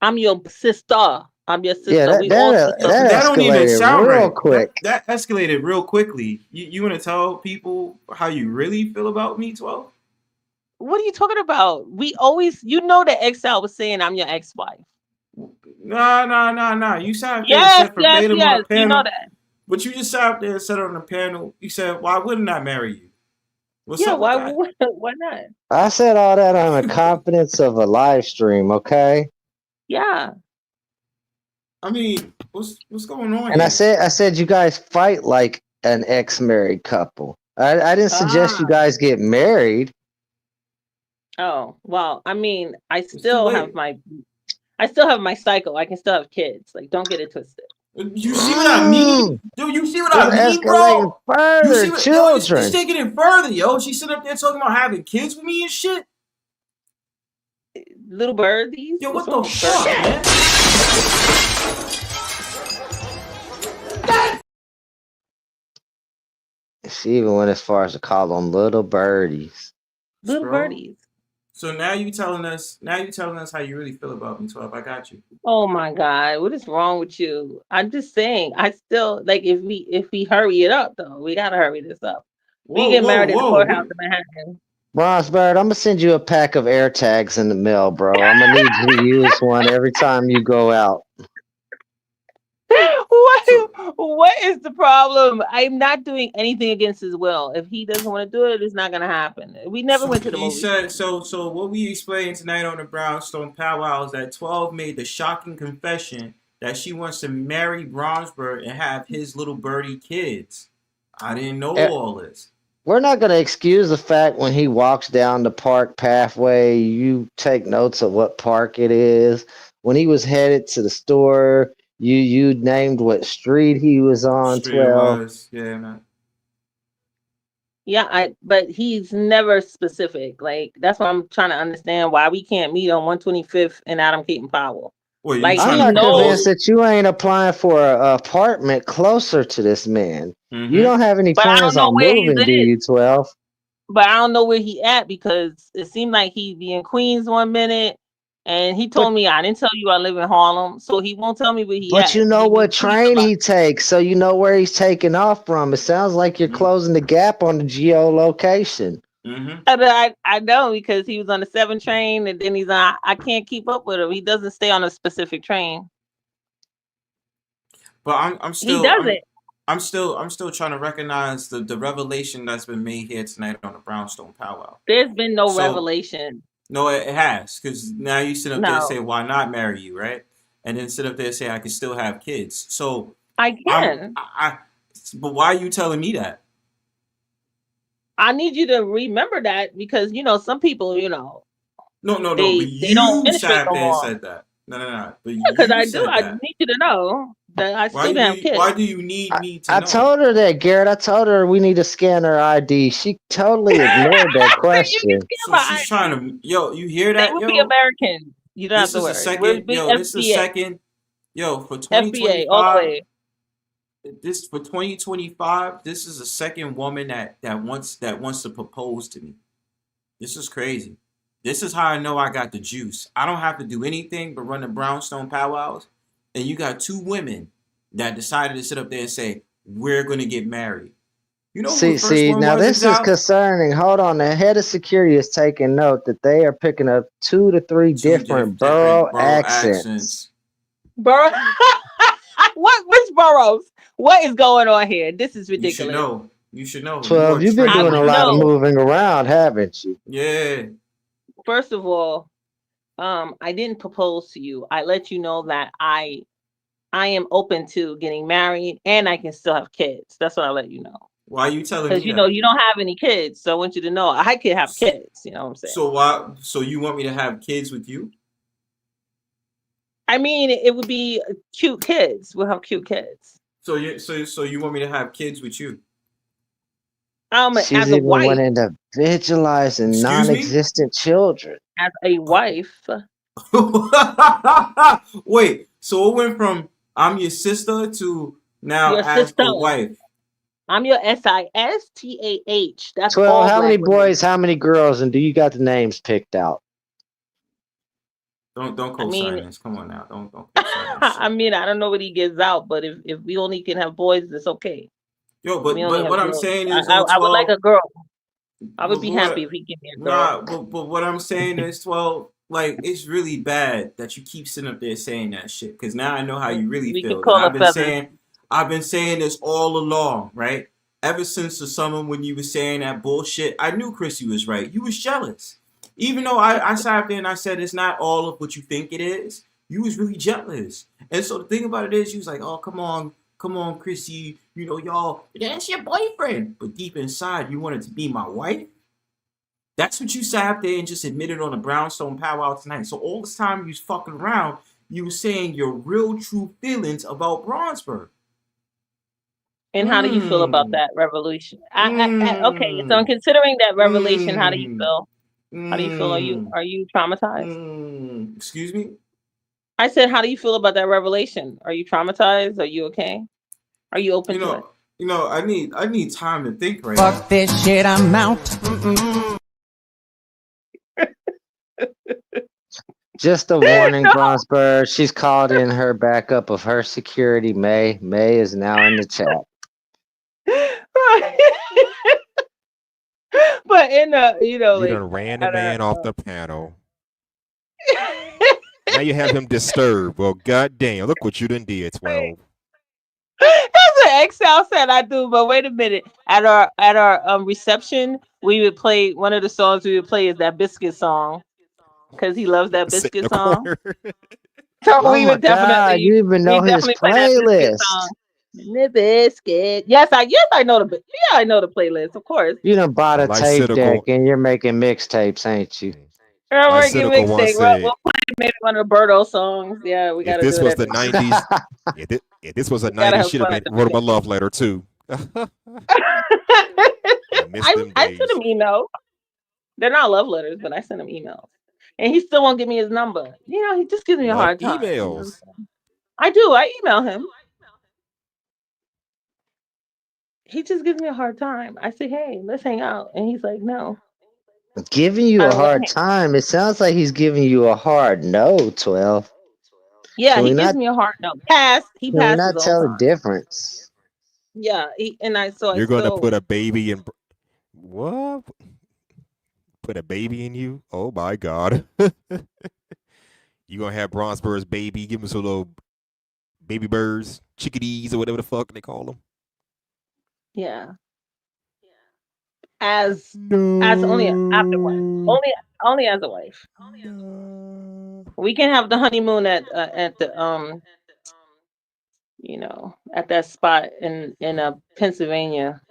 I'm your sister. Yeah, that don't even escalated sound real right. quick. That escalated real quickly. You want to tell people how you really feel about me, 12? What are you talking about? We always, that Exile was saying I'm your ex-wife. No. You sat there and said verbatim on the panel. You know that. But you just sat there and said on the panel, you said, why wouldn't I marry you? What's up with that? Why not? I said all that on the confidence of a live stream, okay? Yeah. I mean, what's going on And here? I said you guys fight like an ex-married couple. I didn't suggest you guys get married. Oh, well, I mean, I still have my cycle. I can still have kids. Like, don't get it twisted. You see what I mean? Dude, you see what It's I mean, escalating bro? You see further. what, yo, it's Children. taking it further, yo. She's sitting up there talking about having kids with me and shit. Little birdies. Yo, What's what the wrong with fuck, birdies? man? She even went as far as to call them little birdies. Little birdies. So now you telling us how you really feel about me, 12. I got you. Oh my God, what is wrong with you? I'm just saying, I still like if we hurry it up though, we gotta hurry this up. We get married in the courthouse in Manhattan. Bronzebird, I'm gonna send you a pack of air tags in the mail, bro. I'm gonna need you to use one every time you go out. What is the problem? I'm not doing anything against his will. If he doesn't want to do it, it's not gonna happen. We never went to the movie. So what we explained tonight on the Brownstone Powwow is that 12 made the shocking confession that she wants to marry Bronzebird and have his little birdie kids. I didn't know all this. We're not going to excuse the fact when he walks down the park pathway, you take notes of what park it is. When he was headed to the store, you named what street he was on. 12. Yeah, man. Yeah, but he's never specific. Like that's why I'm trying to understand why we can't meet on 125th and Adam Cape and Powell. Like I'm not convinced that you ain't applying for an apartment closer to this man. Mm-hmm. You don't have any plans on moving, do you, 12? But I don't know where he at because it seemed like he'd be in Queens one minute, and he told me I didn't tell you I live in Harlem, so he won't tell me where he at. But you know what train he takes, so you know where he's taking off from. It sounds like you're closing the gap on the geolocation. Mm-hmm. I know because he was on the 7 train, and then he's on. I can't keep up with him. He doesn't stay on a specific train. But I'm still. He doesn't. I'm still trying to recognize the revelation that's been made here tonight on the Brownstone Powwow. There's been no revelation. No, it has, because now you sit up there and say, "Why not marry you?" Right, and then sit up there and say, "I can still have kids." So I can. But why are you telling me that? I need you to remember that because some people, No. But they don't sat no there and more. said that. No. But because I said do. that. I need you to know that I still have kids. Why do you need me to know? I told her that, Garrett. I told her we need to scan her ID. She totally ignored that question. So she's trying to, you hear that? That would be American. You don't have to worry. This is a second. For 2025. FBA, all the way. For 2025, this is the second woman that wants to propose to me. This is crazy. This is how I know I got the juice. I don't have to do anything but run the Brownstone powwows, and you got 2 women that decided to sit up there and say we're going to get married. You know, see. Now this is concerning. Hold on, the head of security is taking note that they are picking up 2 to 3 different borough accents. Borough. Which boroughs? What is going on here? This is ridiculous. You should know. 12, you've been doing a lot of moving around, haven't you? Yeah. First of all, I didn't propose to you. I let you know that I am open to getting married and I can still have kids. That's what I let you know. Why are you telling me that? Because you don't have any kids, so I want you to know I could have kids. You know what I'm saying? So you want me to have kids with you? I mean, it would be cute kids. We'll have cute kids. So you want me to have kids with you? She's as a even wife, went into visualizing non-existent children. As a wife. Wait, so it went from I'm your sister to now as a wife. I'm your SISTAH. That's 12. How many boys? How many girls? And do you got the names picked out? Don't co-sign this. Come on now. Don't I mean, I don't know what he gives out, but if we only can have boys, it's okay. Yo, but what I'm saying is, I would like a girl. I would be happy if he gave me a girl. But what I'm saying is, 12. Like, it's really bad that you keep sitting up there saying that shit. Because now I know how you really feel. I've been saying this all along, right? Ever since the summer when you were saying that bullshit, I knew Chrissy was right. You was jealous. Even though I sat there and I said it's not all of what you think it is, you was really jealous. And so the thing about it is, you was like, oh, come on, Chrissy, y'all, that's your boyfriend. But deep inside, you wanted to be my wife? That's what you sat up there and just admitted on the Brownstone powwow tonight. So all this time you was fucking around, you were saying your real true feelings about Bronzebird. And how do you feel about that revelation? Okay, so I'm considering that revelation. How do you feel? How do you feel? Are you traumatized? Excuse me? I said, how do you feel about that revelation? Are you traumatized? Are you okay? Are you open to it? You know, I need time to think right Fuck now. this shit, I'm out. Just a warning, Bronzebird. She's called in her backup of her security, May. May is now in the chat. But in a, you You done ran the man off the panel. Now you have him disturbed. Well, goddamn, look what you done did, 12. That's what Excel said I do. But wait a minute. At our reception, we would play one of the songs we would play is that Biscuit song. Because he loves that Biscuit song. So Oh we my would definitely God, you even know his play that Biscuit playlist. song. The Biscuit. Yes, I know the playlist, of course. You done bought a Like tape Cynical- deck and you're making mixtapes, ain't you? We're Like making Cynical once mixtape. said, We'll play maybe one of the Birdo songs. Yeah, we if gotta this do was that. the 90s, if this was the gotta 90s, have should have fun at been the wrote him a love letter too. I sent him emails. They're not love letters, but I sent him emails. And he still won't give me his number. You know, he just gives me a hard time. Emails. I do. I email him. He just gives me a hard time. I say, hey, let's hang out. And he's like, no. Giving you a hard time. It sounds like he's giving you a hard no, 12. Yeah, he gives me a hard no. Pass. He Can we passes not all tell the the time. difference? Yeah, You're gonna put a baby in what? Put a baby in you? Oh my God! You gonna have Bronzebird's baby? Give him some little baby birds, chickadees, or whatever the fuck they call them. Yeah. As only after wife. Only as a wife. We can have the honeymoon at the at that spot in Pennsylvania,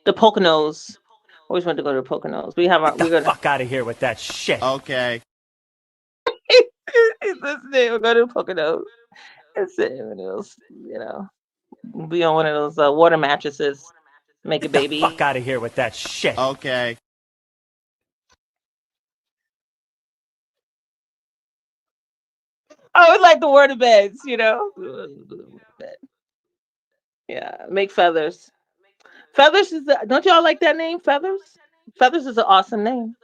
the Poconos. Always want to go to the Poconos. We're gonna Fuck out of here with that shit. Okay. we'll go to the Poconos and sit in those, be on one of those water mattresses, make a baby. Fuck out of here with that shit. Okay. Oh, it's like the water beds, Yeah, make feathers. Feathers don't y'all like that name? Feathers? Feathers is an awesome name.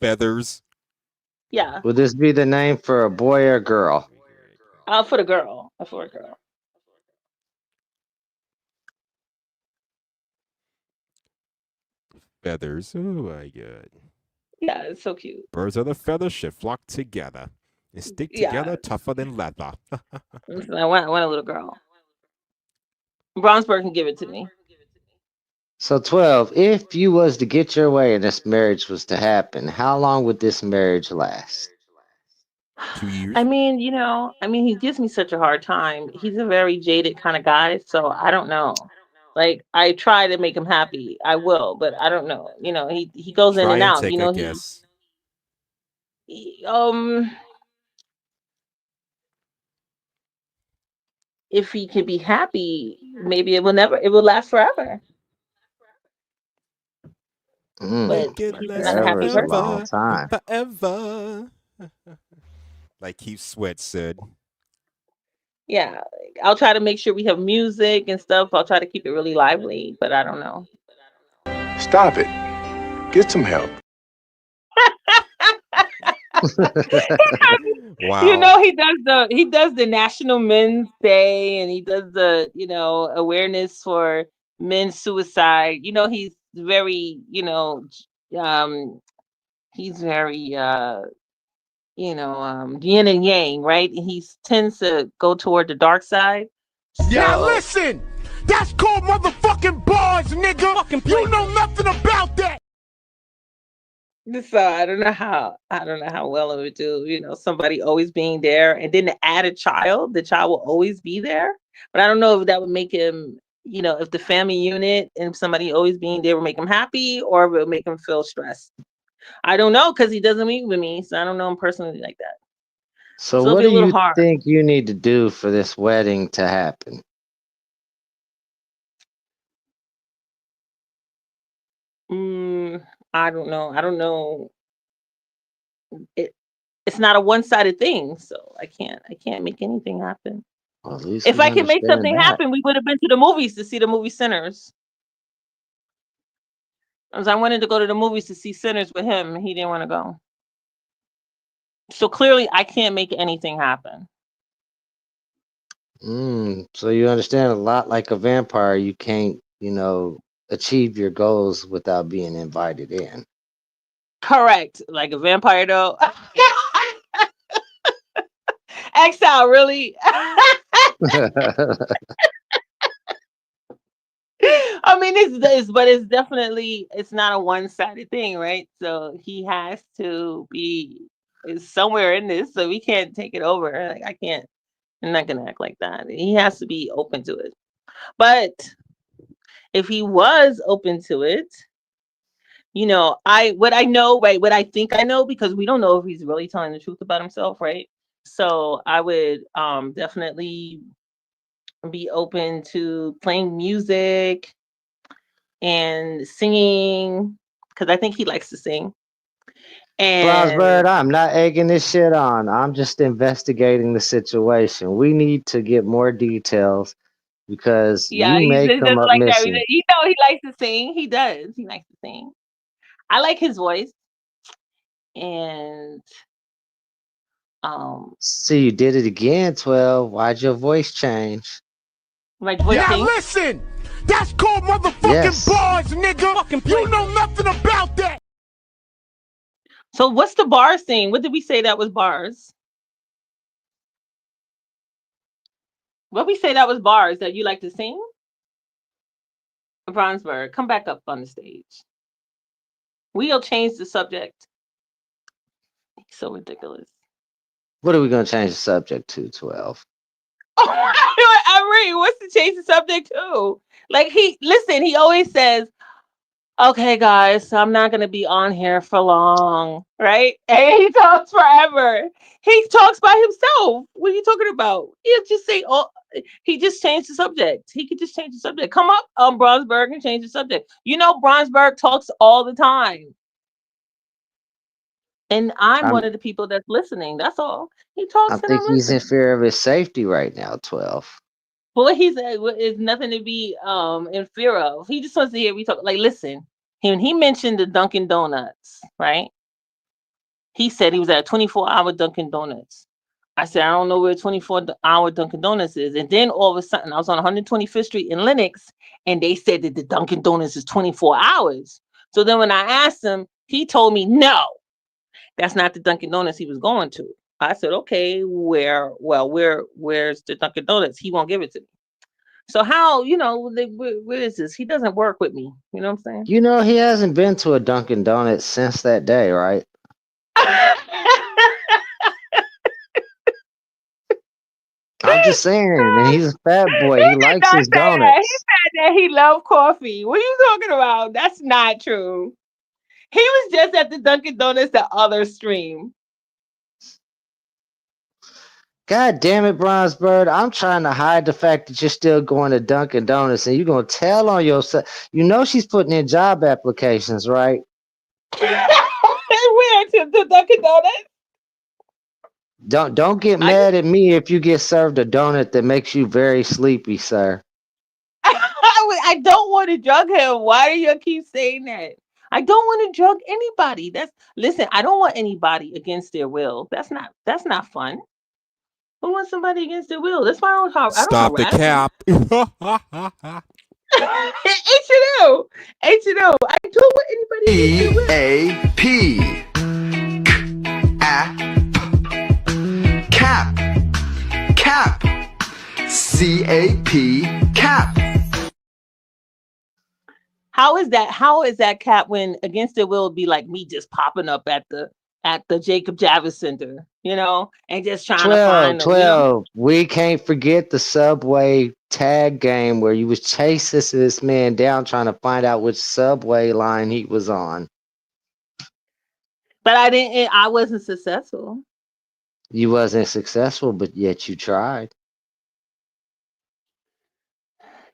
Feathers. Yeah. Would this be the name for a boy or girl? For the girl. For a girl. Feathers. Oh my God. Yeah, it's so cute. Birds of the feather should flock together and stick together tougher than leather. I want a little girl. Bronzebird can give it to me. So 12, if you was to get your way and this marriage was to happen, how long would this marriage last? 2 years. I mean, he gives me such a hard time. He's a very jaded kind of guy, so I don't know. Like, I try to make him happy. I will, but I don't know. He goes in and out. Take a guess. If he can be happy, maybe it will last forever. But he's not a happy person. Long time. Forever. Like Keith Sweat said. Yeah, I'll try to make sure we have music and stuff. I'll try to keep it really lively, but I don't know. Stop it. Get some help. Wow. He does the National Men's Day, and he does the awareness for men's suicide. He's very he's very yin and yang, right? And he tends to go toward the dark side. Now listen, that's called motherfucking bars, nigga. You know nothing about that. So I don't know how well it would do. Somebody always being there, and then to add a child, the child will always be there. But I don't know if that would make him, if the family unit and somebody always being there would make him happy, or if it would make him feel stressed. I don't know, because he doesn't meet with me, so I don't know him personally like that. So So it'll what be a do little you hard. think you need to do for this wedding to happen? I don't know. I don't know. It's not a one-sided thing, so I can't make anything happen. Well, at least If we I could make understand something that. happen, we would have been to the movies to see the movie Sinners. Because I wanted to go to the movies to see Sinners with him, and he didn't want to go. So clearly, I can't make anything happen. So you understand a lot like a vampire, you can't, achieve your goals without being invited in. Correct. Like a vampire, though. Exile, really? I mean, it's definitely, it's not a one-sided thing, right? So he has to be somewhere in this, so we can't take it over. Like I can't. I'm not gonna act like that. He has to be open to it. But if he was open to it, what I know, right? What I think I know, because we don't know if he's really telling the truth about himself, right? So I would definitely be open to playing music and singing, because I think he likes to sing. Bronzebird, And I'm not egging this shit on. I'm just investigating the situation. We need to get more details because yeah, you may he come doesn't up like that. missing. He likes to sing. He does. He likes to sing. I like his voice. And See, you did it again, 12. Why'd your voice change? my voice Now changed. listen, that's called motherfucking Yes. bars, nigga. You know nothing about that. So what's the bars thing? What did we say that was bars? What we say that was bars, that you like to sing? Bronzebird, come back up on the stage. We'll change the subject. He's so ridiculous. What are we going to change the subject to, 12? I mean, what's to change the subject to? Like he always says, okay, guys, so I'm not going to be on here for long, right? And he talks forever. He talks by himself. What are you talking about? He'll just say, oh, he just changed the subject. He could just change the subject. Come up, Bronzebird, and change the subject. Bronzebird talks all the time. And I'm one of the people that's listening. That's all. He I talks and think I'm he's in listening. fear of his safety right now, 12. What he said is nothing to be in fear of. He just wants to hear me talk. Like, listen, he mentioned the Dunkin' Donuts, right? He said he was at a 24-hour Dunkin' Donuts. I said, I don't know where 24-hour Dunkin' Donuts is. And then all of a sudden, I was on 125th Street in Lenox, and they said that the Dunkin' Donuts is 24 hours. So then when I asked him, he told me, no, that's not the Dunkin' Donuts he was going to. I said, okay, where's the Dunkin' Donuts? He won't give it to me. So how, where is this? He doesn't work with me. You know what I'm saying? He hasn't been to a Dunkin' Donuts since that day, right? I'm just saying, and he's a fat boy. He likes his donuts. He said that he loved coffee. What are you talking about? That's not true. He was just at the Dunkin' Donuts the other stream. God damn it, Bronzebird. I'm trying to hide the fact that you're still going to Dunkin' Donuts and you're going to tell on yourself. She's putting in job applications, right? Where to the Dunkin' Donuts? Don't get mad at me if you get served a donut that makes you very sleepy, sir. I don't want to drug him. Why do you keep saying that? I don't want to drug anybody. Listen, I don't want anybody against their will. That's not fun. Who wants somebody against their will? That's why I don't Stop the harass them. cap. H&O. H&O. I don't want anybody against their will. EAP. Cap. Cap. CAP. Cap. How is that cap when against their will be like me just popping up at the Jacob Javits Center, and just trying to find them. 12. We can't forget the Subway tag game where you was chasing this man down trying to find out which subway line he was on. But I wasn't successful. You wasn't successful, but yet you tried.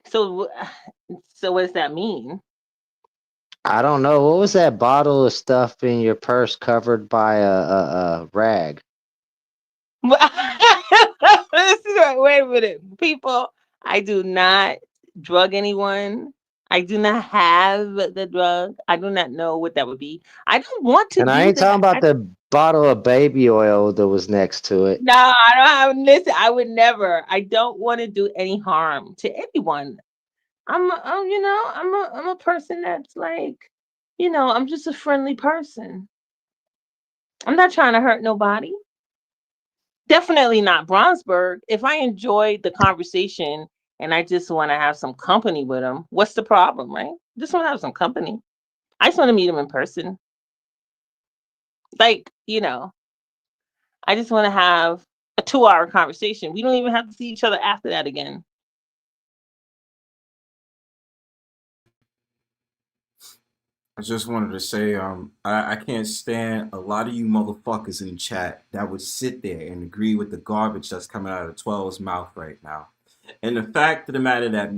So, so what does that mean? I don't know. What was that bottle of stuff in your purse covered by a rag? Wait a minute, people. I do not drug anyone. I do not have the drug. I do not know what that would be. I don't want to And I do ain't talking that. about the bottle of baby oil that was next to it. No, I don't have. Listen, I would never. I don't want to do any harm to anyone. I'm a person that's like, I'm just a friendly person. I'm not trying to hurt nobody. Definitely not Bronzebird. If I enjoyed the conversation and I just want to have some company with him, what's the problem, right? Just want to have some company. I just want to meet him in person. Like, I just want to have a 2-hour conversation. We don't even have to see each other after that again. I just wanted to say, I can't stand a lot of you motherfuckers in chat that would sit there and agree with the garbage that's coming out of 12's mouth right now. And the fact of the matter that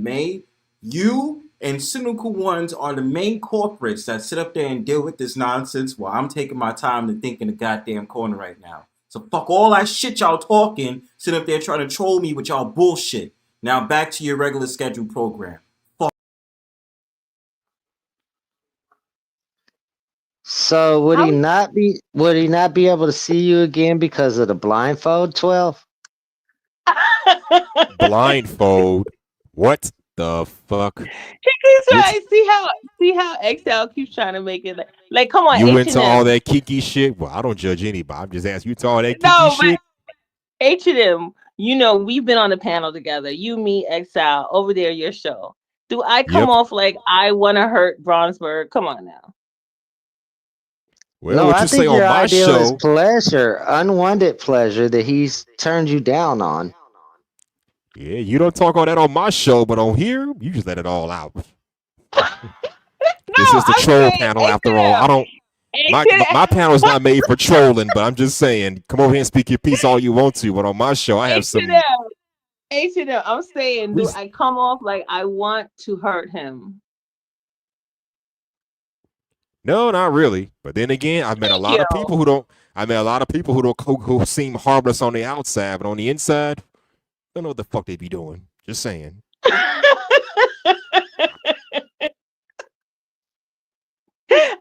you and cynical ones are the main corporates that sit up there and deal with this nonsense while I'm taking my time to think in the goddamn corner right now. So fuck all that shit y'all talking, sit up there trying to troll me with y'all bullshit. Now back to your regular scheduled program. So would he not be able to see you again because of the blindfold, 12? Blindfold. What the fuck? See how XL keeps trying to make it like come on, You H&M. into all that kinky shit? Well, I don't judge anybody. I'm just asking you to all that kinky No, shit. H&M, we've been on the panel together. You, me, Exile, over there, your show. Do I come off like I want to hurt Bronzebird? Come on now. Well, No, what I you think say your on my ideal is show? pleasure, unwanted pleasure that he's turned you down on. Yeah, you don't talk all that on my show, but on here, you just let it all out. This is the troll panel, after all. I don't. My panel is not made for trolling, but I'm just saying, come over here and speak your piece all you want to. But on my show, I have some. H&M, I'm saying, do I come off like I want to hurt him? No, not really. But then again, I've met a lot of people who don't. I met a lot of people who seem harmless on the outside, but on the inside, I don't know what the fuck they be doing. Just saying.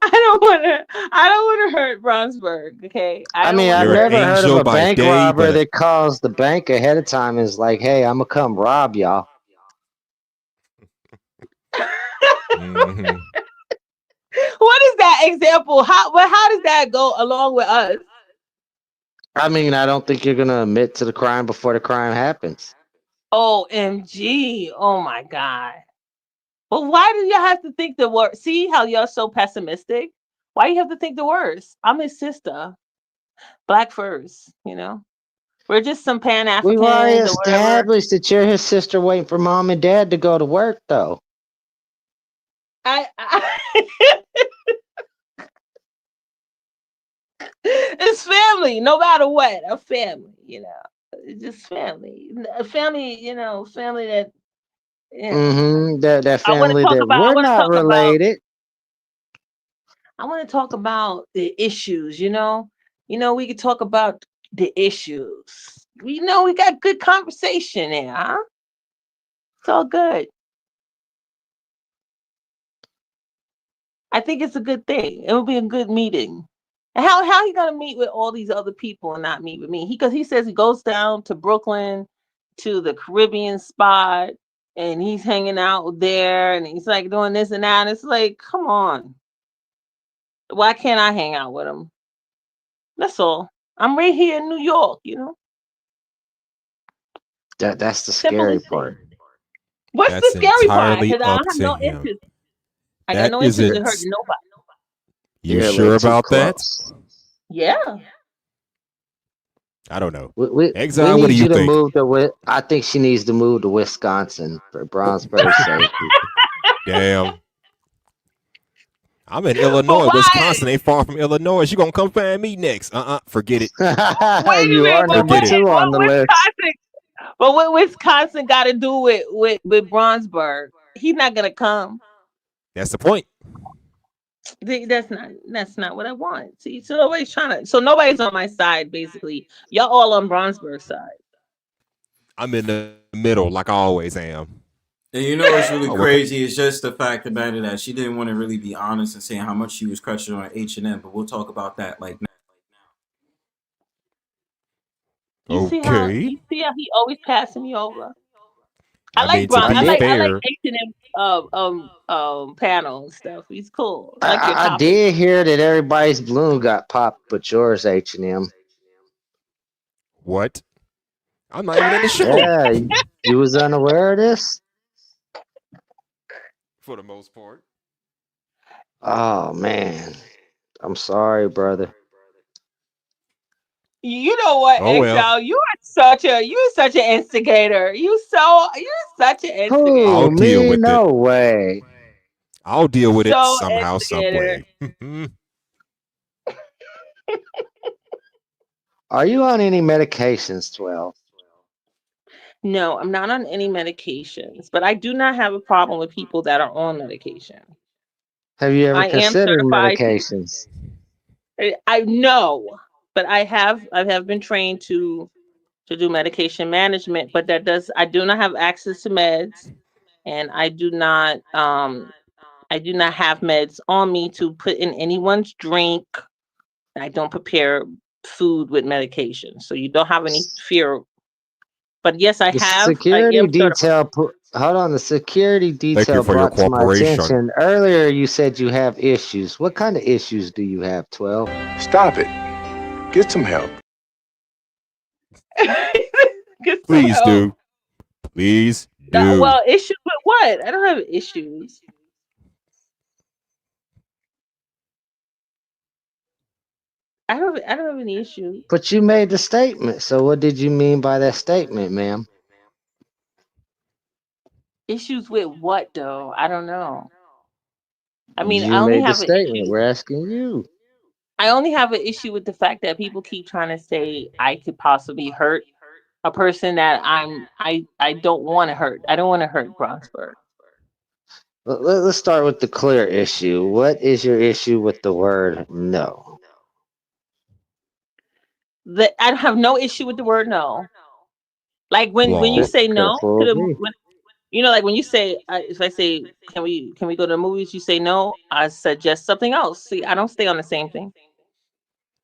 I don't want to hurt Bronzebird, okay? I mean, I've never heard of a bank robber that calls the bank ahead of time and is like, hey, I'm going to come rob y'all. Mm-hmm. What is that example? How does that go along with us? I mean, I don't think you're going to admit to the crime before the crime happens. OMG. Oh, my God. But why do y'all have to think the worst? See how y'all so pessimistic? Why you have to think the worst? I'm his sister. Black first, We're just some Pan-Africans. We've already established that you're his sister waiting for mom and dad to go to work, though. It's family, no matter what. A family, It's just family. A family, family that. That family that we're not related. I want to talk about the issues, we could talk about the issues. We got good conversation there, huh? It's all good. I think it's a good thing. It will be a good meeting. And how he gonna meet with all these other people and not meet with me? Because he says he goes down to Brooklyn to the Caribbean spot and he's hanging out there and he's like doing this and that. And it's like, come on. Why can't I hang out with him? That's all. I'm right here in New York, That's the scary part. What's the scary part? Because I have no interest. I got no interest in hurting nobody. You sure about that? Yeah. I don't know. Exile, what do you think? I think she needs to move to Wisconsin for Bronzebird's sake. Damn. I'm in Illinois. Wisconsin ain't far from Illinois. She gonna come find me next. Forget it. Wait a You minute, are but number Forget it. two on what the list. What Wisconsin got to do with Bronzebird? He's not gonna come. That's the point. That's not what I want. See, so nobody's on my side. Basically, y'all all on Bronzebird's side. I'm in the middle, like I always am. And you know what's really Oh, crazy? It's just the fact about it that she didn't want to really be honest and saying how much she was crushing on H&M, but we'll talk about that like now. You see how Okay. he always passing me over. I I like mean, to Bron. be I like fair, H&M panel and stuff. He's cool. I like your I topic. did hear that everybody's balloon got popped, but yours H&M. what? I'm not even in the show Yeah, you was unaware of this? for the most part. Oh man, I'm sorry, brother. You know what, Oh well. Exile? You're such an instigator. You're such an I'll Who, instigator. deal me? with it. No way. I'll deal with it So somehow, some instigator. way. Are you on any medications, 12? No, I'm not on any medications, but I do not have a problem with people that are on medication. Have you ever I am considered certified. medications? I know, but I have been trained to do medication management, but I do not have access to meds, and I do not have meds on me to put in anyone's drink. I don't prepare food with medication, so you don't have any fear. But yes, The I security am certified. detail, hold on, the security Thank you detail for your brought to my cooperation. attention. Earlier, you said you have issues. What kind of issues do you have, 12? Stop it. Get some help. Get some Please help. do. Please do. Well, issues with what? I don't have issues. I don't have any issues. But you made the statement. So what did you mean by that statement, ma'am? Issues with what though? I don't know. I mean, You made the statement. We're asking you. I only have an issue with the fact that people keep trying to say I could possibly hurt a person that I don't want to hurt. I don't want to hurt Bronzebird. Let's start with the clear issue. What is your issue with the word no? I have no issue with the word no. Like when you Flaw. say no to Fool me. like when you say if I say can we go to the movies, you say no, I suggest something else. See, I don't stay on the same thing.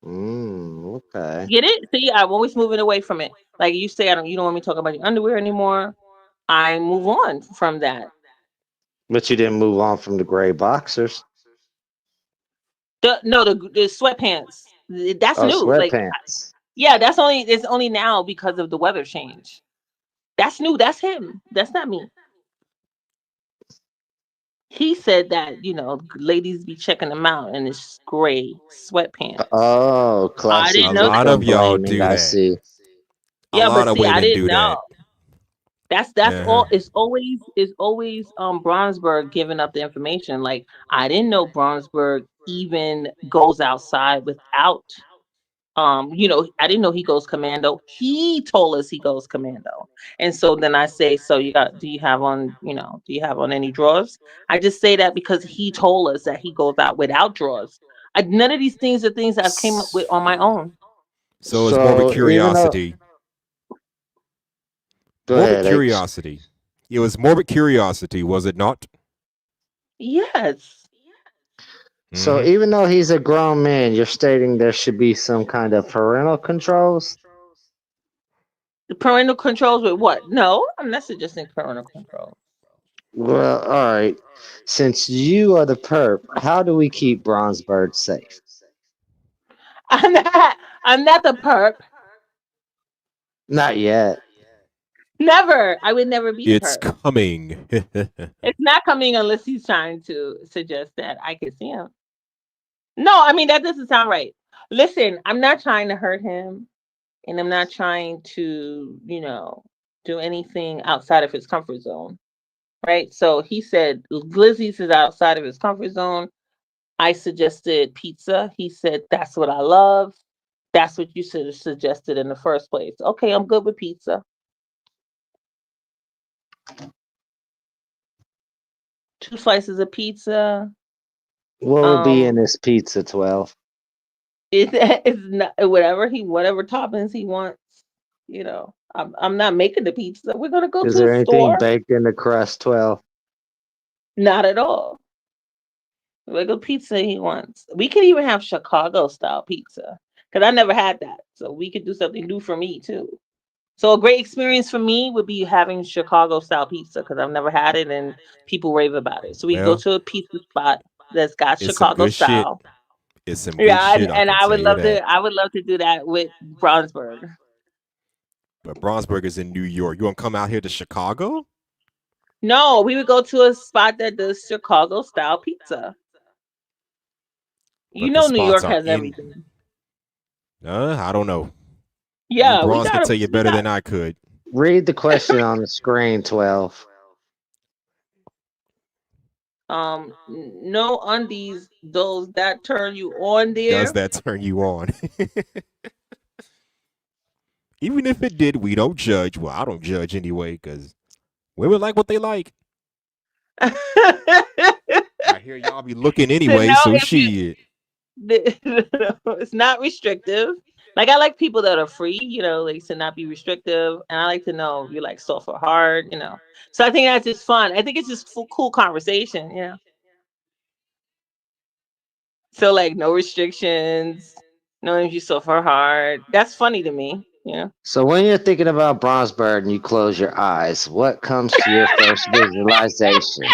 Okay. Get it? See, I'm always moving away from it. Like you say, you don't want me to talk about your underwear anymore. I move on from that. But you didn't move on from the gray boxers. The sweatpants. That's Oh, new. Like sweatpants. yeah, it's only now because of the weather change. That's new. That's him. That's not me. He said that, ladies be checking them out and it's gray sweatpants. Oh, I classic didn't A know that. lot of victim y'all blaming. do I that. see. A Yeah, but lot of see, I women didn't do that. know. That's Uh-huh. all. It's always Bronzebird giving up the information. Like I didn't know Bronzebird even goes outside without I didn't know he goes commando. He told us he goes commando. And so then I say, so do you have on any drawers? I just say that because he told us that he goes out without drawers. None of these things are things I've came up with on my own. So it's morbid So even though, curiosity. go Morbid ahead, H. curiosity. It was morbid curiosity, was it not? Yes. So Mm-hmm. even though he's a grown man, you're stating there should be some kind of parental controls. The parental controls with what? No, I'm not suggesting parental control. Well, all right. Since you are the perp, how do we keep Bronzebird safe? I'm not the perp. Not yet. Never. I would never be the It's perp. coming. It's not coming unless he's trying to suggest that I can see him. No, I mean that doesn't sound right. Listen, I'm not trying to hurt him, and I'm not trying to, do anything outside of his comfort zone. Right? So he said Glizzy's is outside of his comfort zone. I suggested pizza. He said, "That's what I love. That's what you should have suggested in the first place." Okay, I'm good with pizza. 2 slices of pizza. What would be in this pizza, 12? It's not whatever toppings he wants. I'm not making the pizza. We're gonna go Is to the there anything store. baked in the crust, 12? Not at all. Regular pizza he wants. We could even have Chicago style pizza because I never had that. So we could do something new for me too. So a great experience for me would be having Chicago style pizza because I've never had it and people rave about it. So we go Well, to a pizza spot that's got it's some Chicago good shit. style. It's some good Yeah, shit, I and can I tell would you love that. to. I would love to do that with Bronzebird. But Bronzebird is in New York. You want to come out here to Chicago? No, we would go to a spot that does Chicago style pizza. You But the know, New spots York are has in. everything. I don't know. Yeah, we Bronze could got tell you we better got than I could. Read the question on the screen, 12. no undies, those that turn you on Does there. that turn you on? Even if it did, we don't judge. Well, I don't judge anyway because women like what they like. I hear y'all be looking To anyway, know so if you shit. it's not restrictive. Like I like people that are free, like to not be restrictive, and I like to know if you like soft or hard. So I think that's just fun. I think it's just cool conversation. So like no restrictions, knowing if you soft or hard. That's funny to me. So when you're thinking about Bronzebird and you close your eyes, what comes to your first visualization?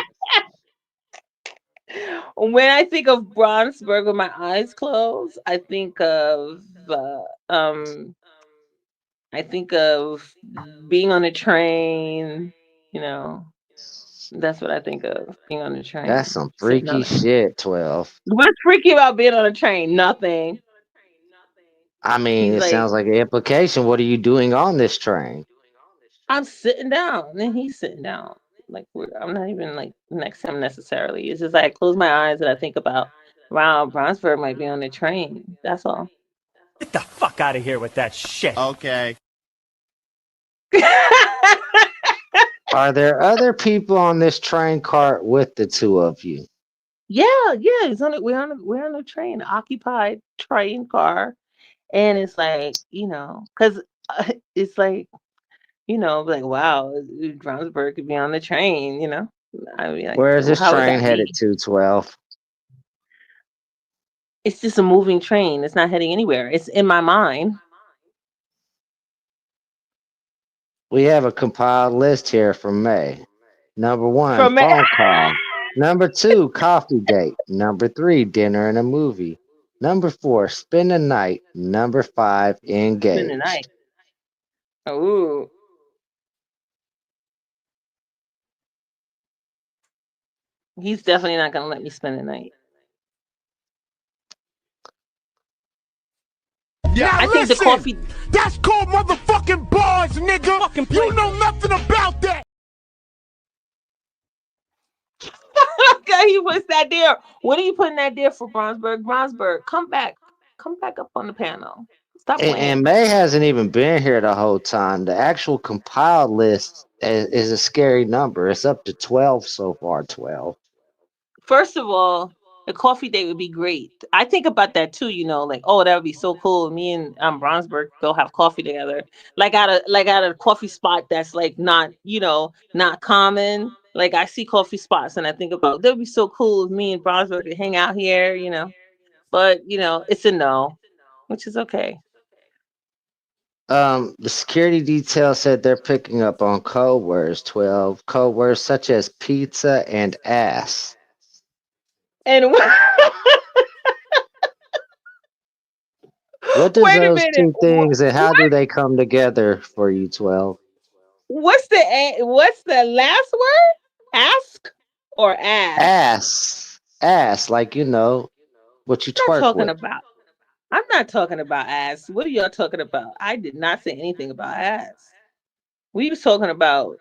When I think of Bronzebird with my eyes closed, I think of being on a train, you know. That's what I think of, being on a That's train, some sitting freaky on it. shit, 12. What's freaky about being on a train? Nothing. I mean, He's it like, sounds like an implication. What are you doing on this train? I'm sitting down, and he's sitting down. Like I'm not even like next to him necessarily. It's just like I close my eyes and I think about, wow, Brownsburg might be on the train. That's all. Get the fuck out of here with that shit. Okay. Are there other people on this train cart with the two of you? Yeah, it's on it. We're on a train, occupied train car, and it's like because it's like wow, Brownsburg could be on the train. I mean, like, Where is this how would train that headed be? to, 12? It's just a moving train. It's not heading anywhere. It's in my mind. We have a compiled list here from May. Number 1, From phone call. Number 2, coffee date. Number 3, dinner and a movie. Number 4, spend the night. Number 5, spend the night. engaged. Oh, he's definitely not gonna let me spend the night. Yeah, I think the coffee. That's called motherfucking bars, nigga. You know nothing about that. Okay, he puts that there. What are you putting that there for, Bronzebird? Bronzebird, come back up on the panel. Stop And playing. May hasn't even been here the whole time. The actual compiled list is a scary number. It's up to 12 so far, 12. First of all, a coffee date would be great. I think about that too. Like, oh, that would be so cool. Me and Bronzebird go have coffee together, like at a coffee spot that's like not common. Like I see coffee spots and I think about that would be so cool if me and Bronzebird could hang out here. But it's a no, which is okay. The security detail said they're picking up on code words, 12. Code words such as pizza and ass. And What does wait a those minute, two things and how do they come together for you, 12? what's the last word? Ask or ass? Ass. Ass, like, what you I'm not twerk talking with. about. I'm not talking about ass. What are y'all talking about? I did not say anything about ass. We was talking about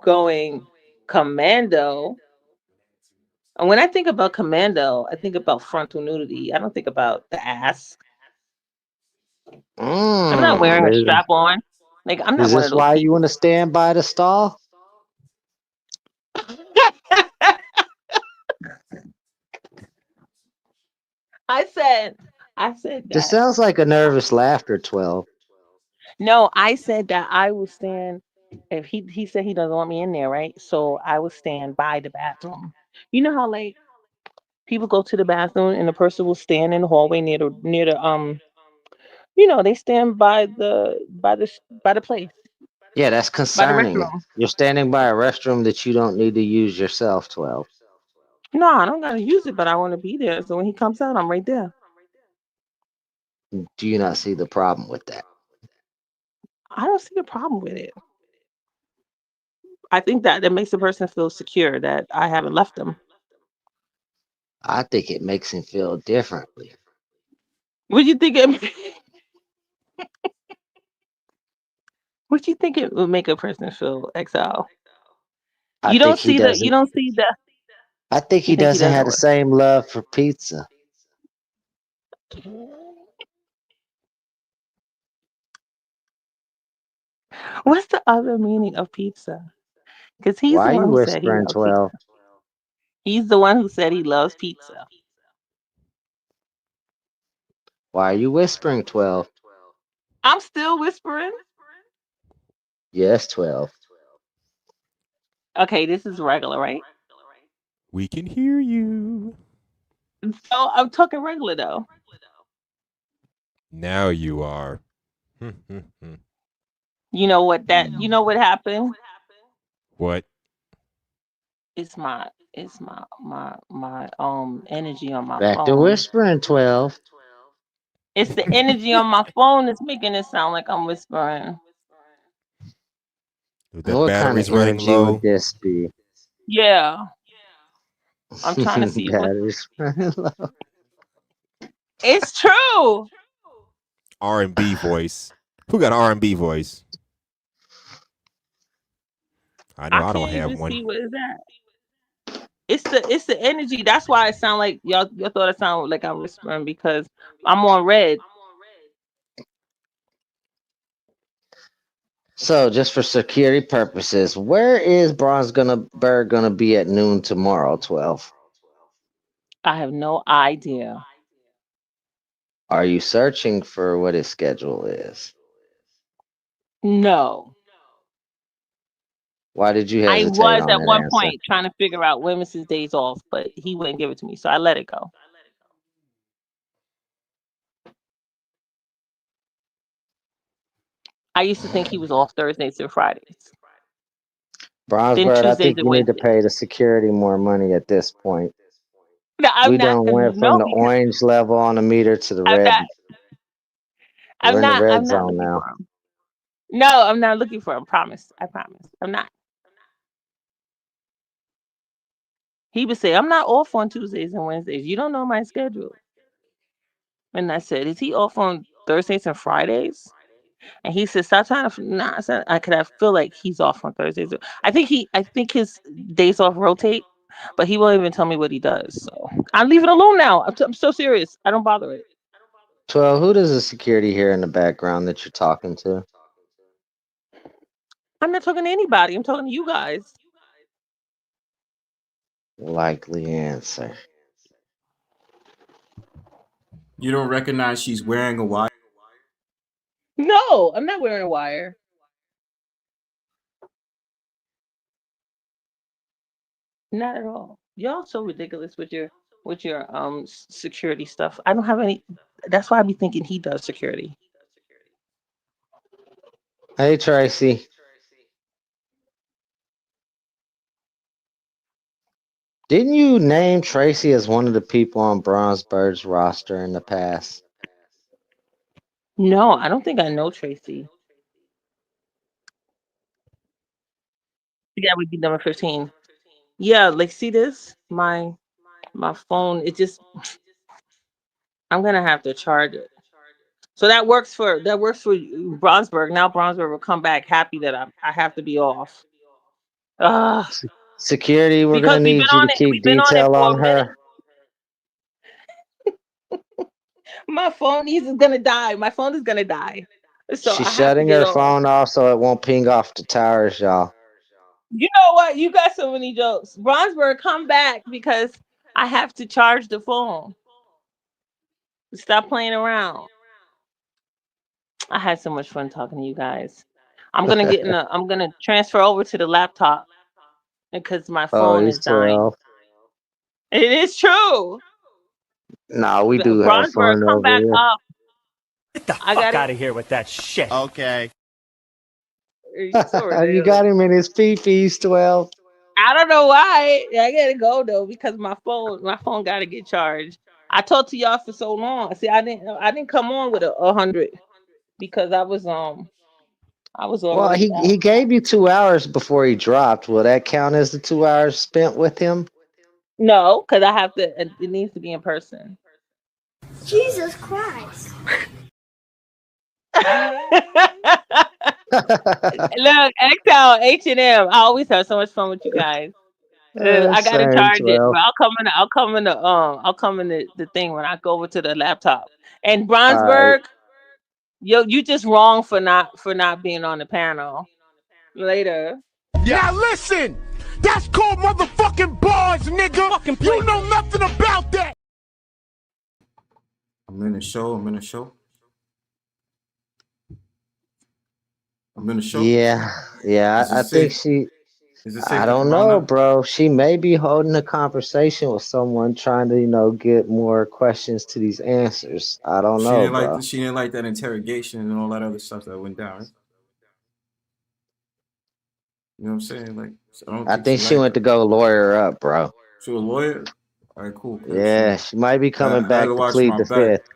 going commando And when I think about commando, I think about frontal nudity. I don't think about the ass. I'm not wearing a strap on. Like I'm not Is one of this those why you people. want to stand by the stall? I said This that. sounds like a nervous laughter, 12. No, I said that I will stand if he said he doesn't want me in there, right? So I will stand by the bathroom. You know how like people go to the bathroom and the person will stand in the hallway near the they stand by the place, Yeah, that's by the concerning. restroom. You're standing by a restroom that you don't need to use yourself, 12. No, I don't gotta use it, but I want to be there. So when he comes out, I'm right there. Do you not see the problem with that? I don't see a problem with it. I think that makes the person feel secure that I haven't left them. I think it makes him feel differently. What do you think it? What do you think it would make a person feel exile? I think he You doesn't. don't see the. I think You he think he doesn't doesn't have the what? same love for pizza. What's the other meaning of pizza? Because he's Why the are one you who said he whispering, loves pizza. 12? He's the one who said he loves pizza. Why are you whispering, 12? I'm still whispering. Yes, 12. Okay, this is regular, right? We can hear you. So I'm talking regular though. Now you are. You know what that? You know what happened? What? It's my energy on my Back to phone. whispering, 12. It's the energy on my phone that's making it sound like I'm whispering. That What kind of battery's running energy would low. this be? Yeah, I'm trying to see what. Batteries running low. It's true. R&B voice. Who got R&B voice? I know I I don't can't have even one. see what is that. It's the energy. That's why it sound like y'all thought it sounded like I'm whispering because I'm on red. So, just for security purposes, where is Bronzebird gonna be at noon tomorrow, 12? I have no idea. Are you searching for what his schedule is? No. Why did you I hesitate was on at that one answer? point trying to figure out when was his days off, but he wouldn't give it to me, so I let it go. I used to think he was off Thursdays and Fridays, then Bronzebird, I Tuesdays think and you need to Wednesdays. pay the security more money at this point. No, I'm We not. done went from No, the because orange level on the meter to the I'm red. not. We're I'm in the not. red I'm not zone looking now. for him. No, I'm not looking for him. Promise. I promise. I'm not. He would say, "I'm not off on Tuesdays and Wednesdays. You don't know my schedule." And I said, "Is he off on Thursdays and Fridays?" And he said, "Stop trying to." Nah, I said, I could. I feel like he's off on Thursdays. I think he. I think his days off rotate, but he won't even tell me what he does. So I leave it alone now. I'm so serious. I don't bother it. 12, who does the security hear in the background that you're talking to? I'm not talking to anybody. I'm talking to you guys. Likely answer. You don't recognize she's wearing a wire? No, I'm not wearing a wire. Not at all. Y'all so ridiculous with your security stuff. I don't have any. That's why I be thinking he does security. Hey, Tracy. Didn't you name Tracy as one of the people on Bronzebird's roster in the past? No, I don't think I know Tracy. Yeah, would be number 15. Yeah, like see this? My phone, it just I'm gonna have to charge it. So that works for Bronzeberg. Now Bronzeberg will come back happy that I have to be off. Ugh. Security, we're because gonna need you to keep we've been on it detail for on a minute. her. My phone is gonna die. My phone is gonna die. So She's I have to shutting get her off. phone off so it won't ping off the towers, y'all. You know what? You got so many jokes. Bronzebird, come back because I have to charge the phone. Stop playing around. I had so much fun talking to you guys. I'm gonna transfer over to the laptop because my Oh, phone he's is dying. 12. It is true. Nah, we do have Bronzebird, fun come over back here. up. Get the I fuck got out it. of here with that shit. Okay. You so You ridiculous. got him in his pee-pees, 12. I don't know why. I gotta go though because my phone gotta get charged. I talked to y'all for so long. See, I didn't come on with 100 because I was Well, already he out. gave you 2 hours before he dropped. Will that count as the 2 hours spent with him? No, because I have to. It needs to be in person. Jesus Christ. Look, XL, H&M. I always have so much fun with you guys. I gotta Same, charge it, 12. but I'll come in the thing when I go over to the laptop. And All right. Bronzebird, you just wrong for not being on the panel. Later. Now listen, that's called motherfucking bars, nigga. You know nothing about that. I'm in the show. I'm in the show. I'm in the show. Yeah, I think she. Is it I safe to don't come out know, now? bro. She may be holding a conversation with someone, trying to, get more questions to these answers. I don't know, bro. She didn't like that interrogation and all that other stuff that went down. Right? You know what I'm saying? Like, I don't I think she think she liked went that. to go lawyer up, bro. She a lawyer. All right, cool. Yeah, she might be coming I had back to to watch plead my the back. fifth.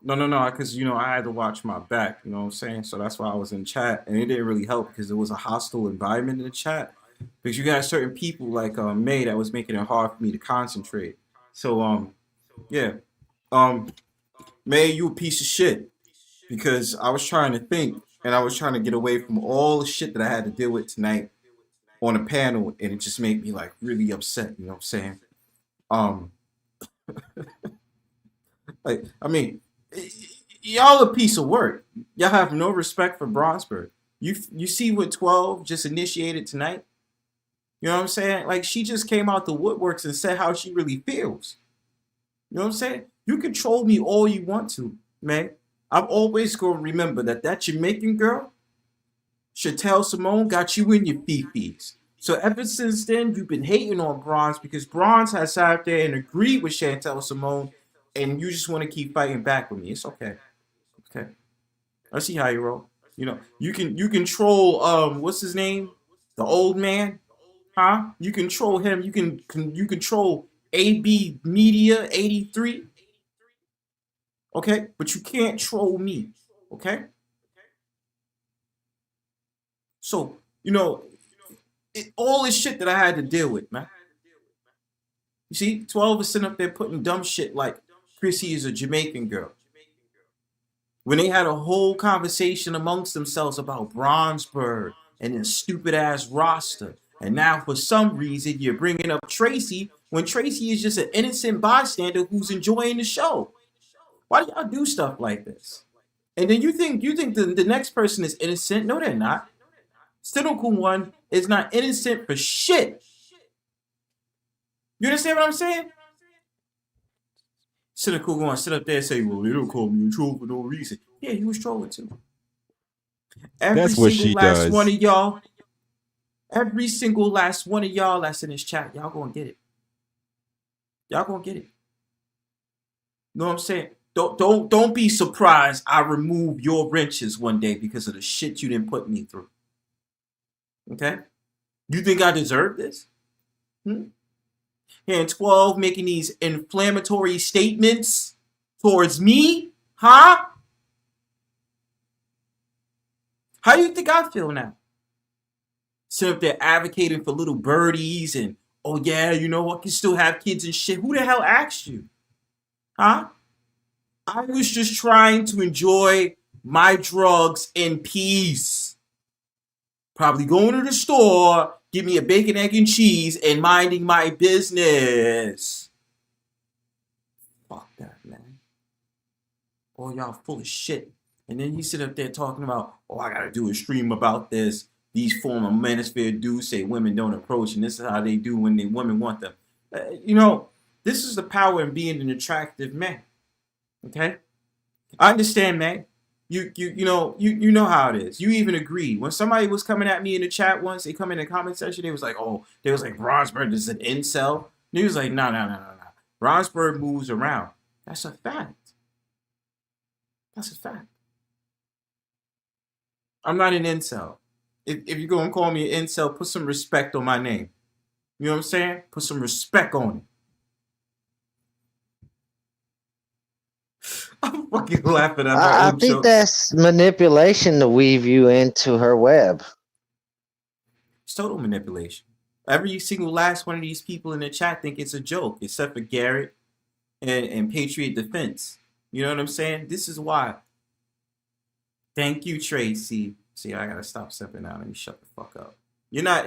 No, because I had to watch my back. You know what I'm saying? So that's why I was in chat, and it didn't really help because there was a hostile environment in the chat. Because you got certain people like May that was making it hard for me to concentrate. So yeah, May, you a piece of shit because I was trying to think and I was trying to get away from all the shit that I had to deal with tonight on a panel, and it just made me like really upset. You know what I'm saying? Um, like I mean, y'all a piece of work. Y'all have no respect for Bronzebird. You see what 12 just initiated tonight? You know what I'm saying? Like she just came out the woodworks and said how she really feels. You know what I'm saying? You can troll me all you want to, man. I'm always gonna remember that Jamaican girl, Chantel Simone, got you in your fifis. So ever since then, you've been hating on Bronze because Bronze has sat there and agreed with Chantel Simone, and you just want to keep fighting back with me. It's okay. Okay. I see how you roll. You can troll what's his name? The old man? Huh? You can troll him. You control AB Media 83. Okay? But you can't troll me. Okay? So, all this shit that I had to deal with, man. You see, 12 is sitting up there putting dumb shit like Chrissy is a Jamaican girl. When they had a whole conversation amongst themselves about Bronzebird and his stupid ass roster. And now for some reason you're bringing up Tracy when Tracy is just an innocent bystander who's enjoying the show. Why do y'all do stuff like this? And then you think the next person is innocent? No, they're not. Cynical One is not innocent for shit. You understand what I'm saying? Cynical One sit up there and say, well, they don't call me a troll for no reason. Yeah, he was trolling too. Every That's what single she last one does. of y'all, every single last one of y'all that's in this chat, y'all gonna get it. Y'all gonna get it. You know what I'm saying? Don't be surprised I remove your wrenches one day because of the shit you didn't put me through. Okay? You think I deserve this? And 12 making these inflammatory statements towards me? Huh? How do you think I feel now? Sitting up there advocating for little birdies and, oh yeah, I can still have kids and shit. Who the hell asked you? Huh? I was just trying to enjoy my drugs in peace. Probably going to the store Give me a bacon, egg, and cheese and minding my business. Fuck that, man. All y'all full of shit. And then you sit up there talking about, oh, I gotta do a stream about this. These former manosphere dudes say women don't approach, and this is how they do when women want them. You know, this is the power in being an attractive man. Okay? I understand, man. You know how it is. You even agree. When somebody was coming at me in the chat once, they come in the comment section, they was like, Bronzebird is an incel. And he was like, no. Bronzebird moves around. That's a fact. That's a fact. I'm not an incel. If you're going to call me an incel, put some respect on my name. You know what I'm saying? Put some respect on it. I'm fucking laughing at my I own think joke. that's manipulation to weave you into her web. It's total manipulation. Every single last one of these people in the chat think it's a joke, except for Garrett and Patriot Defense. You know what I'm saying? This is why. Thank you, Tracy. See, I gotta stop stepping out. Let me shut the fuck up. You're not,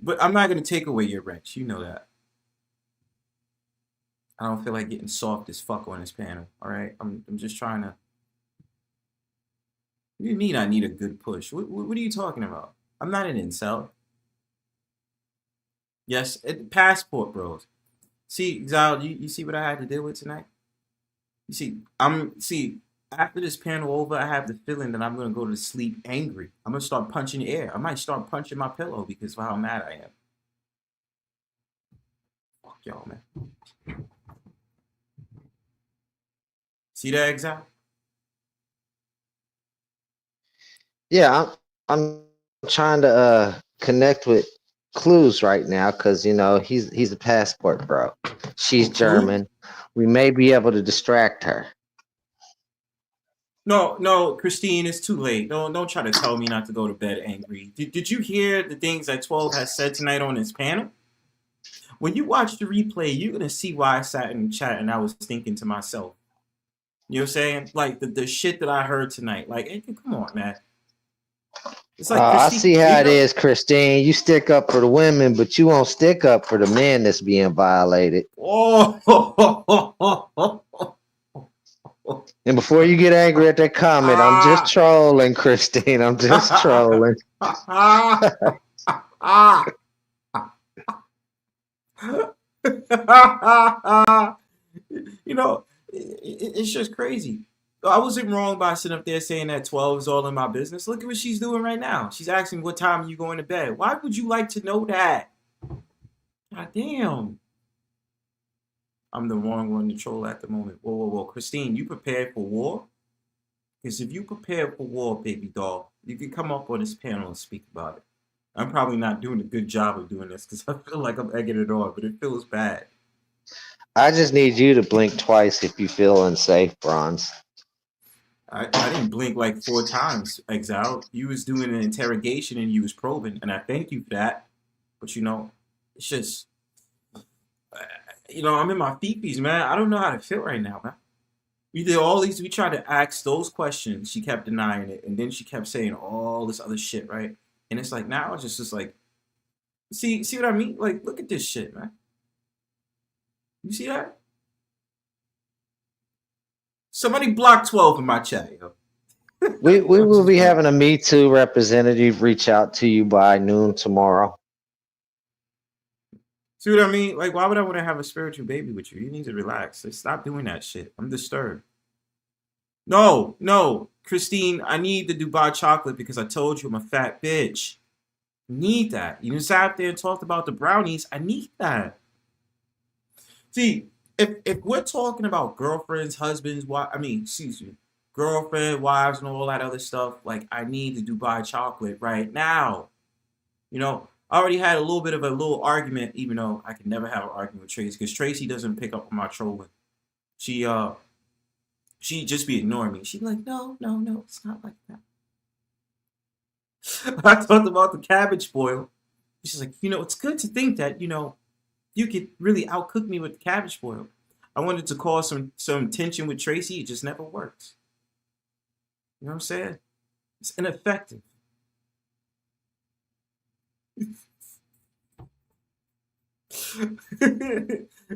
but I'm not gonna take away your wrench. You know that. I don't feel like getting soft as fuck on this panel. All right, I'm just trying to. What do you mean I need a good push? What are you talking about? I'm not an incel. Yes, passport bros. See, Xiled, you see what I had to deal with tonight? You see, after this panel over, I have the feeling that I'm gonna go to sleep angry. I'm gonna start punching the air. I might start punching my pillow because of how mad I am. Fuck y'all, man. See that, Xiled? Yeah, I'm trying to connect with Clues right now because you know he's a passport bro. She's German. We may be able to distract her. No, Christine, it's too late. Don't try to tell me not to go to bed angry. Did you hear the things that 12 has said tonight on his panel? When you watch the replay, you're gonna see why I sat in the chat and I was thinking to myself. You know what I'm saying? Like the shit that I heard tonight. Like, hey, come on, man. It's like I see how it is, Christine. You stick up for the women, but you won't stick up for the men that's being violated. Oh. And before you get angry at that comment, I'm just trolling, Christine. I'm just trolling. You know, it's just crazy. I wasn't wrong by sitting up there saying that 12 is all in my business. Look at what she's doing right now. She's asking what time are you going to bed. Why would you like to know that? God damn. I'm the wrong one to troll at the moment. Whoa. Christine, you prepared for war? Because if you prepared for war, baby doll, you can come up on this panel and speak about it. I'm probably not doing a good job of doing this because I feel like I'm egging it on, but it feels bad. I just need you to blink twice if you feel unsafe, Bronze. I didn't blink like 4 times, Exiled. You was doing an interrogation and you was probing, and I thank you for that. But you know, it's just, you know, I'm in my feefies, man. I don't know how to feel right now, man. We did all these, we tried to ask those questions. She kept denying it, and then she kept saying all this other shit, right? And it's like now it's just like, see what I mean? Like, look at this shit, man. You see that? Somebody block 12 in my chat, yo. We will be having a Me Too representative reach out to you by noon tomorrow. See what I mean? Like, why would I want to have a spiritual baby with you? You need to relax. Like, stop doing that shit. I'm disturbed. No, Christine, I need the Dubai chocolate because I told you I'm a fat bitch. I need that. You sat out there and talked about the brownies. I need that. See, if we're talking about girlfriends, husbands, girlfriend, wives, and all that other stuff, like, I need the Dubai chocolate right now. You know, I already had a little bit of a little argument, even though I can never have an argument with Tracy, because Tracy doesn't pick up on my trolling. She just be ignoring me. She'd be like, no, it's not like that. I talked about the cabbage boil. She's like, you know, it's good to think that, you know, you could really outcook me with the cabbage boil. I wanted to cause some tension with Tracy. It just never works. You know what I'm saying? It's ineffective.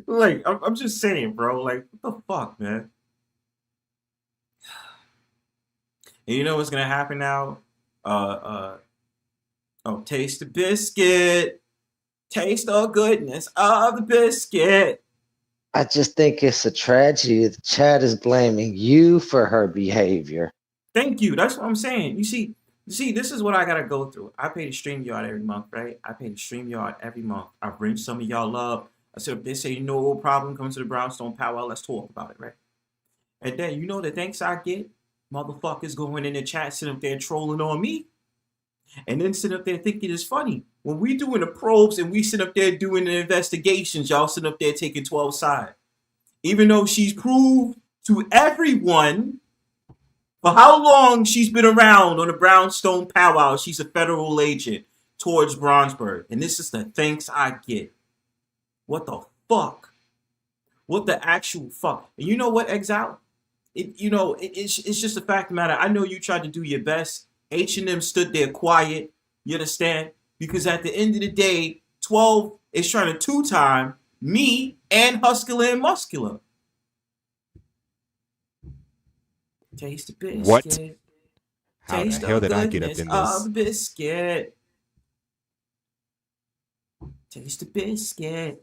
Like, I'm just saying, bro. Like, what the fuck, man? And you know what's gonna happen now? Oh, taste the biscuit. Taste the goodness of the biscuit. I just think it's a tragedy. Chad is blaming you for her behavior. Thank you. That's what I'm saying. You see, this is what I gotta go through. I pay the StreamYard every month, right? I pay the StreamYard every month. I bring some of y'all up. I said, if they say no problem, come to the Brownstone Powwow, let's talk about it, right? And then you know the thanks I get? Motherfuckers going in the chat, sitting up there trolling on me. And then sit up there thinking it's funny. When we doing the probes and we sit up there doing the investigations, y'all sit up there taking 12 sides. Even though she's proved to everyone for how long she's been around on the Brownstone Powwow, she's a federal agent towards Bronzebird. And this is the thanks I get. What the fuck? What the actual fuck? And you know what, Exile? It's just a fact of the matter. I know you tried to do your best. H&M stood there quiet. You understand? Because at the end of the day, 12 is trying to two-time me and Hustler and Muscular. Taste the biscuit. What? How Taste the hell did I get up goodness in this? of the biscuit. Taste the biscuit.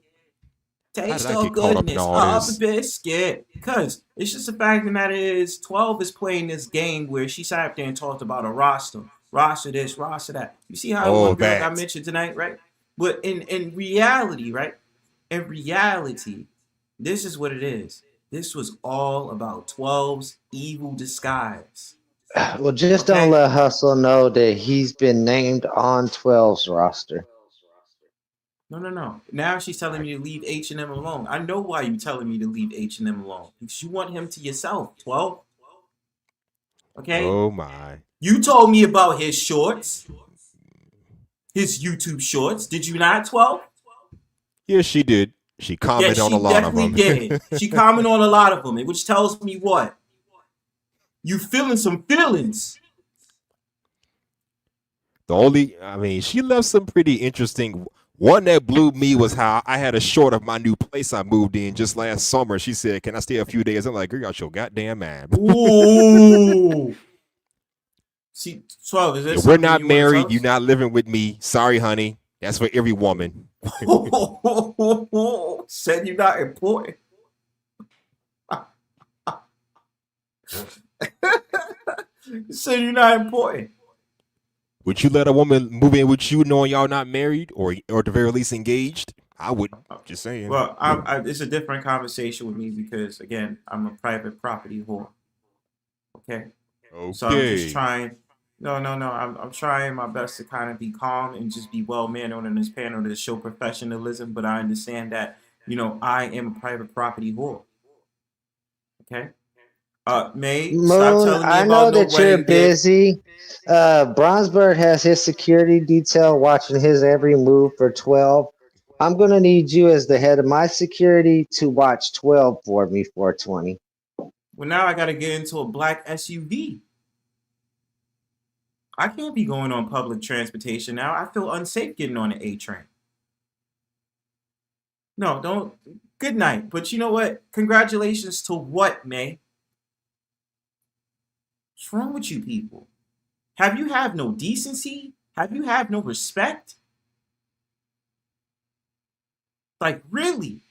Taste How did I the get caught up in goodness all of this? the biscuit. Because it's just the fact of the matter is 12 is playing this game where she sat up there and talked about a roster. Roster this, roster that. You see how one girl got mentioned tonight, right? But in reality, right? In reality, this is what it is. This was all about 12's evil disguise. Well, just don't let Hustle know that he's been named on 12's roster. No. Now she's telling me to leave H&M alone. I know why you're telling me to leave H&M alone. Because you want him to yourself, 12. Okay? Oh, my. You told me about his shorts. His YouTube shorts. Did you not, 12? Yes, she did. She commented on a lot of them. She definitely did. She commented on a lot of them, which tells me what? You feeling some feelings. She left some pretty interesting. One that blew me was how I had a short of my new place I moved in just last summer. She said, "Can I stay a few days?" I'm like, "Girl, you got your goddamn mind." Ooh. See, 12, is this we're not married. You're not living with me. Sorry, honey. That's for every woman. Said you're not important. Said you're not important. Would you let a woman move in with you knowing y'all not married or at the very least engaged? I wouldn't. Just saying. Well, it's a different conversation with me because, again, I'm a private property whore. Okay? So I'm just trying. No. I'm trying my best to kind of be calm and just be well-mannered on this panel to show professionalism, but I understand that, I am a private property whore. Okay? May, Moon, stop telling me I know about no that you're wedding busy. Bronzebird has his security detail watching his every move for 12. I'm going to need you as the head of my security to watch 12 for me, 420. Well, now I got to get into a black SUV. I can't be going on public transportation now. I feel unsafe getting on the A train. No, don't. Good night. But you know what? Congratulations to what, May? What's wrong with you people? Have you have no decency? Have you have no respect? Like, really?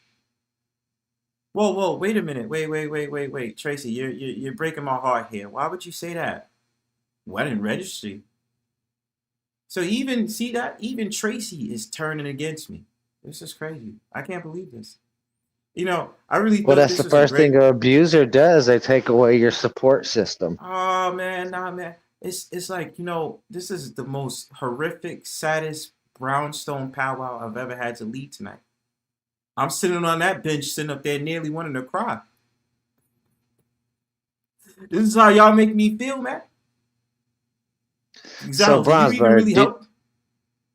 Whoa, wait a minute. Wait. Tracy, you're breaking my heart here. Why would you say that? Wedding registry. So even Tracy is turning against me. This is crazy. I can't believe this. I really. Well, that's the first thing an abuser does. They take away your support system. Oh man, nah, man. It's like this is the most horrific, saddest Brownstone powwow I've ever had to lead tonight. I'm sitting on that bench, sitting up there, nearly wanting to cry. This is how y'all make me feel, man. So, Bronzebird,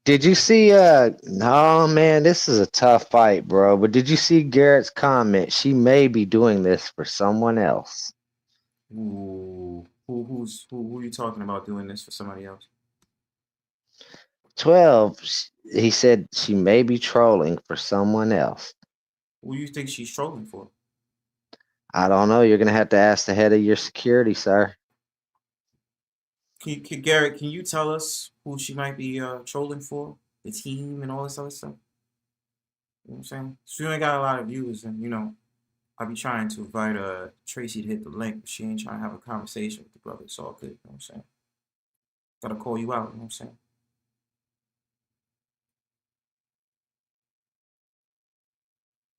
did you see? No, man, this is a tough fight, bro. But did you see Garrett's comment? She may be doing this for someone else. Ooh, who are you talking about doing this for somebody else? 12, he said she may be trolling for someone else. Who do you think she's trolling for? I don't know. You're going to have to ask the head of your security, sir. Garrett, can you tell us who she might be trolling for? The team and all this other stuff? You know what I'm saying? She ain't got a lot of views, and, you know, I'll be trying to invite Tracy to hit the link, but she ain't trying to have a conversation with the brother. It's all good, you know what I'm saying? Gotta call you out, you know what I'm saying?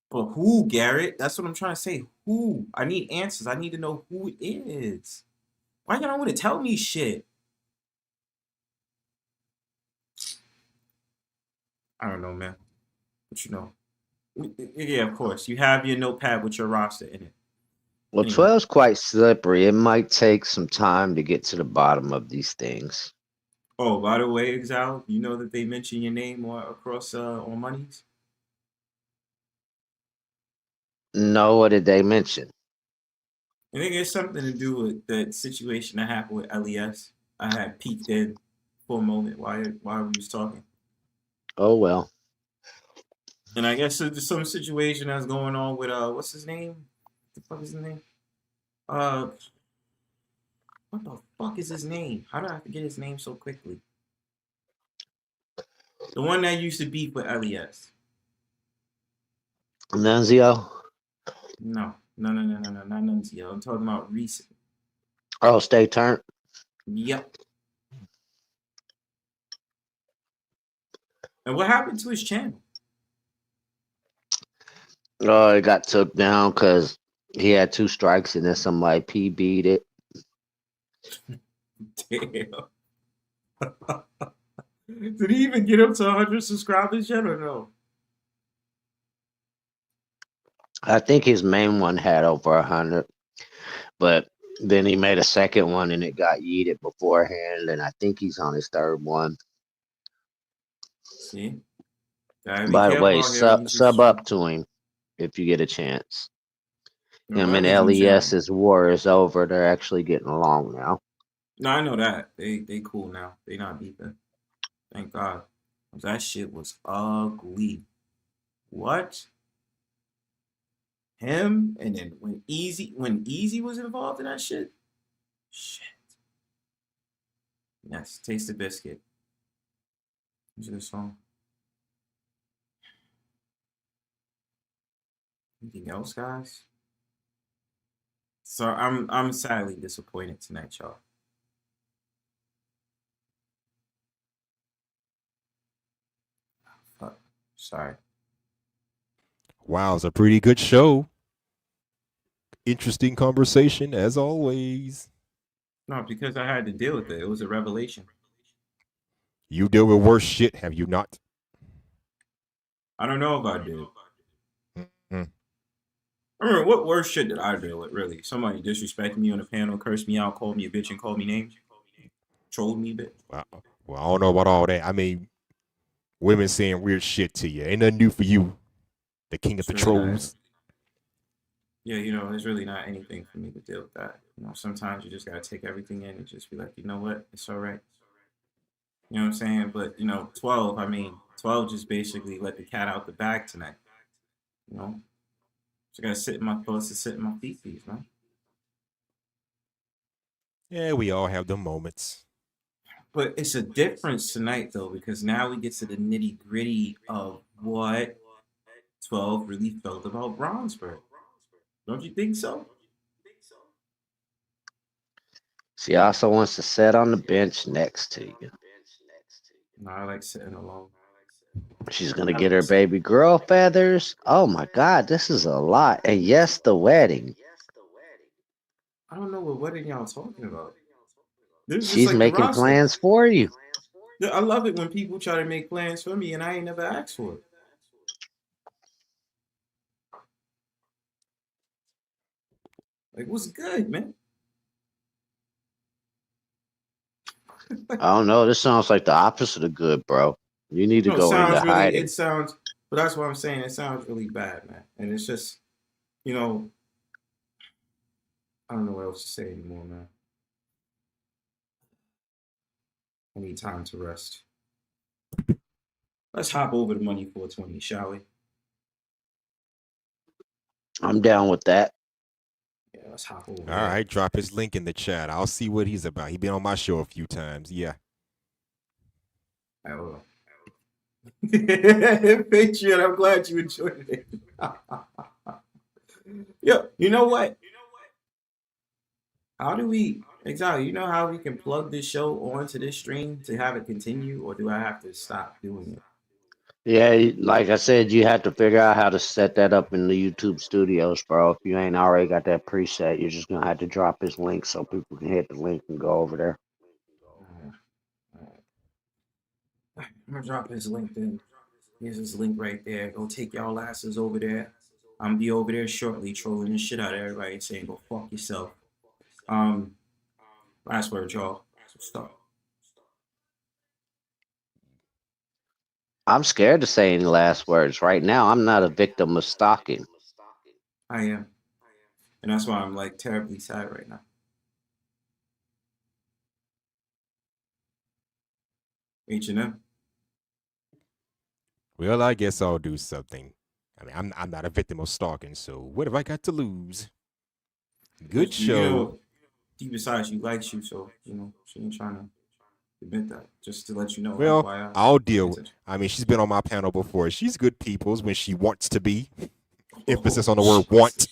But who, Garrett? That's what I'm trying to say. Who? I need answers. I need to know who it is. Why you don't want to tell me shit? I don't know, man. But you know. Yeah, of course. You have your notepad with your roster in it. Well, Anyway. 12's quite slippery. It might take some time to get to the bottom of these things. Oh, by the way, Exile, you know that they mention your name or across on monies? No, what did they mention? I think it's something to do with that situation that happened with LES. I had peeked in for a moment while we was talking. Oh, well. And I guess there's some situation that's going on with what's his name? What the fuck is his name? What the fuck is his name? How do I forget his name so quickly? The one that used to beef with LES. Nunzio? No, not Nunzio. I'm talking about recent. Oh, stay turned. Yep. And what happened to his channel? Oh, it got took down because he had 2 strikes and then somebody PB'd it. Damn. Did he even get up to 100 subscribers yet or no? I think his main one had over 100, but then he made a second one and it got yeeted beforehand, and I think he's on his 3rd one. See? Gotta be By the careful way, out here when you sub up to him if you get a chance. Him and LES's war is over. They're actually getting along now. No, I know that. They cool now. They not beefing. Thank God. That shit was ugly. What? Him and then when Easy was involved in that shit? Shit. Yes, Taste the Biscuit. Listen to the song. Anything else, guys? So I'm sadly disappointed tonight, y'all. Fuck. Sorry. Wow, it's a pretty good show. Interesting conversation as always. No, because I had to deal with it. It was a revelation. You deal with worse shit, have you not? I don't know if I did. Mm-hmm. I remember, what worse shit did I deal with, really? Somebody disrespected me on the panel, cursed me out, called me a bitch, and called me names. Trolled me a bit. Well, I don't know about all that. I mean, women saying weird shit to you. Ain't nothing new for you. The king of the trolls. Yeah, you know, there's really not anything for me to deal with that. You know, sometimes you just gotta take everything in and just be like, you know what, it's all right. You know what I'm saying? But, you know, 12 just basically let the cat out the bag tonight. You know? So I gotta sit in my thoughts and sit in my feet, man. Yeah, we all have them moments. But it's a difference tonight, though, because now we get to the nitty gritty of what 12 really felt about Bronzebird. Don't you think so? She also wants to sit on the bench next to you. No, I like sitting alone. She's going to get her baby girl feathers. Oh my God, this is a lot. And yes, the wedding. I don't know what wedding y'all talking about. This is just She's like the making roster. plans for you. I love it when people try to make plans for me and I ain't never asked for it. Like, what's good, man? I don't know. This sounds like the opposite of good, bro. You need to go into hiding. It sounds, but that's what I'm saying. It sounds really bad, man. And it's just, you know, I don't know what else to say anymore, man. I need time to rest. Let's hop over to Money 420, shall we? I'm down with that. Yeah, let's hop over. All right, drop his link in the chat. I'll see what he's about. He's been on my show a few times. Yeah. I will. Patriot, I'm glad you enjoyed it. Yeah, you know what? How do we exactly? You know how we can plug this show onto this stream to have it continue, or do I have to stop doing it? Yeah, like I said, you have to figure out how to set that up in the YouTube studios, bro. If you ain't already got that preset, you're just gonna have to drop his link so people can hit the link and go over there. I'm gonna drop his link then. Here's his link right there. Go take y'all asses over there. I'm gonna be over there shortly, trolling the shit out of everybody, saying go fuck yourself. Last word, y'all. Stop. I'm scared to say any last words. Right now, I'm not a victim of stalking. I am. And that's why I'm like terribly sad right now. H&M. Well, I guess I'll do something. I mean, I'm not a victim of stalking, so what have I got to lose? Good show. You know, deep inside, she likes you, so, you know, she ain't trying to admit that. Just to let you know. Well, I'll deal with it. I mean, she's been on my panel before. She's good people's when she wants to be. Emphasis on the word want.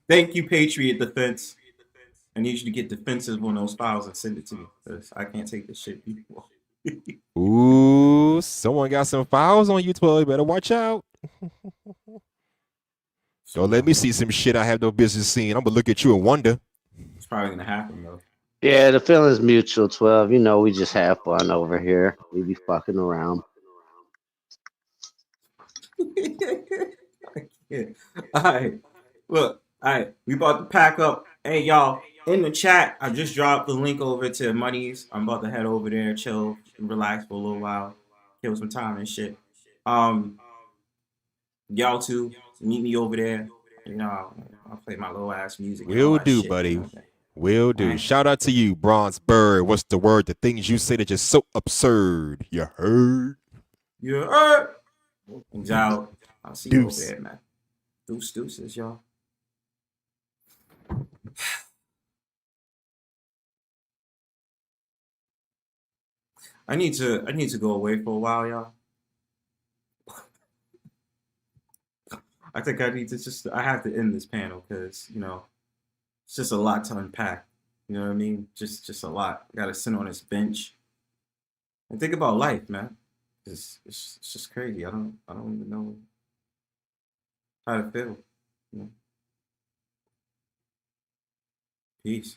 Thank you, Patriot Defense. I need you to get defensive on those files and send it to me, because I can't take this shit anymore. Ooh, someone got some files on you, 12. You better watch out. Don't let me see some shit I have no business seeing. I'm gonna look at you and wonder. It's probably gonna happen though. Yeah, the feeling's mutual, 12. You know, we just have fun over here. We be fucking around. Yeah. All right. Look, all right. We about to pack up. Hey, y'all, in the chat, I just dropped the link over to Money's. I'm about to head over there, chill, and relax for a little while, kill some time and shit. Y'all too, meet me over there. You know, I'll play my little ass music. Will do, buddy. You know? Will do. Right. Shout out to you, Bronzebird. What's the word? The things you say that just so absurd. You heard? You heard? Xiled. I'll see you over there, man. Deuces, y'all. I need to go away for a while, y'all. I think I need to I have to end this panel because, you know, it's just a lot to unpack. You know what I mean? Just a lot. I gotta sit on this bench and think about life, man. It's just crazy. I don't even know how to feel. You know? Peace.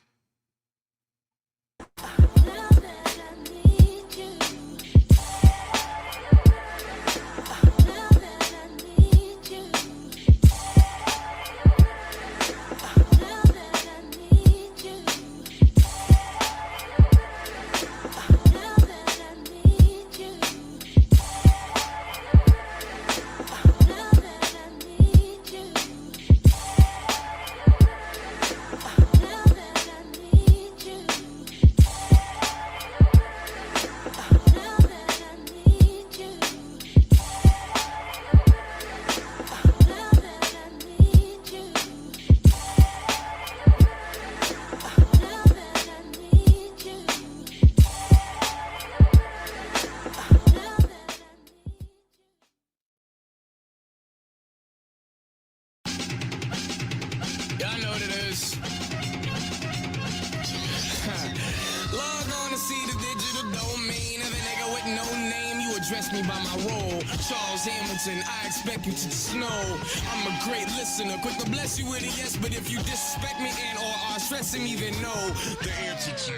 I expect you to snow. I'm a great listener, quick to bless you with a yes, but if you disrespect me and or are stressing me, then no. The answer to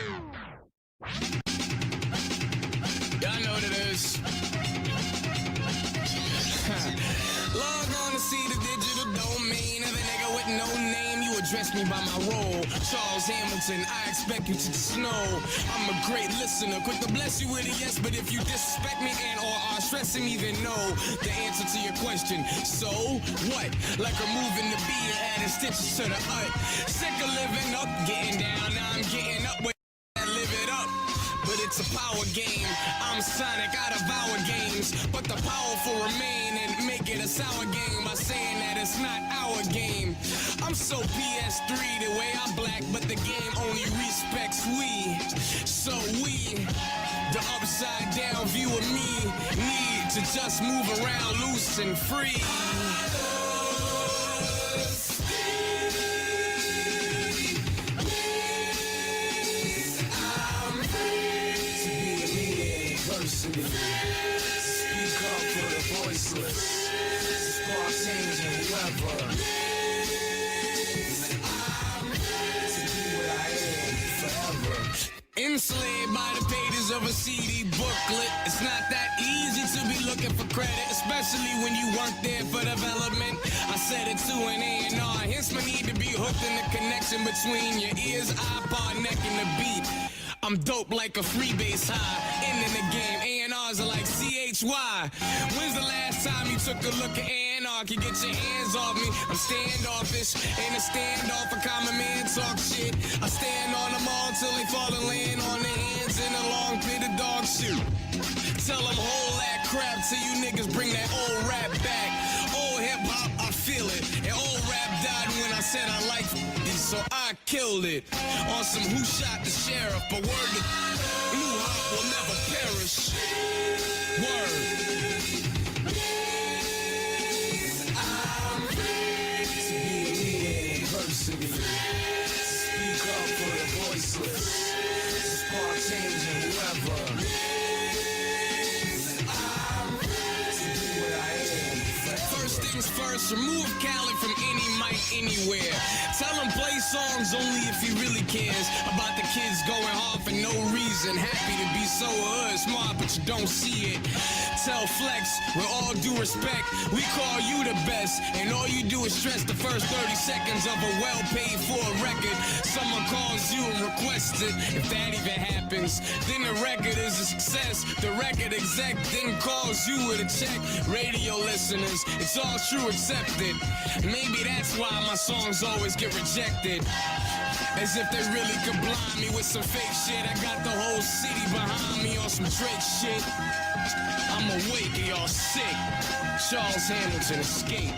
y'all know what it is. Log on to see the digital domain of a nigga with no name. You address me by my role. Charles Hamilton, I expect you to snow. I'm a great listener, quick to bless you with a yes, but if you disrespect me and or are stressing me, then no. The answer to your question, so what? Like removing the B and adding stitches to the ut. Sick of living up, getting down, now I'm getting up. Live it up, but it's a power game. I'm Sonic, I devour games, but the powerful remain and make it a sour game by saying that it's not our game. I'm so PS3 the way I'm black, but the game only respects we. So we, the upside down view of me, need to just move around loose and free. Speak up for the voiceless. Spark change and whoever. I'm to be what I am forever. Enslaved by the pages of a CD booklet. It's not that easy to be looking for credit, especially when you weren't there for development. I said it to an A&R, hence my need to be hooked in the connection between your ears, iPod, neck, and the beat. I'm dope like a freebase high. Ending the game, A&Rs are like CHY. When's the last time you took a look at A&R? Can get your hands off me. I'm standoffish. Ain't a standoff, a common man talk shit. I stand on them all till they fall and land on their hands in a long pit of dog shit. Tell them hold that crap till you niggas bring that old rap back. Old hip hop, I feel it. And old rap died when I said I liked it, so I killed it. On some who shot the sheriff, but word to new hop will never perish. Word. I'm free to be a leading person. Speak up for the voiceless. Spark change and whoever. First things first, remove Khaled from any mic anywhere. Tell him play songs only if he really cares about the kids going hard for no reason. Happy to be so hood, smart, but you don't see it. Tell Flex, with all due respect, we call you the best, and all you do is stress the first 30 seconds of a well-paid for record. Someone calls you and requests it. If that even happens, then the record is a success. The record exec then calls you with a check. Radio listeners, it's all true, accepted. Maybe that's why my songs always get rejected. As if they really could blind me with some fake shit. I got the whole city behind me on some Drake shit. I'm awake and y'all sick. Charles Hamilton, escape.